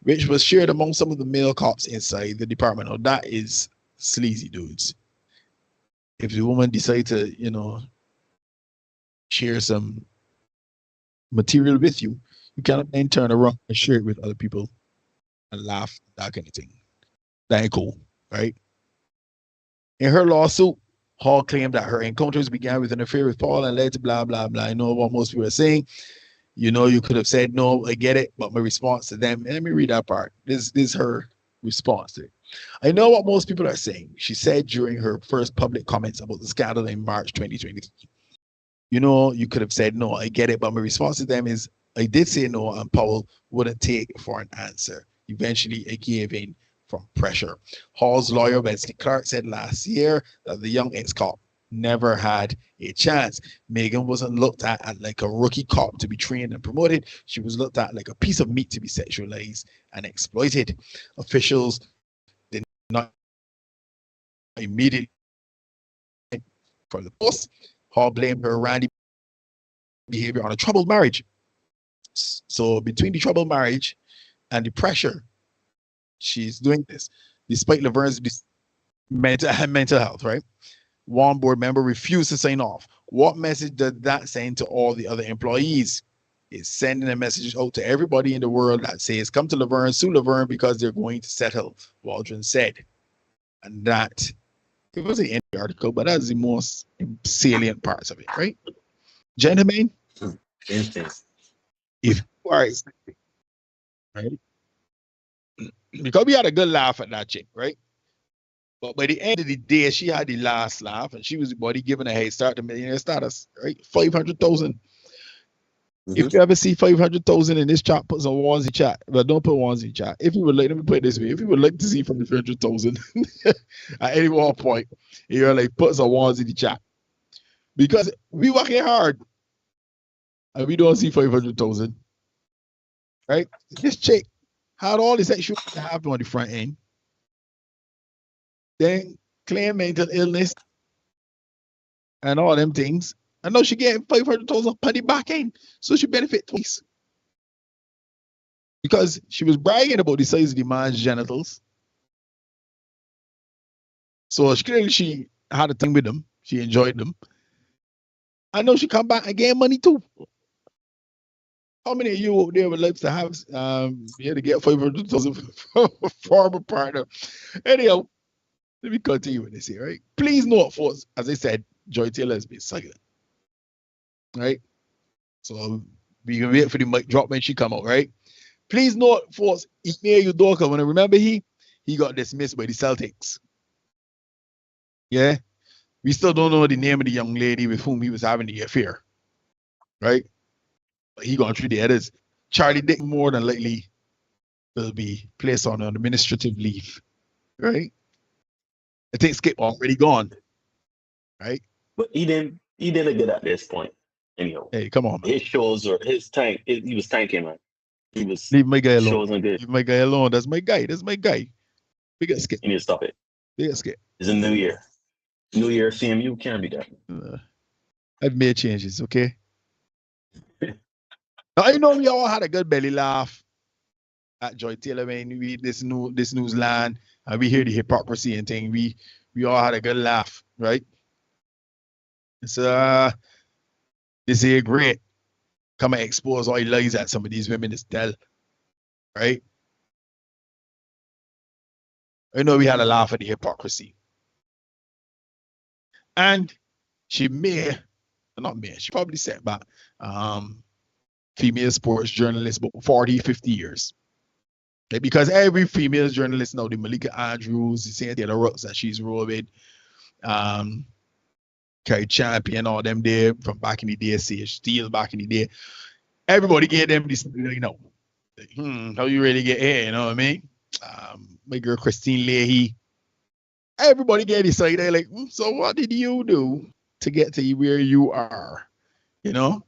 S4: which was shared among some of the male cops inside the department. Now, that is sleazy, dudes. If the woman decides to, share some material with you, you cannot then turn around and share it with other people and laugh, that kind of thing. That ain't cool, right? In her lawsuit, Hall claimed that her encounters began with an affair with Paul and led to blah, blah, blah. I know what most people are saying. You could have said, no, I get it. But my response to them, and let me read that part. This is her response to it. I know what most people are saying, she said during her first public comments about the scandal in March 2023. You could have said, no, I get it. But my response to them is, I did say no, and Powell wouldn't take for an answer. Eventually, I gave in from pressure. Hall's lawyer, Wesley Clark, said last year that the young ex-cop never had a chance. Megan wasn't looked at like a rookie cop to be trained and promoted. She was looked at like a piece of meat to be sexualized and exploited. Officials did not immediately for the post. Hall blamed her randy behavior on a troubled marriage. So between the troubled marriage and the pressure, she's doing this despite Laverne's mental health, right? One board member refused to sign off. What message does that send to all the other employees? It's sending a message out to everybody in the world that says, come to Laverne, sue Laverne because they're going to settle, Waldron said. And that, it wasn't in the article, but that's the most salient parts of it, right? Gentlemen, if you are, right? Because we had a good laugh at that chick, right? But by the end of the day, she had the last laugh, and she was body giving a head start to millionaire status, right? 500,000. If you ever see 500,000 in this chat, put some ones in chat. But don't put ones in chat. If you would like, let me put it this way: if you would like to see 500,000 at any one point, you're like, put some ones in the chat, because we working hard and we don't see 500,000, right? This chick had all this extra to happen on the front end, then claim mental illness and all them things. I know she getting 500,000 on the back end, so she benefit twice. Because she was bragging about the size of the man's genitals. So clearly she had a thing with them. She enjoyed them. I know she come back and get money too. How many of you out there would like to have to get 500,000 from a former partner? Anyhow, let me continue with this here, right? Please note, folks, as I said, Joy Taylor has been silent, right? So we can wait for the mic drop when she come out, right? Please note, folks, Ime Udoka, when I remember he got dismissed by the Celtics. Yeah? We still don't know the name of the young lady with whom he was having the affair, right? But he gone through the others. Charlie Dick more than likely will be placed on an administrative leave, right? I think Skip already gone, right?
S2: But he didn't get at this point. Anyhow,
S4: Hey, come on, man.
S2: his shows or his tank, he was tanking, man. He was
S4: Leave my guy alone.
S2: shows and good.
S4: Leave my guy alone. That's my guy. That's my guy. We got Skip.
S2: You need to stop it.
S4: We got Skip.
S2: It's a new year. New year CMU can't be that.
S4: I've made changes, okay? I know we all had a good belly laugh at Joy Taylor when we read this news land and we hear the hypocrisy and thing. We all had a good laugh, right? So this is great. Come and expose all the lies that some of these women is tell, right? I know we had a laugh at the hypocrisy. And she probably said back female sports journalist about 40, 50 years. Okay? Because every female journalist now, the Malika Andrews, the St. Taylor Rooks that she's rolled with, Carrie Champion, all them there from back in the day, Sage Steele back in the day. Everybody gave them this, how you really get here, you know what I mean? My girl Christine Leahy. Everybody get this side. They're like, so what did you do to get to where you are? You know?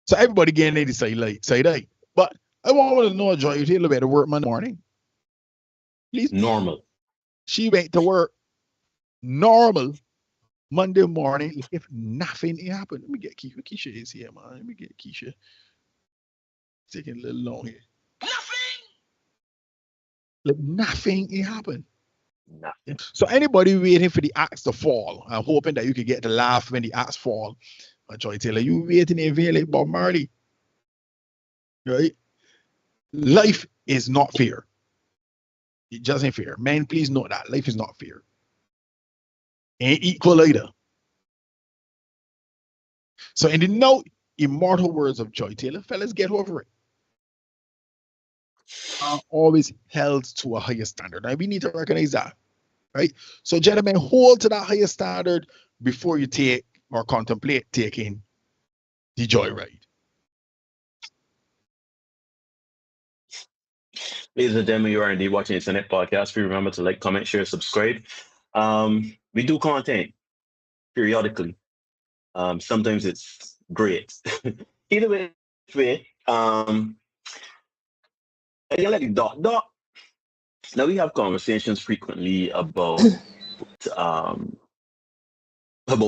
S4: So everybody getting this side eye. But I want to know, Joy, you tell about the work Monday morning. Please.
S2: Normal.
S4: She went to work normal Monday morning if nothing happened. Let me get Keisha. Keisha is here, man. Let me get Keisha. It's taking a little long here. Nothing happened.
S2: Nothing.
S4: So anybody waiting for the axe to fall and hoping that you could get the laugh when the axe fall, Joy Taylor, you waiting in vain like Bob Marley. Right? Life is not fair. It just ain't fair. Man, please note that. Life is not fair. Ain't equal either. So in the now immortal words of Joy Taylor, fellas, get over it. Are always held to a higher standard. And we need to recognize that. Right? So gentlemen, hold to that higher standard before you take or contemplate taking the joyride.
S2: Ladies and gentlemen, you are indeed watching the Senate podcast. Please remember to like, comment, share, subscribe. We do content periodically. Sometimes it's great. Either way, I like it, Doc. Now we have conversations frequently about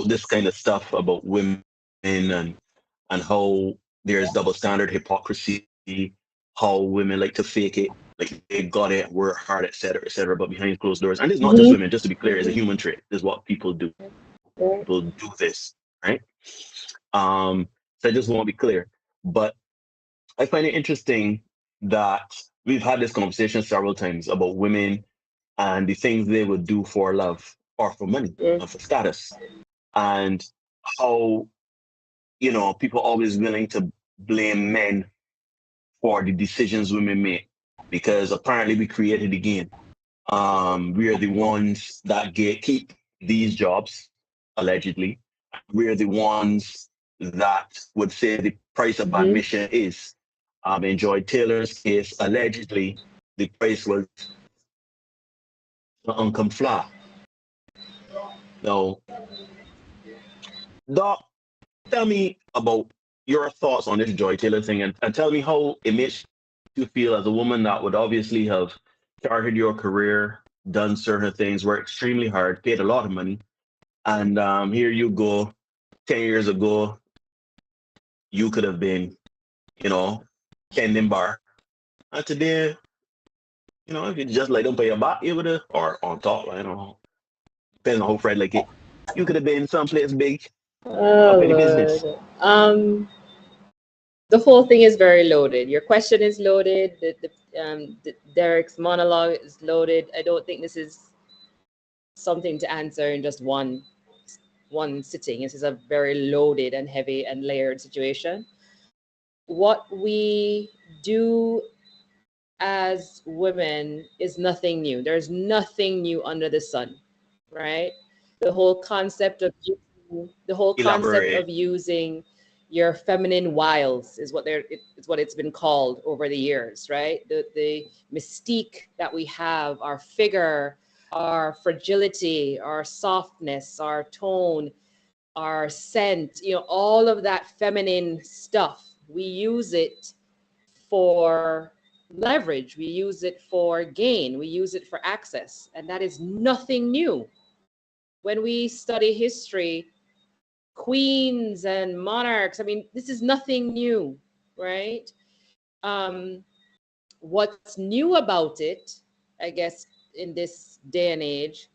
S2: this kind of stuff about women and how there's double standard, hypocrisy, how women like to fake it, like they got it, work hard, etc., but behind closed doors. And it's not just women, just to be clear, it's a human trait. This is what people do. People do this, right? So I just want to be clear. But I find it interesting that we've had this conversation several times about women and the things they would do for love or for money and for status, and how, people always willing to blame men for the decisions women make, because apparently we created the game. We are the ones that gatekeep these jobs, allegedly. We're the ones that would say the price of admission is. In Joy Taylor's case, allegedly, the price was Uncle Fla. Now, Doc, tell me about your thoughts on this Joy Taylor thing, and tell me how it makes you feel as a woman that would obviously have started your career, done certain things, worked extremely hard, paid a lot of money, and here you go, 10 years ago, you could have been, tending bar. And today, if you just lay down by your back, you would have, or on top, I don't know, depending on how Fred like it, you could have been someplace big,
S3: Oh,
S2: Up in the business.
S3: Lord. The whole thing is very loaded. Your question is loaded. Derek's monologue is loaded. I don't think this is something to answer in just one sitting. This is a very loaded and heavy and layered situation. What we do as women is nothing new. There's nothing new under the sun, right? The whole concept of
S2: Elaborate.
S3: using your feminine wiles is it's what it's been called over the years, right? The mystique that we have, our figure, our fragility, our softness, our tone, our scent, all of that feminine stuff. We use it for leverage, we use it for gain, we use it for access, and that is nothing new. When we study history, queens and monarchs, I mean, this is nothing new, right? What's new about it, I guess, in this day and age,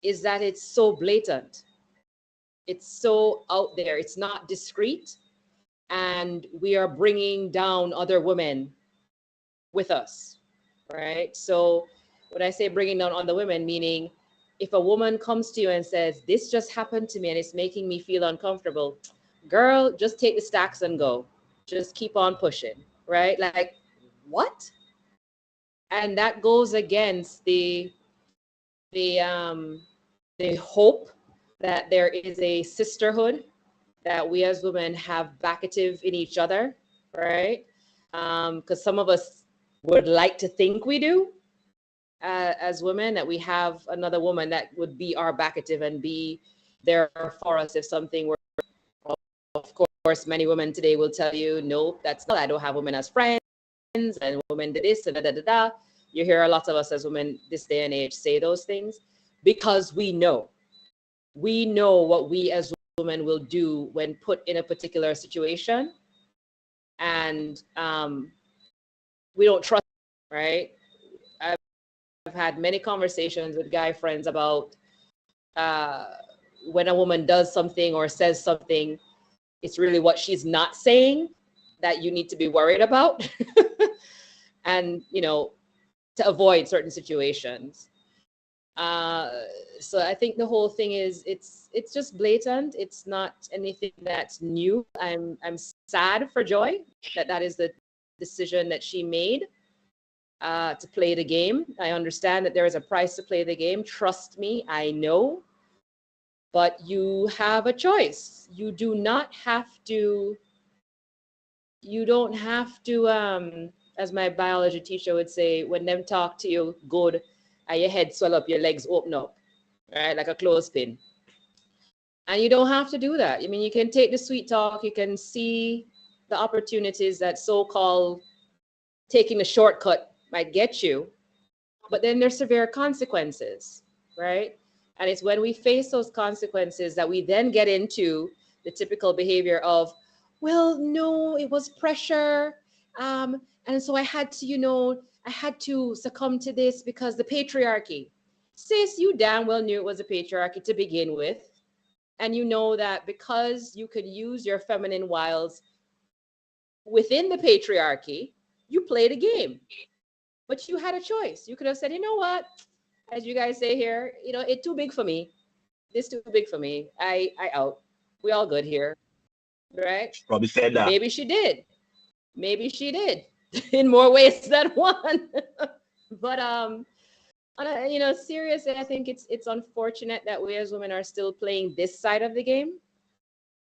S3: is that it's so blatant. It's so out there. It's not discreet. And we are bringing down other women with us, right? So when I say bringing down other women, meaning if a woman comes to you and says, this just happened to me and it's making me feel uncomfortable, girl, just take the stacks and go. Just keep on pushing, right? Like, what? And that goes against the hope that there is a sisterhood, that we as women have backative in each other, right? Because some of us would like to think we do as women, that we have another woman that would be our backative and be there for us if something were. Of course, many women today will tell you, nope, that's not, I don't have women as friends, and women did this, and da da da da. You hear a lot of us as women this day and age say those things because we know what we as women will do when put in a particular situation, and we don't trust, right? I've had many conversations with guy friends about when a woman does something or says something, it's really what she's not saying that you need to be worried about. And to avoid certain situations. So I think the whole thing is it's just blatant. It's not anything that's new. I'm sad for Joy that is the decision that she made to play the game. I understand that there is a price to play the game. Trust me, I know. But you have a choice. You don't have to, as my biology teacher would say, when them talk to you good, and your head swell up, your legs open up, right? Like a clothespin. And you don't have to do that. I mean, you can take the sweet talk, you can see the opportunities that so-called taking the shortcut might get you, but then there's severe consequences, right? And it's when we face those consequences that we then get into the typical behavior of, well, no, it was pressure. And so I had to succumb to this because the patriarchy. Sis, you damn well knew it was a patriarchy to begin with. And you know that because you could use your feminine wiles within the patriarchy, you played a game. But you had a choice. You could have said, you know what, as you guys say here, it's too big for me. This too big for me. I out. We all good here, right?
S2: Probably said that.
S3: Maybe she did. Maybe she did in more ways than one. But on a seriously, I think it's unfortunate that we as women are still playing this side of the game,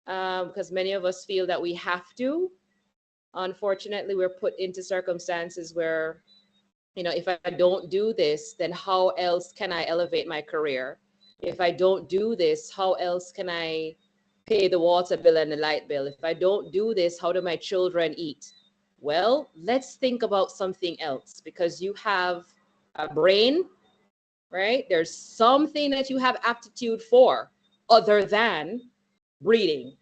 S3: because many of us feel that we have to. Unfortunately, we're put into circumstances where, if I don't do this, then how else can I elevate my career? If I don't do this, how else can I pay the water bill and the light bill? If I don't do this, how do my children eat? Well, let's think about something else, because you have a brain, right? There's something that you have aptitude for other than breathing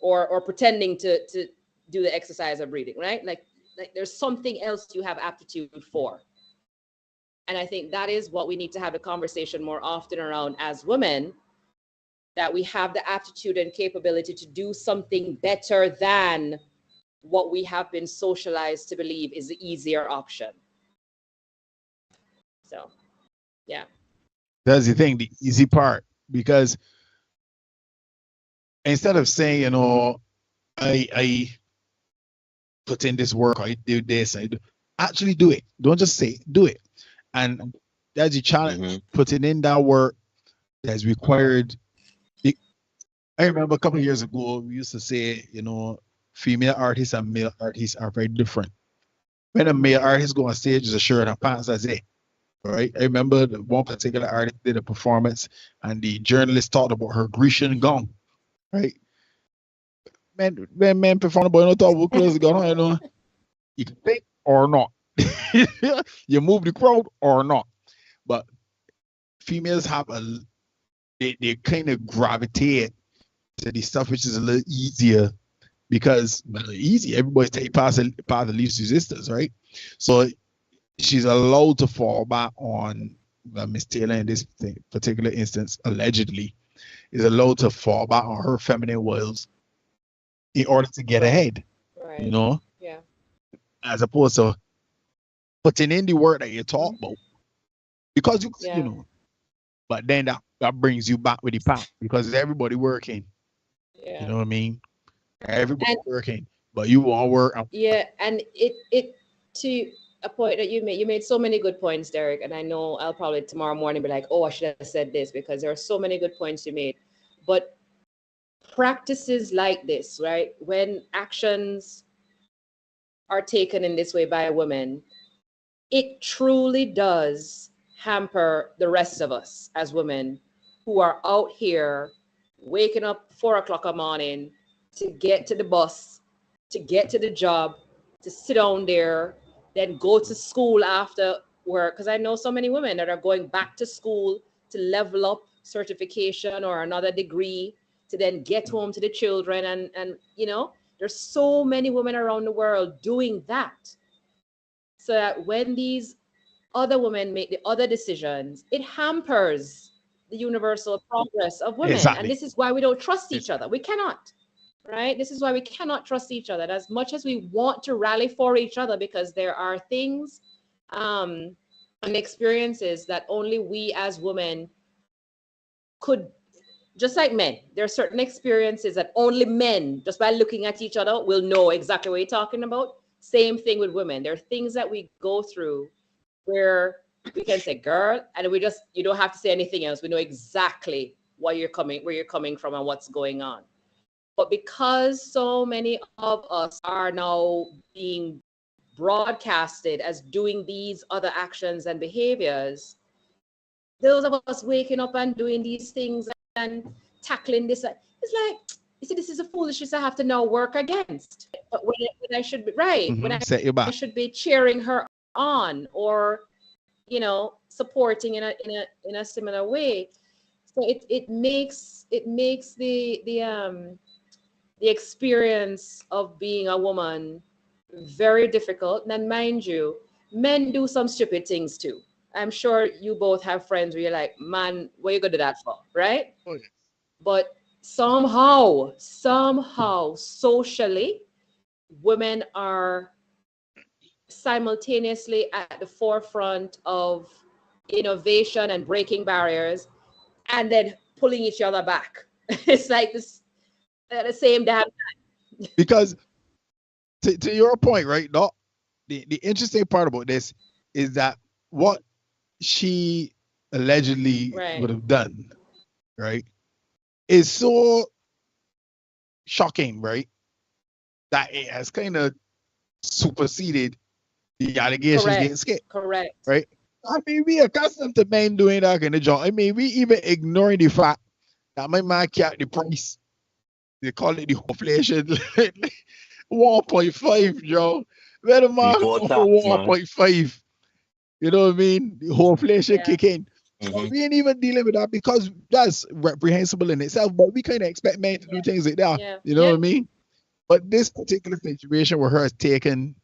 S3: or pretending to do the exercise of breathing, right? Like there's something else you have aptitude for. And I think that is what we need to have a conversation more often around as women, that we have the aptitude and capability to do something better than what we have been socialized to believe is the easier option. So, yeah.
S4: That's the thing, the easy part. Because instead of saying, you know, I put in this work, I do this, actually do it. Don't just say it, do it. And that's the challenge, putting in that work that's required. I remember a couple of years ago, we used to say, you know, female artists and male artists are very different. When a male artist go on stage, is a shirt and pants, that's it. Right? I remember the one particular artist did a performance and the journalist talked about her Grecian gown. Right? Men perform the boy, don't talk about clothes, gown, you know. You can think or not. You move the crowd or not. But females have they kind of gravitate to the stuff which is a little easier because easy. Everybody's take past the least resistance, right? So she's allowed to fall back on Miss Taylor in this particular instance, allegedly, is allowed to fall back on her feminine wills in order to get ahead.
S3: Right.
S4: You know?
S3: Yeah.
S4: As opposed to putting in the work that you talk about. Because you know, but then that brings you back with the pack because everybody working.
S3: Yeah.
S4: You know what I mean? Everybody working, but you all work.
S3: Yeah, and it to a point that you made so many good points, Derek, and I know I'll probably tomorrow morning be like, oh, I should have said this because there are so many good points you made. But practices like this, right? When actions are taken in this way by women, it truly does hamper the rest of us as women who are out here waking up 4 o'clock a morning to get to the bus, to get to the job, to sit down there, then go to school after work. Because I know so many women that are going back to school to level up certification or another degree to then get home to the children. And you know, there's so many women around the world doing that. So that when these other women make the other decisions, it hampers the universal progress of women.
S4: Exactly.
S3: And this is why we don't trust each other. We cannot, right? This is why we cannot trust each other. And as much as we want to rally for each other, because there are things and experiences that only we as women could, just like men, there are certain experiences that only men, just by looking at each other, will know exactly what you're talking about. Same thing with women. There are things that we go through where we can say, girl, and you don't have to say anything else. We know exactly where you're coming from and what's going on. But because so many of us are now being broadcasted as doing these other actions and behaviors, those of us waking up and doing these things and tackling this, it's like, you see, this is a foolishness I have to now work against. But when I should be right, when I should be cheering her on or, you know, supporting in a similar way. So it makes the experience of being a woman very difficult. And mind you, men do some stupid things too. I'm sure you both have friends where you're like, man, what you gonna do that for, right?
S4: Oh, yeah.
S3: But somehow, socially, women are simultaneously at the forefront of innovation and breaking barriers, and then pulling each other back. It's like this at the same damn time.
S4: Because to your point, right? No, the interesting part about this is that what she allegedly would have done, right, is so shocking, right, that it has kind of superseded the allegations getting skipped.
S3: Correct.
S4: Right? I mean, we accustomed to men doing that kind of job. I mean, we even ignoring the fact that my man kept the price. They call it the inflation. 1.5, Joe. Where the man for 1.5? You know what I mean? The whole inflation kick in. So we ain't even dealing with that because that's reprehensible in itself. But we kind of expect men to do things like that.
S3: Yeah.
S4: You know what I mean? But this particular situation where her has taken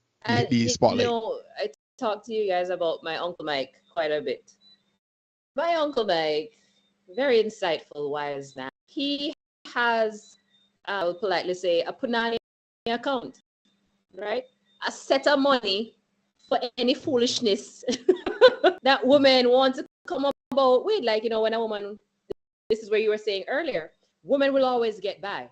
S4: the spotlight.
S3: You know, I talked to you guys about my Uncle Mike quite a bit. My Uncle Mike, very insightful, wise man. he has, I'll politely say, a punani account, right? A set of money for any foolishness that women want to come about with. Like, when a woman, this is where you were saying earlier, women will always get by.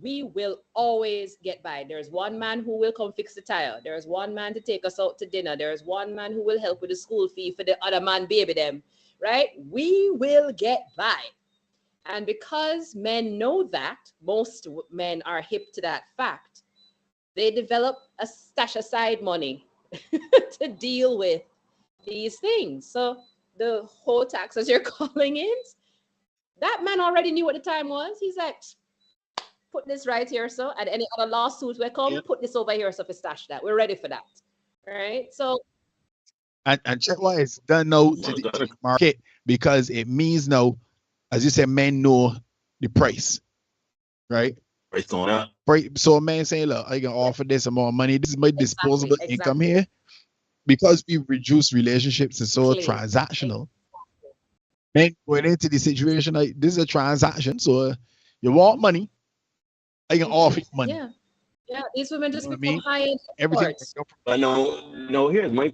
S3: We will always get by. There's one man who will come fix the tire. There's one man to take us out to dinner. There's one man who will help with the school fee for the other man baby them, right? We will get by. And because men know that, most men are hip to that fact, they develop a stash aside money to deal with these things. So the whole tax, as you're calling it, that man already knew what the time was. He's like, put this right here, so, and any other lawsuits will come, put this over here, so for stash that. We're ready for that. Right? So
S4: And check what it's done now to the market, because it means now, as you said, men know the price, right?
S2: Price going up.
S4: Right. So a man saying, look, I can offer this amount of money. This is my disposable income here. Because we reduce relationships and so transactional. Men going into the situation, like, this is a transaction. So you want money, I can offer you money.
S3: Yeah. Yeah, these women just
S4: You know
S3: become high end.
S4: Everything.
S2: But no, here's my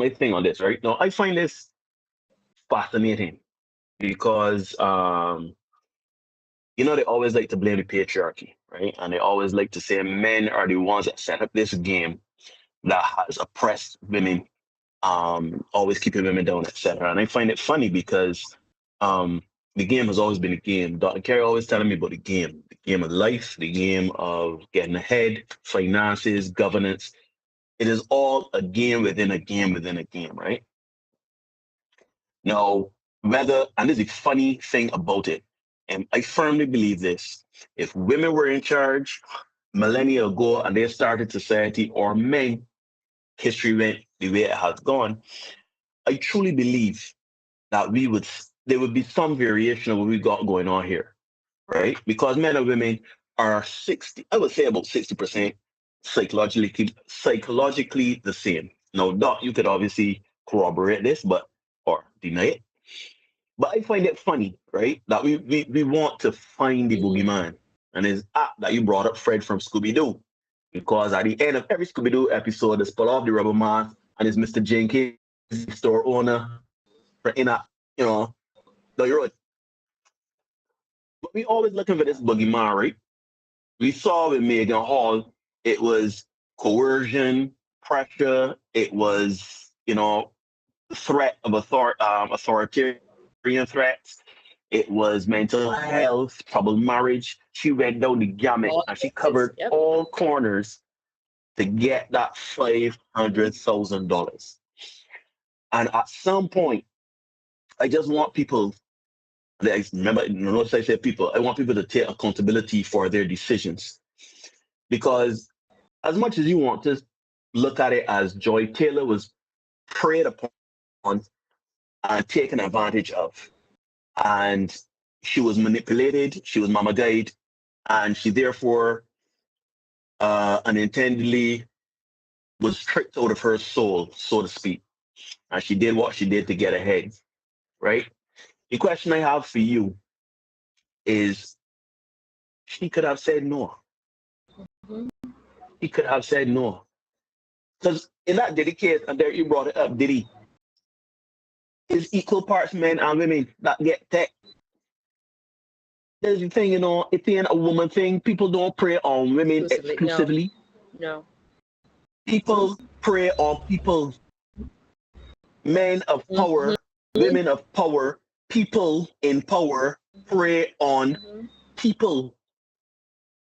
S2: thing on this, right? No, I find this fascinating because they always like to blame the patriarchy, right? And they always like to say men are the ones that set up this game that has oppressed women, always keeping women down, etc. And I find it funny because the game has always been a game. Dr. Carey always telling me about the game of life, the game of getting ahead, finances, governance. It is all a game within a game within a game, right? Now, and this is the funny thing about it, and I firmly believe this, if women were in charge millennia ago and they started society, or men, history went the way it has gone, I truly believe that there would be some variation of what we got going on here, right? Because men and women are 60, I would say about 60% psychologically the same. Now, Doc, you could obviously corroborate this, or deny it. But I find it funny, right? That we want to find the boogeyman. And it's apt that you brought up Fred from Scooby-Doo. Because at the end of every Scooby-Doo episode, they pull off the rubber mask and it's Mr. Jenkins, store owner, in a, no, you're right. But we always looking for this boogeyman, right? We saw with Megan Hall, it was coercion, pressure, it was, threat of authoritarian threats. It was mental health, troubled marriage. She went down the gamut and she covered all corners to get that $500,000. And at some point, I just want people, remember, notice I said people, I want people to take accountability for their decisions. Because as much as you want to look at it as Joy Taylor was preyed upon and taken advantage of, and she was manipulated, she was mama guide, and she therefore unintentionally was tricked out of her soul, so to speak. And she did what she did to get ahead, right? The question I have for you is, she could have said no. He could have said no. Because in that Diddy case, and there you brought it up, Diddy, is equal parts men and women that get tech. There's the thing, it ain't a woman thing. People don't prey on women exclusively.
S3: No.
S2: People prey on people. Men of power, women of power, people in power prey on people.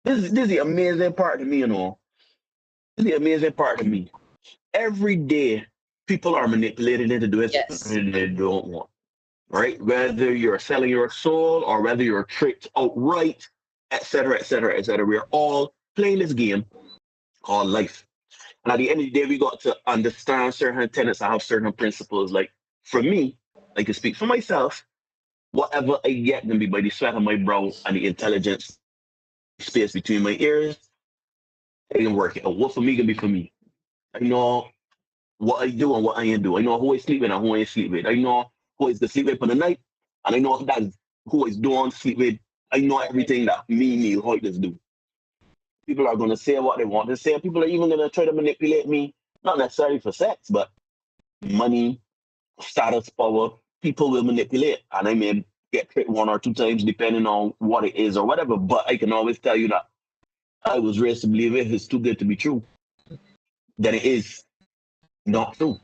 S2: This is the amazing part to me, This is the amazing part to me. Every day, people are manipulated into doing something they don't want. Right? Whether you're selling your soul or whether you're tricked outright, etc., etc., etc. We're all playing this game called life. And at the end of the day, we got to understand certain tenets and have certain principles. Like, for me, I can speak for myself, whatever I get can be by the sweat of my brow and the intelligence space between my ears, I can work it out. What for me can be for me. I know what I do and what I ain't do. I know who I sleep with and who I ain't sleep with. I know who is the sleep with for the night And I know that's who I don't sleep with. I know everything that me, Neil Hoyters do. People are going to say what they want to say. People are even going to try to manipulate me, not necessarily for sex, but money, status, power. People will manipulate. And I may get tricked one or two times depending on what it is or whatever. But I can always tell you that I was raised to believe if it's too good to be true, then it is not true.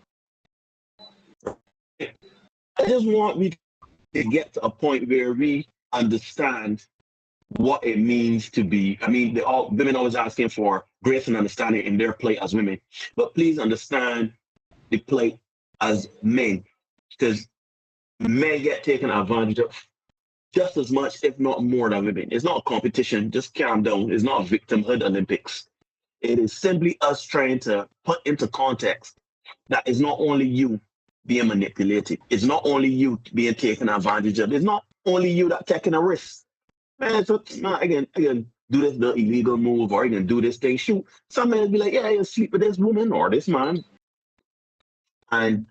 S2: I just want me to get to a point where we understand what it means to be. I mean, women always asking for grace and understanding in their plight as women, but please understand the plight as men, because men get taken advantage of just as much, if not more, than women. It's not a competition. Just calm down. It's not a victimhood Olympics. It is simply us trying to put into context that it's not only you being manipulated. It's not only you being taken advantage of. It's not only you that taking a risk. Man, so I can do this the illegal move, or I can do this thing. Shoot, some men be like, yeah, I sleep with this woman or this man, and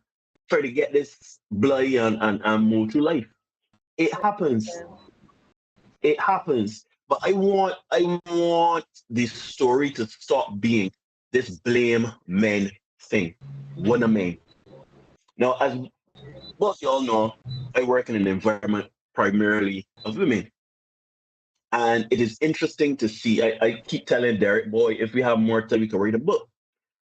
S2: try to get this bloody and move through life. It happens. It happens. But I want this story to stop being this blame men thing. What a man. Now, as most of y'all know, I work in an environment primarily of women. And it is interesting to see. I keep telling Derek, boy, if we have more time, we can read a book.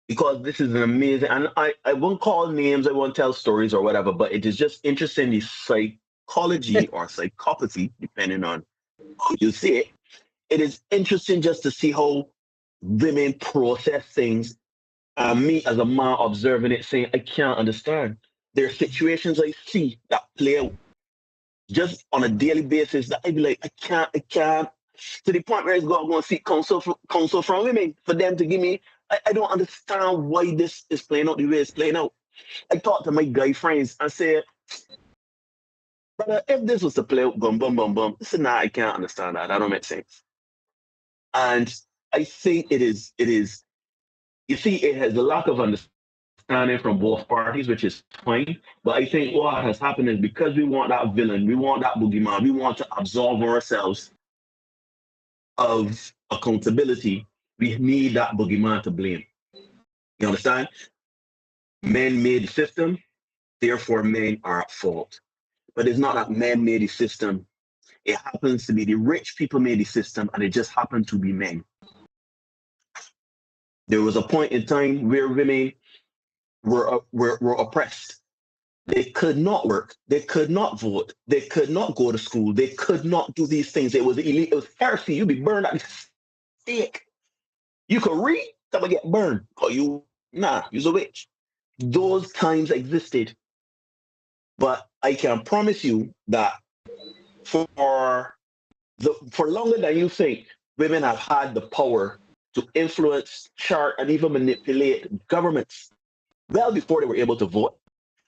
S2: Because this is an amazing, and I won't call names, I won't tell stories or whatever, but it is just interesting, the psychology or psychopathy, depending on how you see it. It is interesting just to see how women process things. Me as a man observing it, saying, I can't understand. There are situations I see that play out just on a daily basis that I'd be like, I can't. To the point where it's going to seek counsel from women for them to give me. I don't understand why this is playing out the way it's playing out. I talk to my guy friends and say, brother, if this was to play out, boom, boom, boom, boom, I said, nah, I can't understand that. That don't make sense. And I think it is, you see, it has a lack of understanding from both parties, which is fine. But I think what has happened is because we want that villain, we want that boogeyman, we want to absolve ourselves of accountability, we need that boogeyman to blame. You understand? Men made the system, therefore men are at fault. But it's not that men made the system. It happens to be the rich people made the system, and it just happened to be men. There was a point in time where women were oppressed. They could not work. They could not vote. They could not go to school. They could not do these things. It was illegal. It was heresy. You'd be burned at the stake. You could read, someone get burned. Or you're a witch. Those times existed. But I can promise you that for longer than you think, women have had the power to influence, chart, and even manipulate governments well before they were able to vote,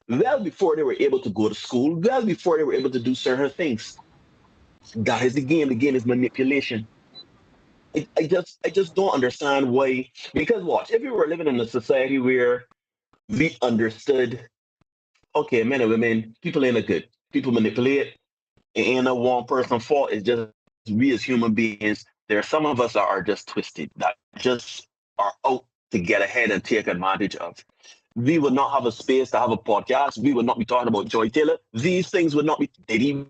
S2: well before they were able to go to school, well before they were able to do certain things. That is the game. The game is manipulation. I just don't understand why. Because watch, if we were living in a society where we understood, okay, men and women, people ain't good. People manipulate. It ain't a one person fault. It's just we as human beings. There are some of us that are just twisted, that just are out to get ahead and take advantage of. We would not have a space to have a podcast. We would not be talking about Joy Taylor. These things would not be, we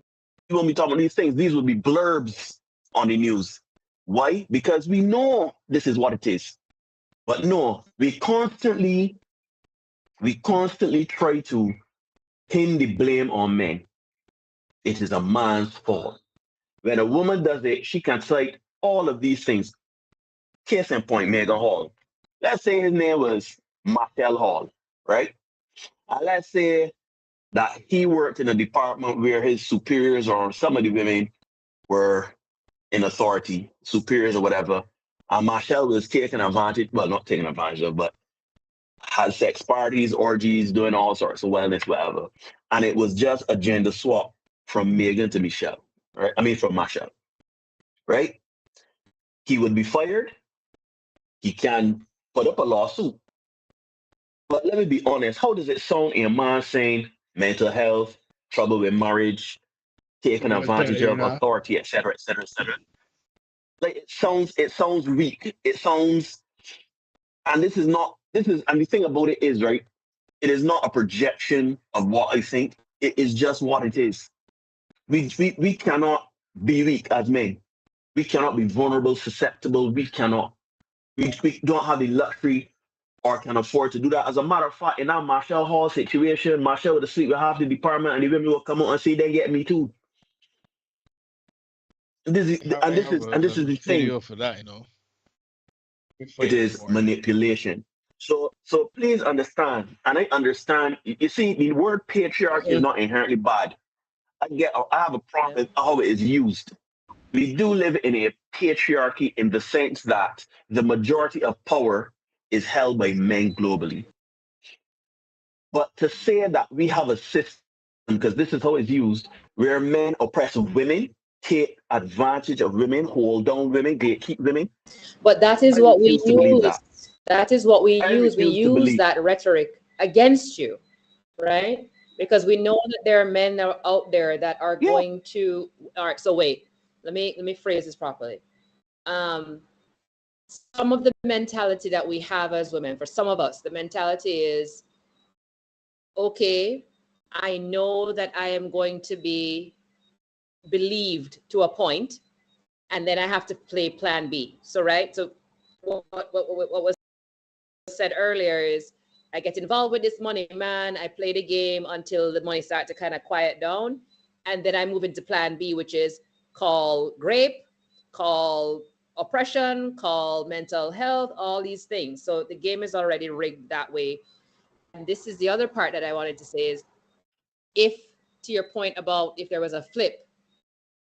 S2: won't be talking about these things. These would be blurbs on the news. Why? Because we know this is what it is. But no, we constantly try to pin the blame on men. It is a man's fault. When a woman does it, she can cite all of these things. Case in point, Megan Hall. Let's say his name was Martel Hall, right? And let's say that he worked in a department where his superiors or some of the women were in authority, superiors or whatever. And Marshall was taking advantage, well, not taking advantage of, but had sex parties, orgies, doing all sorts of wellness, whatever. And it was just a gender swap from Megan to Michelle, right? I mean, from Marshall, right? He would be fired. He can put up a lawsuit. But let me be honest, how does it sound in a man saying mental health, trouble with marriage, taking
S4: You was
S2: advantage of authority, etc., etc., etc. Like it sounds weak. It sounds, and and the thing about it is, right, it is not a projection of what I think. It is just what it is. We cannot be weak as men. We cannot be vulnerable, susceptible. We don't have the luxury or can afford to do that. As a matter of fact, in our Marshall Hall situation, Marshall would sleep with half the department and the women will come out and say they get me too.
S4: I have
S2: This
S4: a
S2: is the thing.
S4: video for that, you know. We're
S2: It
S4: fighting
S2: is
S4: for it.
S2: manipulation. So please understand, and I understand. You see, the word patriarchy is not inherently bad. I have a problem with how it is used. We do live in a patriarchy in the sense that the majority of power is held by men globally. But to say that we have a system, because this is how it's used, where men oppress women, take advantage of women, hold down women, gatekeep women,
S3: But that
S2: I
S3: is what we
S2: refuse to believe
S3: use.
S2: that.
S3: That is what we
S2: I
S3: use. We
S2: refuse to
S3: use
S2: believe.
S3: that rhetoric against you, right? Because we know that there are men that are out there that are
S2: Yeah.
S3: going to. All right. So wait. Let me phrase this properly. Some of the mentality that we have as women, for some of us, the mentality is, okay, I know that I am going to be believed to a point, and then I have to play plan B. So, right? So what was said earlier is, I get involved with this money, man. I play the game until the money starts to kind of quiet down. And then I move into plan B, which is call rape, call oppression, call mental health, all these things. So the game is already rigged that way. And this is the other part that I wanted to say is, if, to your point about if there was a flip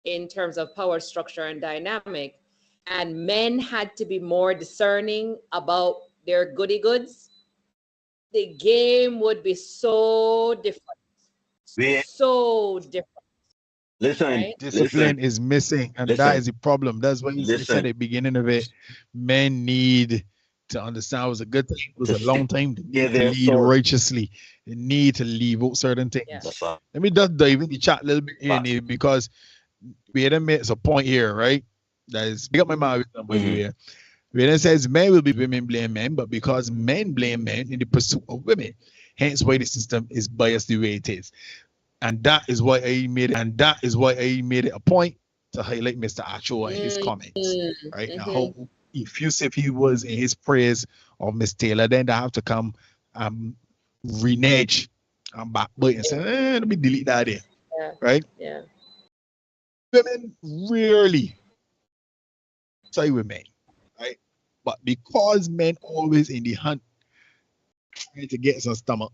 S3: in terms of power structure and dynamic, and men had to be more discerning about their goody goods, the game would be so different. So different.
S2: Listen,
S3: Right?
S4: Discipline is missing, and that is the problem. That's why you said at the beginning of it, men need to understand it was a good thing. It was a long time to need to lead righteously. They need to leave out certain things.
S3: Yeah.
S4: Let me just dive in the chat a little bit here, Neil, because we had a point here, right? That is, pick up my mind with somebody here. Where it says men will be women blame men, but because men blame men in the pursuit of women, hence why the system is biased the way it is. And that is why I made it a point to highlight Mr. Acho and his comments. Right now, how effusive he was in his praise of Miss Taylor, then they have to come renege and backbite and say, let me delete that there.
S3: Yeah.
S4: Right?
S3: Yeah.
S4: Women rarely side with men, right? But because men always in the hunt trying to get some stomach,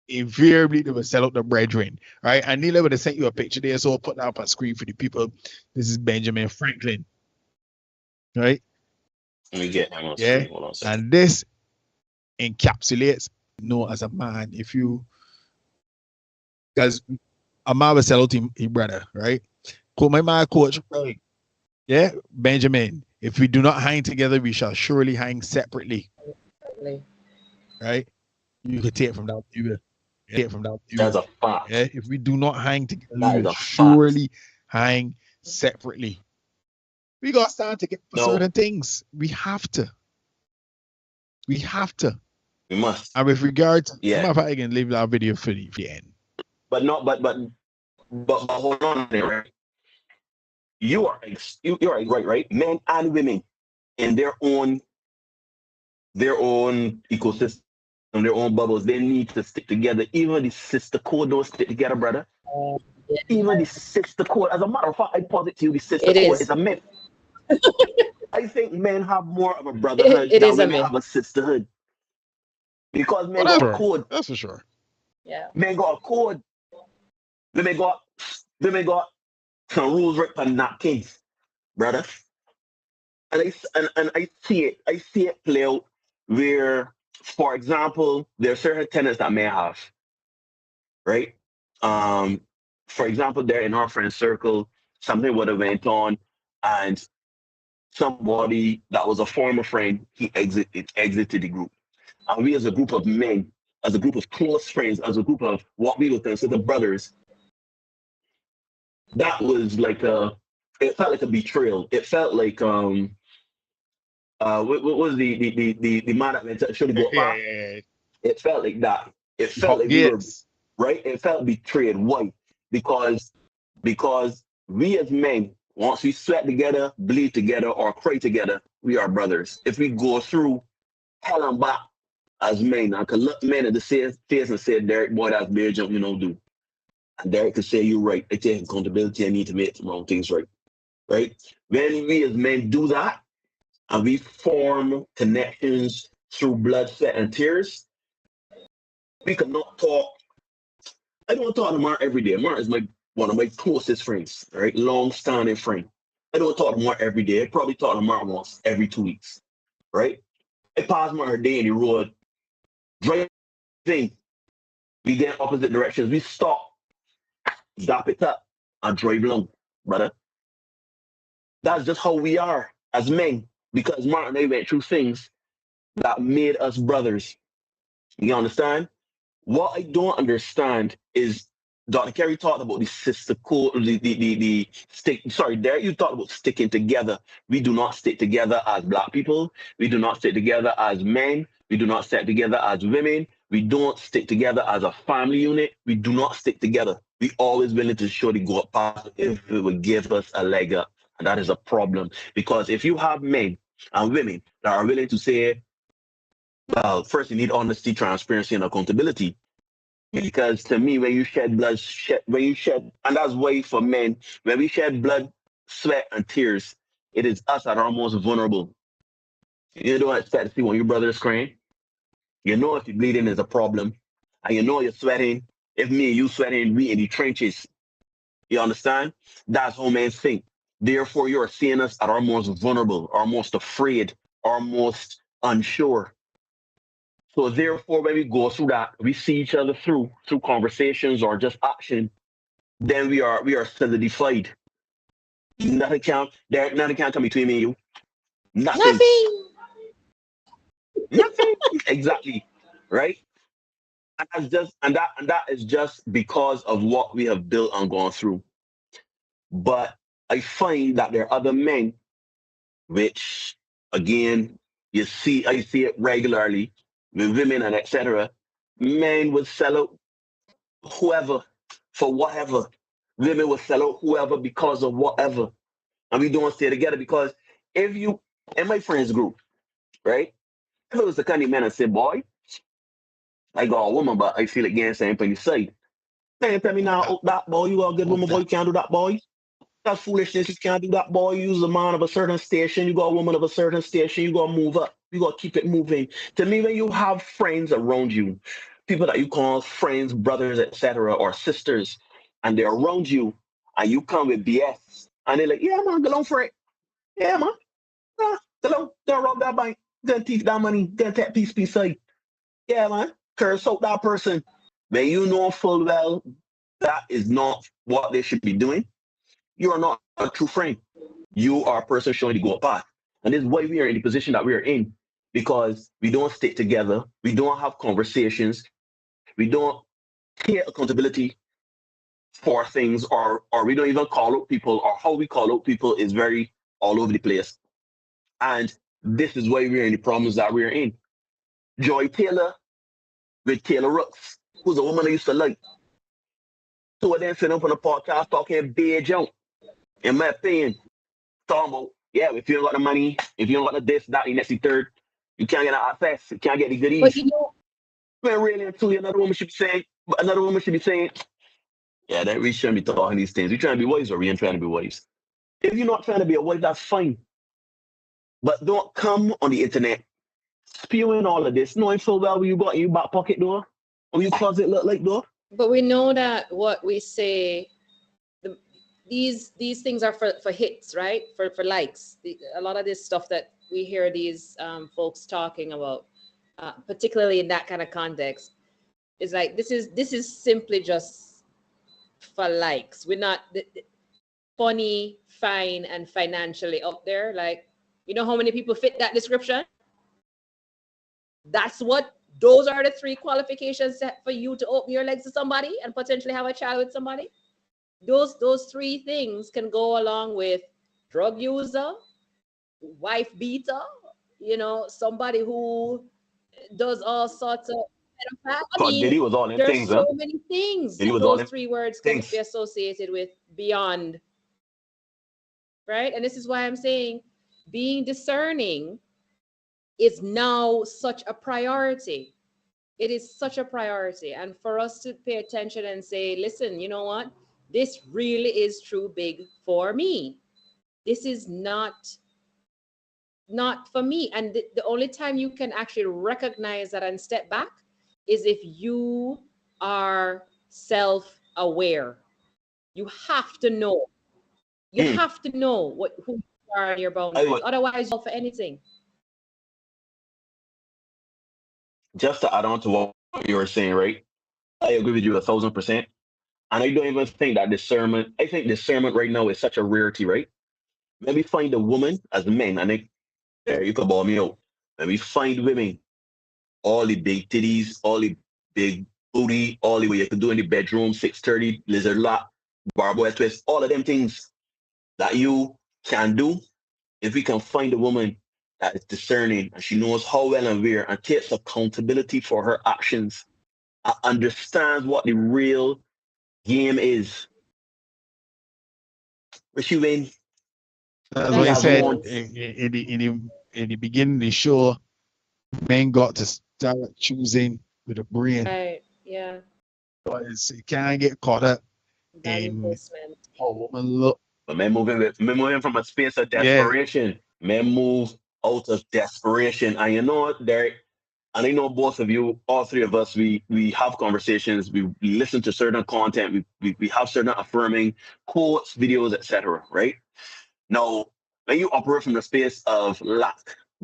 S4: invariably they will sell out the brethren, right? And Neil would have sent you a picture there, so I'll put that up on screen for the people. This is Benjamin Franklin, right?
S2: Let me get him on screen. Hold on a second.
S4: And this encapsulates, as a man, if you, because a man will sell out his brother, right? Call my man coach, right? Yeah, Benjamin, if we do not hang together, we shall surely hang separately. Right? You could take it from that.
S2: That's a fact.
S4: Yeah? If we do not hang together,
S2: that
S4: we will surely hang separately. We got to start to get for certain things. We have to. We
S2: must.
S4: And with regard to, if I can leave that video for the end.
S2: But hold on there, right? You are right. Men and women in their own ecosystem, their own bubbles, they need to stick together. Even the sister code don't stick together, brother. Even the sister code. As a matter of fact, I posit to you, the sister code is a myth. I think men have more of a brotherhood than women have a sisterhood. Because men got a code.
S4: That's for sure.
S3: Yeah.
S2: Men got a code. Women got some rules written on napkins, brother. And I see it play out where, for example, there are certain tenants that may have, right? For example, there in our friend circle, something would have went on, and somebody that was a former friend, he exited the group. And we as a group of men, as a group of close friends, as a group of what we would consider brothers, that was like it felt like a betrayal. It felt like what was the man that went to should go
S4: Yeah,
S2: back?
S4: yeah,
S2: It felt like that. It
S4: yeah.
S2: felt
S4: Hot
S2: like we were
S4: gates.
S2: right. It felt betrayed. Why? Because because we as men, once we sweat together, bleed together, or cry together, we are brothers. If we go through hell and back as men, I could look men at the face and say, Derek, boy, that's beer jump, you know, do. And Derek could say, you're right. I take accountability. I need to make some wrong things right. Right? When we as men do that, and we form connections through blood, sweat, and tears, we cannot talk. I don't talk to Mark every day. Mark is my one of my closest friends, right? Long-standing friend. I don't talk to Mark every day. I probably talk to Mark once every 2 weeks, right? I pass Mark a day in the road, driving. We get opposite directions. We stop, zap it up, and drive along, brother. That's just how we are as men. Because Mark and I went through things that made us brothers. You understand? What I don't understand is Dr. Kerry talked about the sister code, the stick. Sorry, there you talked about sticking together. We do not stick together as black people. We do not stick together as men. We do not stick together as women. We don't stick together as a family unit. We do not stick together. We always willing to show the go up path if it would give us a leg up. And that is a problem. Because if you have men and women that are willing to say, well, first you need honesty, transparency, and accountability. Because to me, when you shed blood, when you shed, and that's why for men, when we shed blood, sweat, and tears, it is us that are most vulnerable. You don't expect to see when your brother is crying. You know if you're bleeding is a problem, and you know you're sweating. If me and you sweating, we in the trenches. You understand? That's how men think. Therefore, you are seeing us at our most vulnerable, our most afraid, our most unsure. So therefore, when we go through that, we see each other through conversations or just action. Then we are solidified. Nothing can come between me and you. Nothing.
S3: Nothing.
S2: Nothing. Exactly. Right? And that is just because of what we have built and gone through. But I find that there are other men, which again, I see it regularly with women and etc. Men would sell out whoever for whatever. Women will sell out whoever because of whatever. And we don't stay together because if you, in my friends group, right? If it was the kind of man that said, boy, I got a woman, but I feel against saying on your side. Man, tell me now,
S4: That,
S2: oh, that boy, you got a good
S4: hope
S2: woman, boy,
S4: that.
S2: you can't do that, boy. That's foolishness. You can't do that, boy. You's a man of a certain station. You got a woman of a certain station. You got to move up. You got to keep it moving. To me, when you have friends around you, people that you call friends, brothers, etc., or sisters, and they're around you, and you come with BS, and they're like, yeah, man, go on for it. Yeah, man. Hello, don't rob that bank. Gonna teach that money. Gonna take piece side. Yeah, man. Curse out that person. When you know full well that is not what they should be doing, you are not a true friend. You are a person showing to go apart. And this is why we are in the position that we are in. Because we don't stick together, we don't have conversations, we don't take accountability for things, or we don't even call out people, or how we call out people is very all over the place. And this is why we're in the problems that we're in. Joy Taylor with Taylor Rooks, who's a woman I used to like. So then sitting up on a podcast talking big junk, in my opinion, talking about, yeah, if you don't got the money, if you don't got the this, that, the next, the third, you can't get access, you can't get the
S3: But
S2: goodies.
S3: you know,
S2: Man, really and truly, another woman should be saying, yeah, that we shouldn't be talking these things. We trying to be wise or we ain't trying to be wise. If you're not trying to be a wife, that's fine. But don't come on the internet spewing all of this, knowing full well what you got in your back pocket door, or your closet look like door.
S3: but we know that what we say, the, these things are for hits, right? For likes. A lot of this stuff that we hear these folks talking about, particularly in that kind of context, is like this is simply just for likes. We're not funny, fine, and financially up there. Like, you know how many people fit that description? Those are the three qualifications for you to open your legs to somebody and potentially have a child with somebody. those three things can go along with drug user, wife beater, somebody who does all sorts of I
S2: But
S3: mean,
S2: Diddy was all them
S3: there's
S2: things, huh?
S3: so many things
S2: Diddy was all
S3: those
S2: them
S3: three words can be
S2: things.
S3: associated with beyond, right? And this is why I'm saying being discerning is now such a priority. It is such a priority. And for us to pay attention and say, listen, you know what? This really is true big for me. This is not for me. And the only time you can actually recognize that and step back is if you are self-aware. You have to know. You have to know who you are and your boundaries. Otherwise, you'll fall for anything.
S2: Just to add on to what you were saying, right? I agree with you 1,000%. And I don't even think that discernment, I think discernment right now is such a rarity, right? Maybe find a woman as men, and there you could ball me out. Maybe find women, all the big titties, all the big booty, all the way you could do in the bedroom, 630, lizard lock, barbell twist, all of them things that you can do. If we can find a woman that is discerning and she knows how well and where and takes accountability for her actions and understands what the real game is, but she win.
S4: That's
S2: She
S4: what you
S2: has
S4: said
S2: won.
S4: in the beginning of the show. Men got to start choosing with the brain.
S3: Right. Yeah.
S4: Because you can't get caught up
S3: Value
S4: in
S3: placement.
S4: how a woman look.
S2: But men moving from a space of desperation. Men move out of desperation. And you know what, Derek? And I know both of you, all three of us, we have conversations, we listen to certain content, we have certain affirming quotes, videos, etc. Right? Now, when you operate from the space of lack,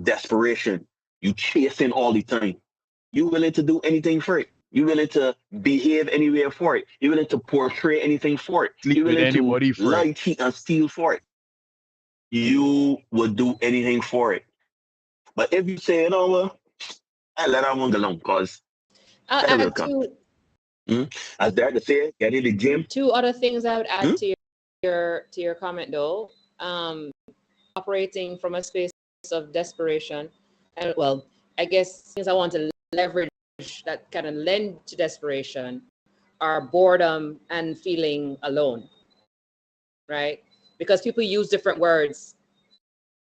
S2: desperation, you chasing all the time. You willing to do anything for it. You willing to behave anywhere for it. You willing to portray anything for it.
S4: Sleep
S2: You
S4: with
S2: willing to
S4: anybody for it.
S2: lie, cheat, and steal for it. You would do anything for it. But if you say, you know what, I let that one go alone because
S3: I'll
S2: that will
S3: add
S2: come. As Derek said, get in the gym.
S3: two other things I would add to your comment though. Operating from a space of desperation, and well, I guess things I want to leverage that kind of lend to desperation are boredom and feeling alone, right? Because people use different words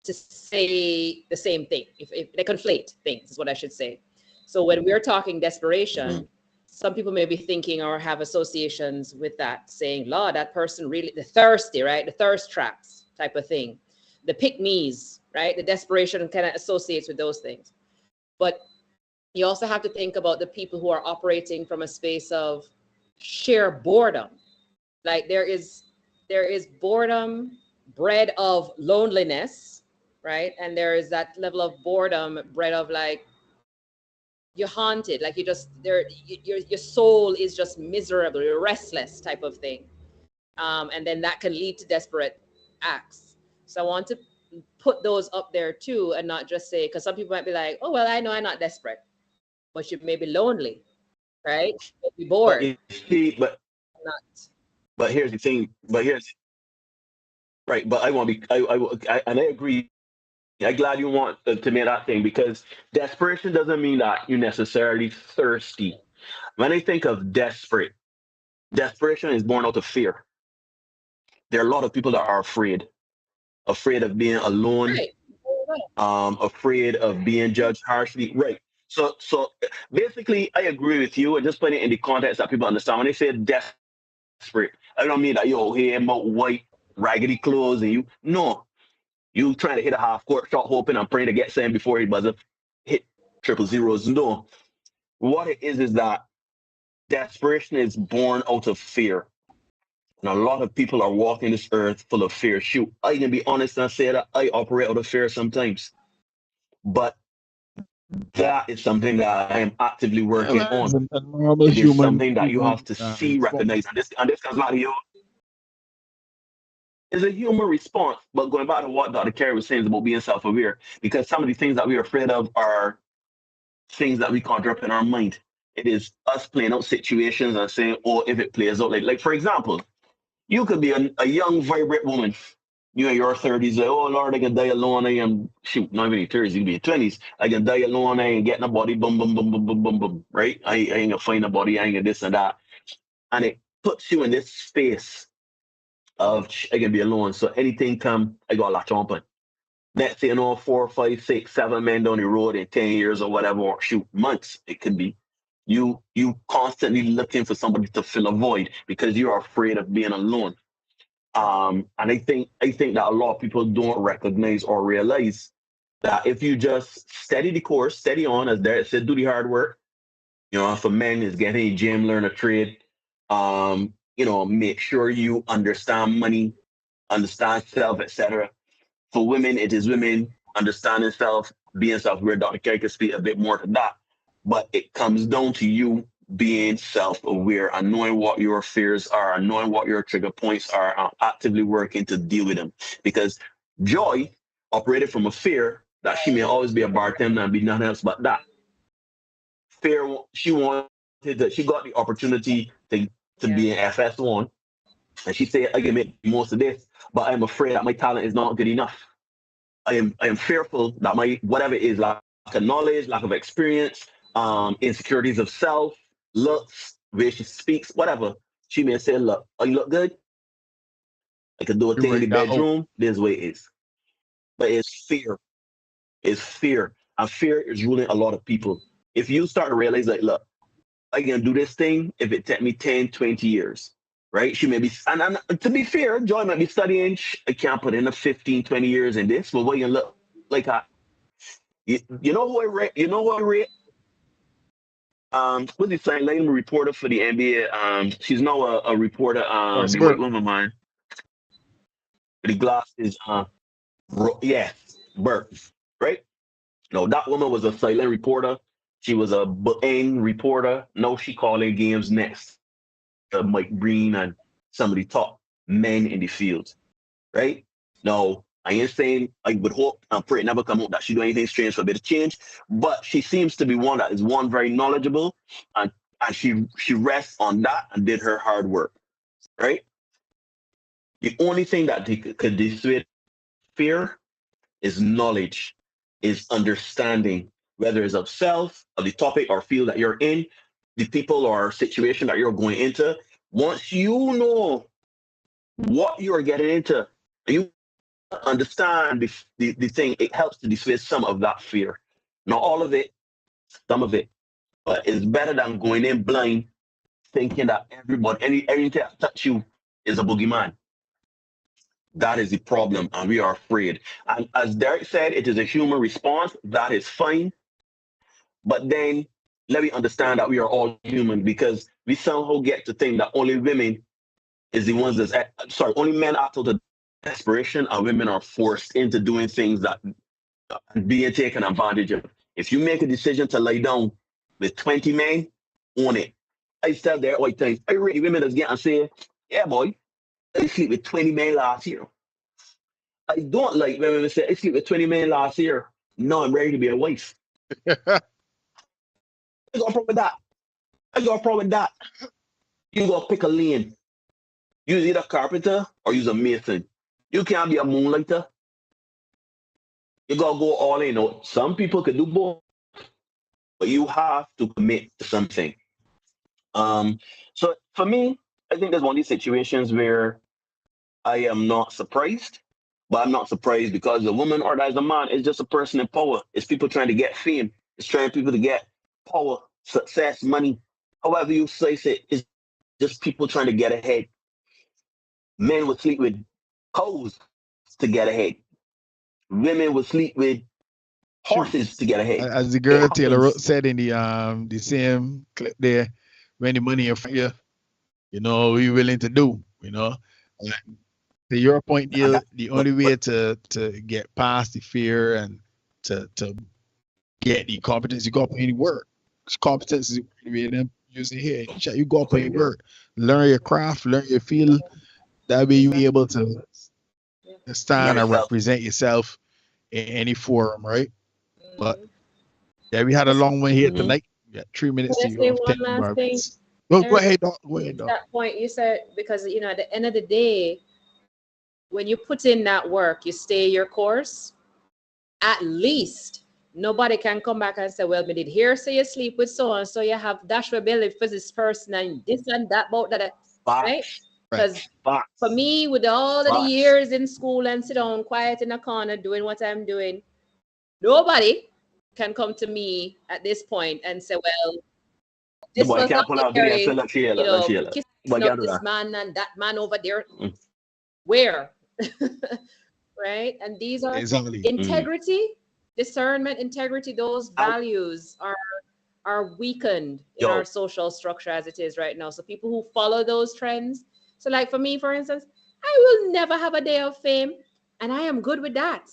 S3: to say the same thing. If they conflate things, is what I should say. So when we're talking desperation, some people may be thinking or have associations with that, saying, Lord, that person really, the thirsty, right? The thirst traps type of thing. The pick-me's, right? The desperation kind of associates with those things. But you also have to think about the people who are operating from a space of sheer boredom. Like there is boredom bred of loneliness, right? And there is that level of boredom bred of like you're haunted, like you just there your soul is just miserable, you're restless type of thing. And then that can lead to desperate acts. So I want to put those up there too, and not just say, because some people might be like, oh well, I know I'm not desperate, but you may be lonely, right? You may be bored.
S2: But you see, but here's the thing. But here's right. But I want to be. And I agree. I'm glad you want to make that thing because desperation doesn't mean that you're necessarily thirsty. When I think of desperation is born out of fear. There are a lot of people that are afraid of being alone, afraid of being judged harshly. Right. So basically, I agree with you, and just put it in the context that people understand. When they say desperate, I don't mean that yo here about white raggedy clothes and you. No, you trying to hit a half court shot, hoping and praying to get same before he buzzer hit triple zeros. No, what it is that desperation is born out of fear. And a lot of people are walking this earth full of fear. Shoot, I can be honest and say that I operate out of fear sometimes. But that is something that I am actively working on.
S4: A normal
S2: It is
S4: human
S2: something that you have to see, recognize. And this comes out of you. It's a human response. But going back to what Dr. Carey was saying about being self-aware, because some of the things that we're afraid of are things that we conjure up in our mind. It is us playing out situations and saying, oh, if it plays out, like for example, You could be a young, vibrant woman. You in your 30s, like, oh Lord, I can die alone. I am, shoot, not even in your 30s, you can be in 20s. I can die alone. I ain't getting a body, boom, boom, boom, boom, boom, boom, boom, right? I ain't gonna find a body. I ain't gonna this and that. And it puts you in this space of, I can be alone. So anything come, I got a lot to open. Next thing you know, 4, 5, 6, 7 men down the road in 10 years or whatever, or shoot, months, it could be. You constantly looking for somebody to fill a void because you're afraid of being alone. And I think that a lot of people don't recognize or realize that if you just steady the course, steady on, as Derek said, do the hard work. For men is get in the gym, learn a trade. Make sure you understand money, understand self, etc. For women, it is women understanding self, being self-aware. Dr. Kerry can speak a bit more to that, but it comes down to you being self-aware and knowing what your fears are, and knowing what your trigger points are, and actively working to deal with them. Because Joy operated from a fear that she may always be a bartender and be nothing else but that. Fear, she got the opportunity to be an FS1, and she said, I can make most of this, but I'm afraid that my talent is not good enough. I am fearful that my whatever it is, lack of knowledge, lack of experience, insecurities of self, looks, way she speaks, whatever. She may say, look, oh, you look good. I could do a
S4: You
S2: thing in the
S4: bring that out.
S2: bedroom. This way it is. But it's fear. It's fear. And fear is ruling a lot of people. If you start to realize, like, look, I can do this thing if it take me 10, 20 years. Right? She may be, and to be fair, Joy might be studying. I can't put in a 15, 20 years in this, but what you look like, you know who I rate? You know who I rate? What's he saying? Lady reporter for the NBA. She's now a reporter.
S4: Doris
S2: The white
S4: Burke.
S2: woman, mine. The glasses. Yes, Burke. Right? No, that woman was a silent reporter. She was a bookend reporter. No, she calling games next. Mike Breen and some of the top men in the field. Right? No, I ain't saying I would hope and pray it never come out that she do anything strange for a bit of change, but she seems to be one that is very knowledgeable, and she rests on that and did her hard work. Right? The only thing that could dissuade fear is knowledge, is understanding, whether it's of self, of the topic or field that you're in, the people or situation that you're going into. Once you know what you're getting into, you understand the thing, it helps to dissuade some of that fear. Not all of it, some of it. But it's better than going in blind, thinking that anything that touch you is a boogeyman. That is the problem, and we are afraid. And as Derek said, it is a human response. That is fine. But then let me understand that we are all human, because we somehow get to think that only women is the ones only men act out of desperation, and women are forced into doing things that being taken advantage of. If you make a decision to lie down with 20 men, own it. I tell there all the time, I read women that's getting say, yeah, boy, I sleep with 20 men last year. I don't like when women say, I sleep with 20 men last year. No, I'm ready to be a wife. I got a problem with that. I got a problem with that. You gotta pick a lane. Use either carpenter or use a mason. You can't be a moonlighter. You gotta go all in. Some people can do both, but you have to commit to something. So for me, I think there's one of these situations where I am not surprised, but I'm not surprised because the woman or as a man is just a person in power. It's people trying to get fame. It's trying people to get power, success, money. However you slice it, it's just people trying to get ahead. Men would sleep with cows to get ahead. Women would sleep with
S4: Shoot.
S2: horses to get ahead.
S4: As the
S2: It
S4: girl Taylor
S2: happens.
S4: said in the same clip there, when the money in front of you, what you willing to do, And to your point,
S2: And
S4: Neil,
S2: that,
S4: the
S2: but,
S4: only way
S2: but
S4: to get past the fear and to get the competence, you got to put in the work. Competence is the way them use it here. You got to put in work. Learn your craft, learn your field. That way you able to stand and
S2: yourself.
S4: represent yourself in any forum, right? But
S3: Mhm.
S4: yeah, we had a long one here
S2: Mhm.
S4: tonight. We got 3 minutes
S3: Can I
S4: to
S3: say
S4: go,
S3: one
S4: 10
S3: last
S4: more
S3: thing?
S4: minutes. Well, go
S3: Eric,
S4: ahead, Doc. Go ahead, Doc.
S3: that point you said, because at the end of the day, when you put in that work, you stay your course, at least nobody can come back and say, well, me did hear say you sleep with so and so you have dash belly for this person and this and that about that, right?
S2: Facts.
S3: Because
S2: Facts.
S3: for me, with all of the
S2: Facts.
S3: years in school and sit down quiet in a corner doing what I'm doing, nobody can come to me at this point and say, well,
S2: The
S3: this
S2: boy
S3: was
S2: can't
S3: not
S2: pull out video and say,
S3: Terry,
S2: let's hear
S3: you
S2: that, let's
S3: know,
S2: hear that. Boy
S3: kissing
S2: can't
S3: up
S2: do
S3: this
S2: that.
S3: man and that man over there.
S2: Mm.
S3: Where? Right? And these are
S4: Exactly.
S3: integrity, discernment, integrity, those
S2: Out.
S3: values are weakened in
S2: Yo.
S3: our social structure as it is right now. So people who follow those trends. So like for me, for instance, I will never have a day of fame, and I am good with that.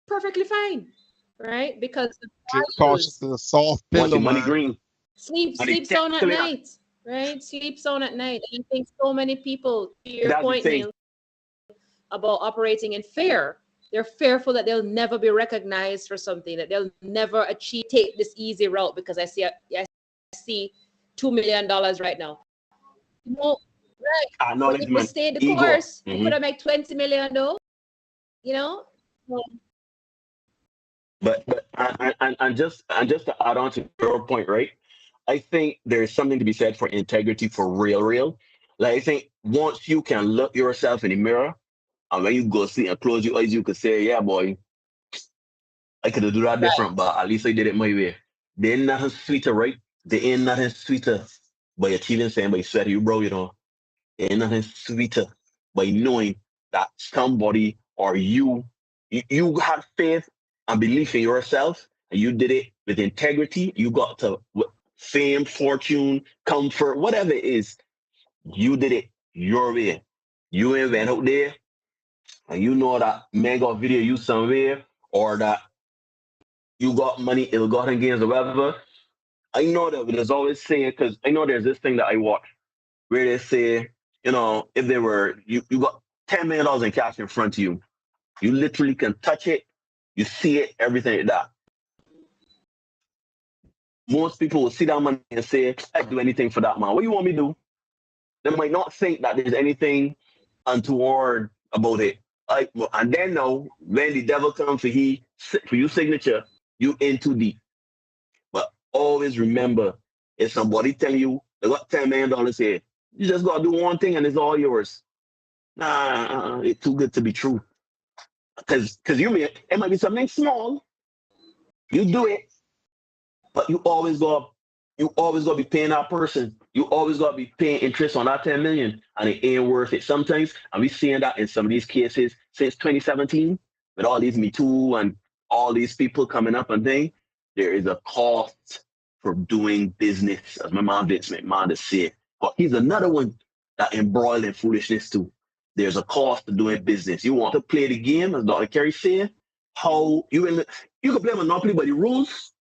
S3: Perfectly fine. Right? Because the
S4: Cautious
S3: values,
S4: to the soft
S2: Want
S4: pillow,
S2: your money
S4: man.
S2: green.
S3: sleep
S2: And they
S3: sound at
S2: clear.
S3: night. Right? Sleep sound at night. And I think so many people, to your
S2: That's the
S3: point,
S2: thing.
S3: Neil, about operating in fear. They're fearful that they'll never be recognized for something, that they'll never take this easy route because I see $2 million right now. No, right. But if you
S2: Acknowledgement.
S3: stay the
S2: Ego.
S3: course, you
S2: Mhm.
S3: could have made 20 million though. You know? So,
S2: But and just to add on to your point, right? I think there's something to be said for integrity for real. Like I think once you can look yourself in the mirror and when you go see and close your eyes, you could say, yeah, boy, I could have do that
S3: right.
S2: different, but at least I did it my way. There ain't nothing sweeter, right? There ain't nothing sweeter by achieving saying by sweating you, bro, you know. There ain't nothing sweeter by knowing that somebody or you had faith and belief in yourself and you did it with integrity. You got to fame, fortune, comfort, whatever it is. You did it your way. You ain't went out there and you know that man got video you somewhere or that you got money ill-gotten gains or whatever. I know that there's always saying, because I know there's this thing that I watch where they say, you know, if they were, you got $10 million in cash in front of you, you literally can touch it, you see it, everything like that. Most people will see that money and say, I'd do anything for that man. What do you want me to do? They might not think that there's anything untoward about it. And then now, when the devil comes for you signature, you in too deep. But always remember, if somebody tell you they got $10 million here, you just gotta do one thing and it's all yours. Nah, it's too good to be true. Because it might be something small. You do it, but you always gotta be paying that person. You always gotta be paying interest on that 10 million, and it ain't worth it sometimes. And we seeing that in some of these cases since 2017, with all these Me Too and all these people coming up and things. There is a cost for doing business, as my mom did say. But he's another one that embroiled in foolishness too. There's a cost to doing business. You want to play the game, as Dr. Kerry said. You can play Monopoly by the rules,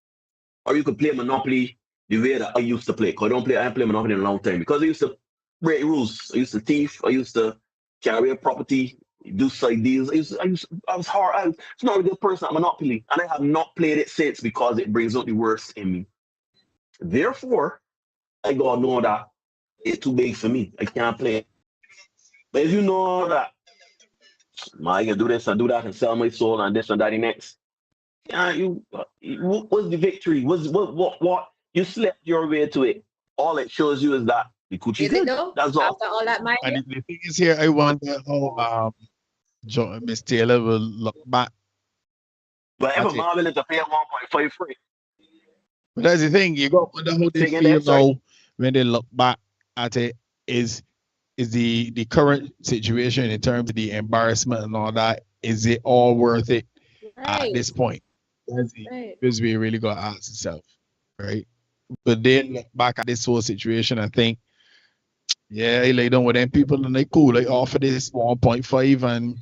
S2: or you could play Monopoly the way that I used to play. Cause I haven't played Monopoly in a long time because I used to break rules. I used to thief. I used to carry a property, do side deals. I was hard. I was not a good person at Monopoly, and I have not played it since because it brings out the worst in me. Therefore, I gotta know that it's too big for me. I can't play it. But if you know that, man, I can do this and do that and sell my soul and this and that the next. Yeah, what's the victory? What? You slept your way to it. All it shows you is that the coochie
S3: Is it
S2: good.
S3: though?
S2: That's all.
S3: After all that mind?
S4: And the thing is here, I wonder how Miss Taylor will look back
S2: But if a
S4: at it.
S2: mom willing to pay 1.5 free,
S4: But that's the thing, you got to wonder how they
S2: taking
S4: feel
S2: that, sorry.
S4: now when they look back at it. Is the current situation in terms of the embarrassment and all that, is it all worth it at
S3: Right.
S4: this point? That's the
S3: Right.
S4: because we really got to ask itself, right? But then look back at this whole situation, I think, yeah, he lay down with them people and they cool. They offer this 1.5 and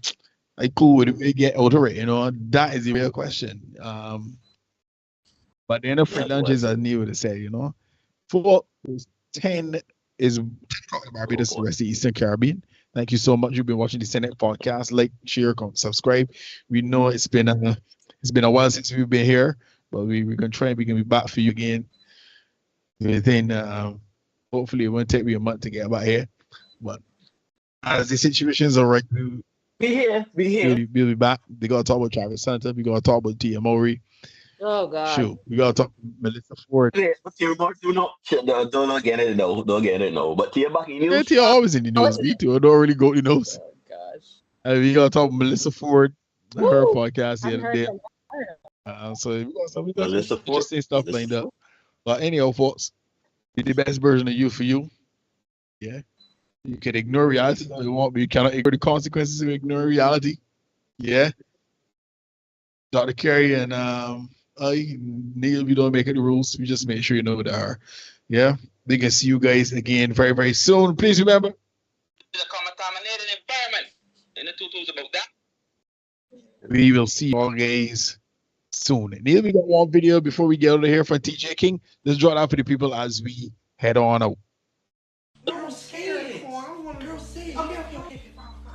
S4: they cool with it. They get out of it, you know. That is the real question. But then the free
S2: That's
S4: lunches,
S2: what
S4: as Neil would have said, you know, 4 10 is Barbados, the
S2: boy.
S4: rest of the Eastern Caribbean. Thank you so much. You've been watching the Senate podcast. Like, share, subscribe. We know it's been a while since we've been here, but we're gonna try and we can be back for you again within Hopefully, it won't take me a month to get back here. But as the situations are right, we'll
S2: Be here.
S4: we'll be back. We gotta talk about Travis Hunter. We gotta talk about Tia Mowry.
S3: Oh God.
S4: Shoot, we gotta talk about Melissa Ford.
S9: Yeah, but you're about to not don't get it no, don't get it no. But you're back in
S4: Yeah,
S9: news.
S4: Tia always in the news. Me too. I don't really go to the news.
S3: Oh gosh.
S4: And we gotta talk about Melissa Ford, her
S3: Woo!
S4: podcast the
S3: Haven't
S4: other
S3: heard
S4: day.
S3: from her.
S4: So we got some
S9: Melissa Ford.
S4: interesting stuff
S9: Melissa
S4: lined up.
S9: Ford.
S4: But anyhow, folks, be the best version of you for you. Yeah. You can ignore reality if you want, but you cannot ignore the consequences of ignoring reality. Yeah. Dr. Carey and Neil, we don't make any rules. We just make sure you know what they are. Yeah. We can see you guys again very, very soon. Please remember.
S10: The contaminated environment. And the tutus about that.
S4: We will see you all guys soon. Neil, we got one video before we get out of here from TJ King. Let's draw it out for the people as we head on out.
S11: I'm scared. Okay.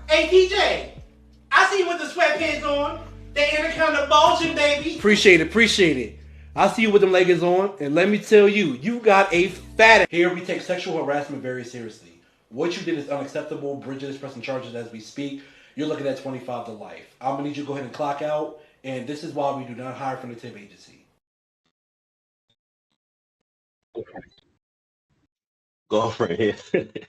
S11: Hey, TJ, I see you with the sweatpants on. The anaconda bulging, baby.
S12: Appreciate it. I see you with them leggings on, and let me tell you, you got a fat. Here we take sexual harassment very seriously. What you did is unacceptable. Bridget is pressing charges as we speak. You're looking at 25 to life. I'm gonna need you to go ahead and clock out, and this is why we do not hire from the tip agency.
S9: Go for it.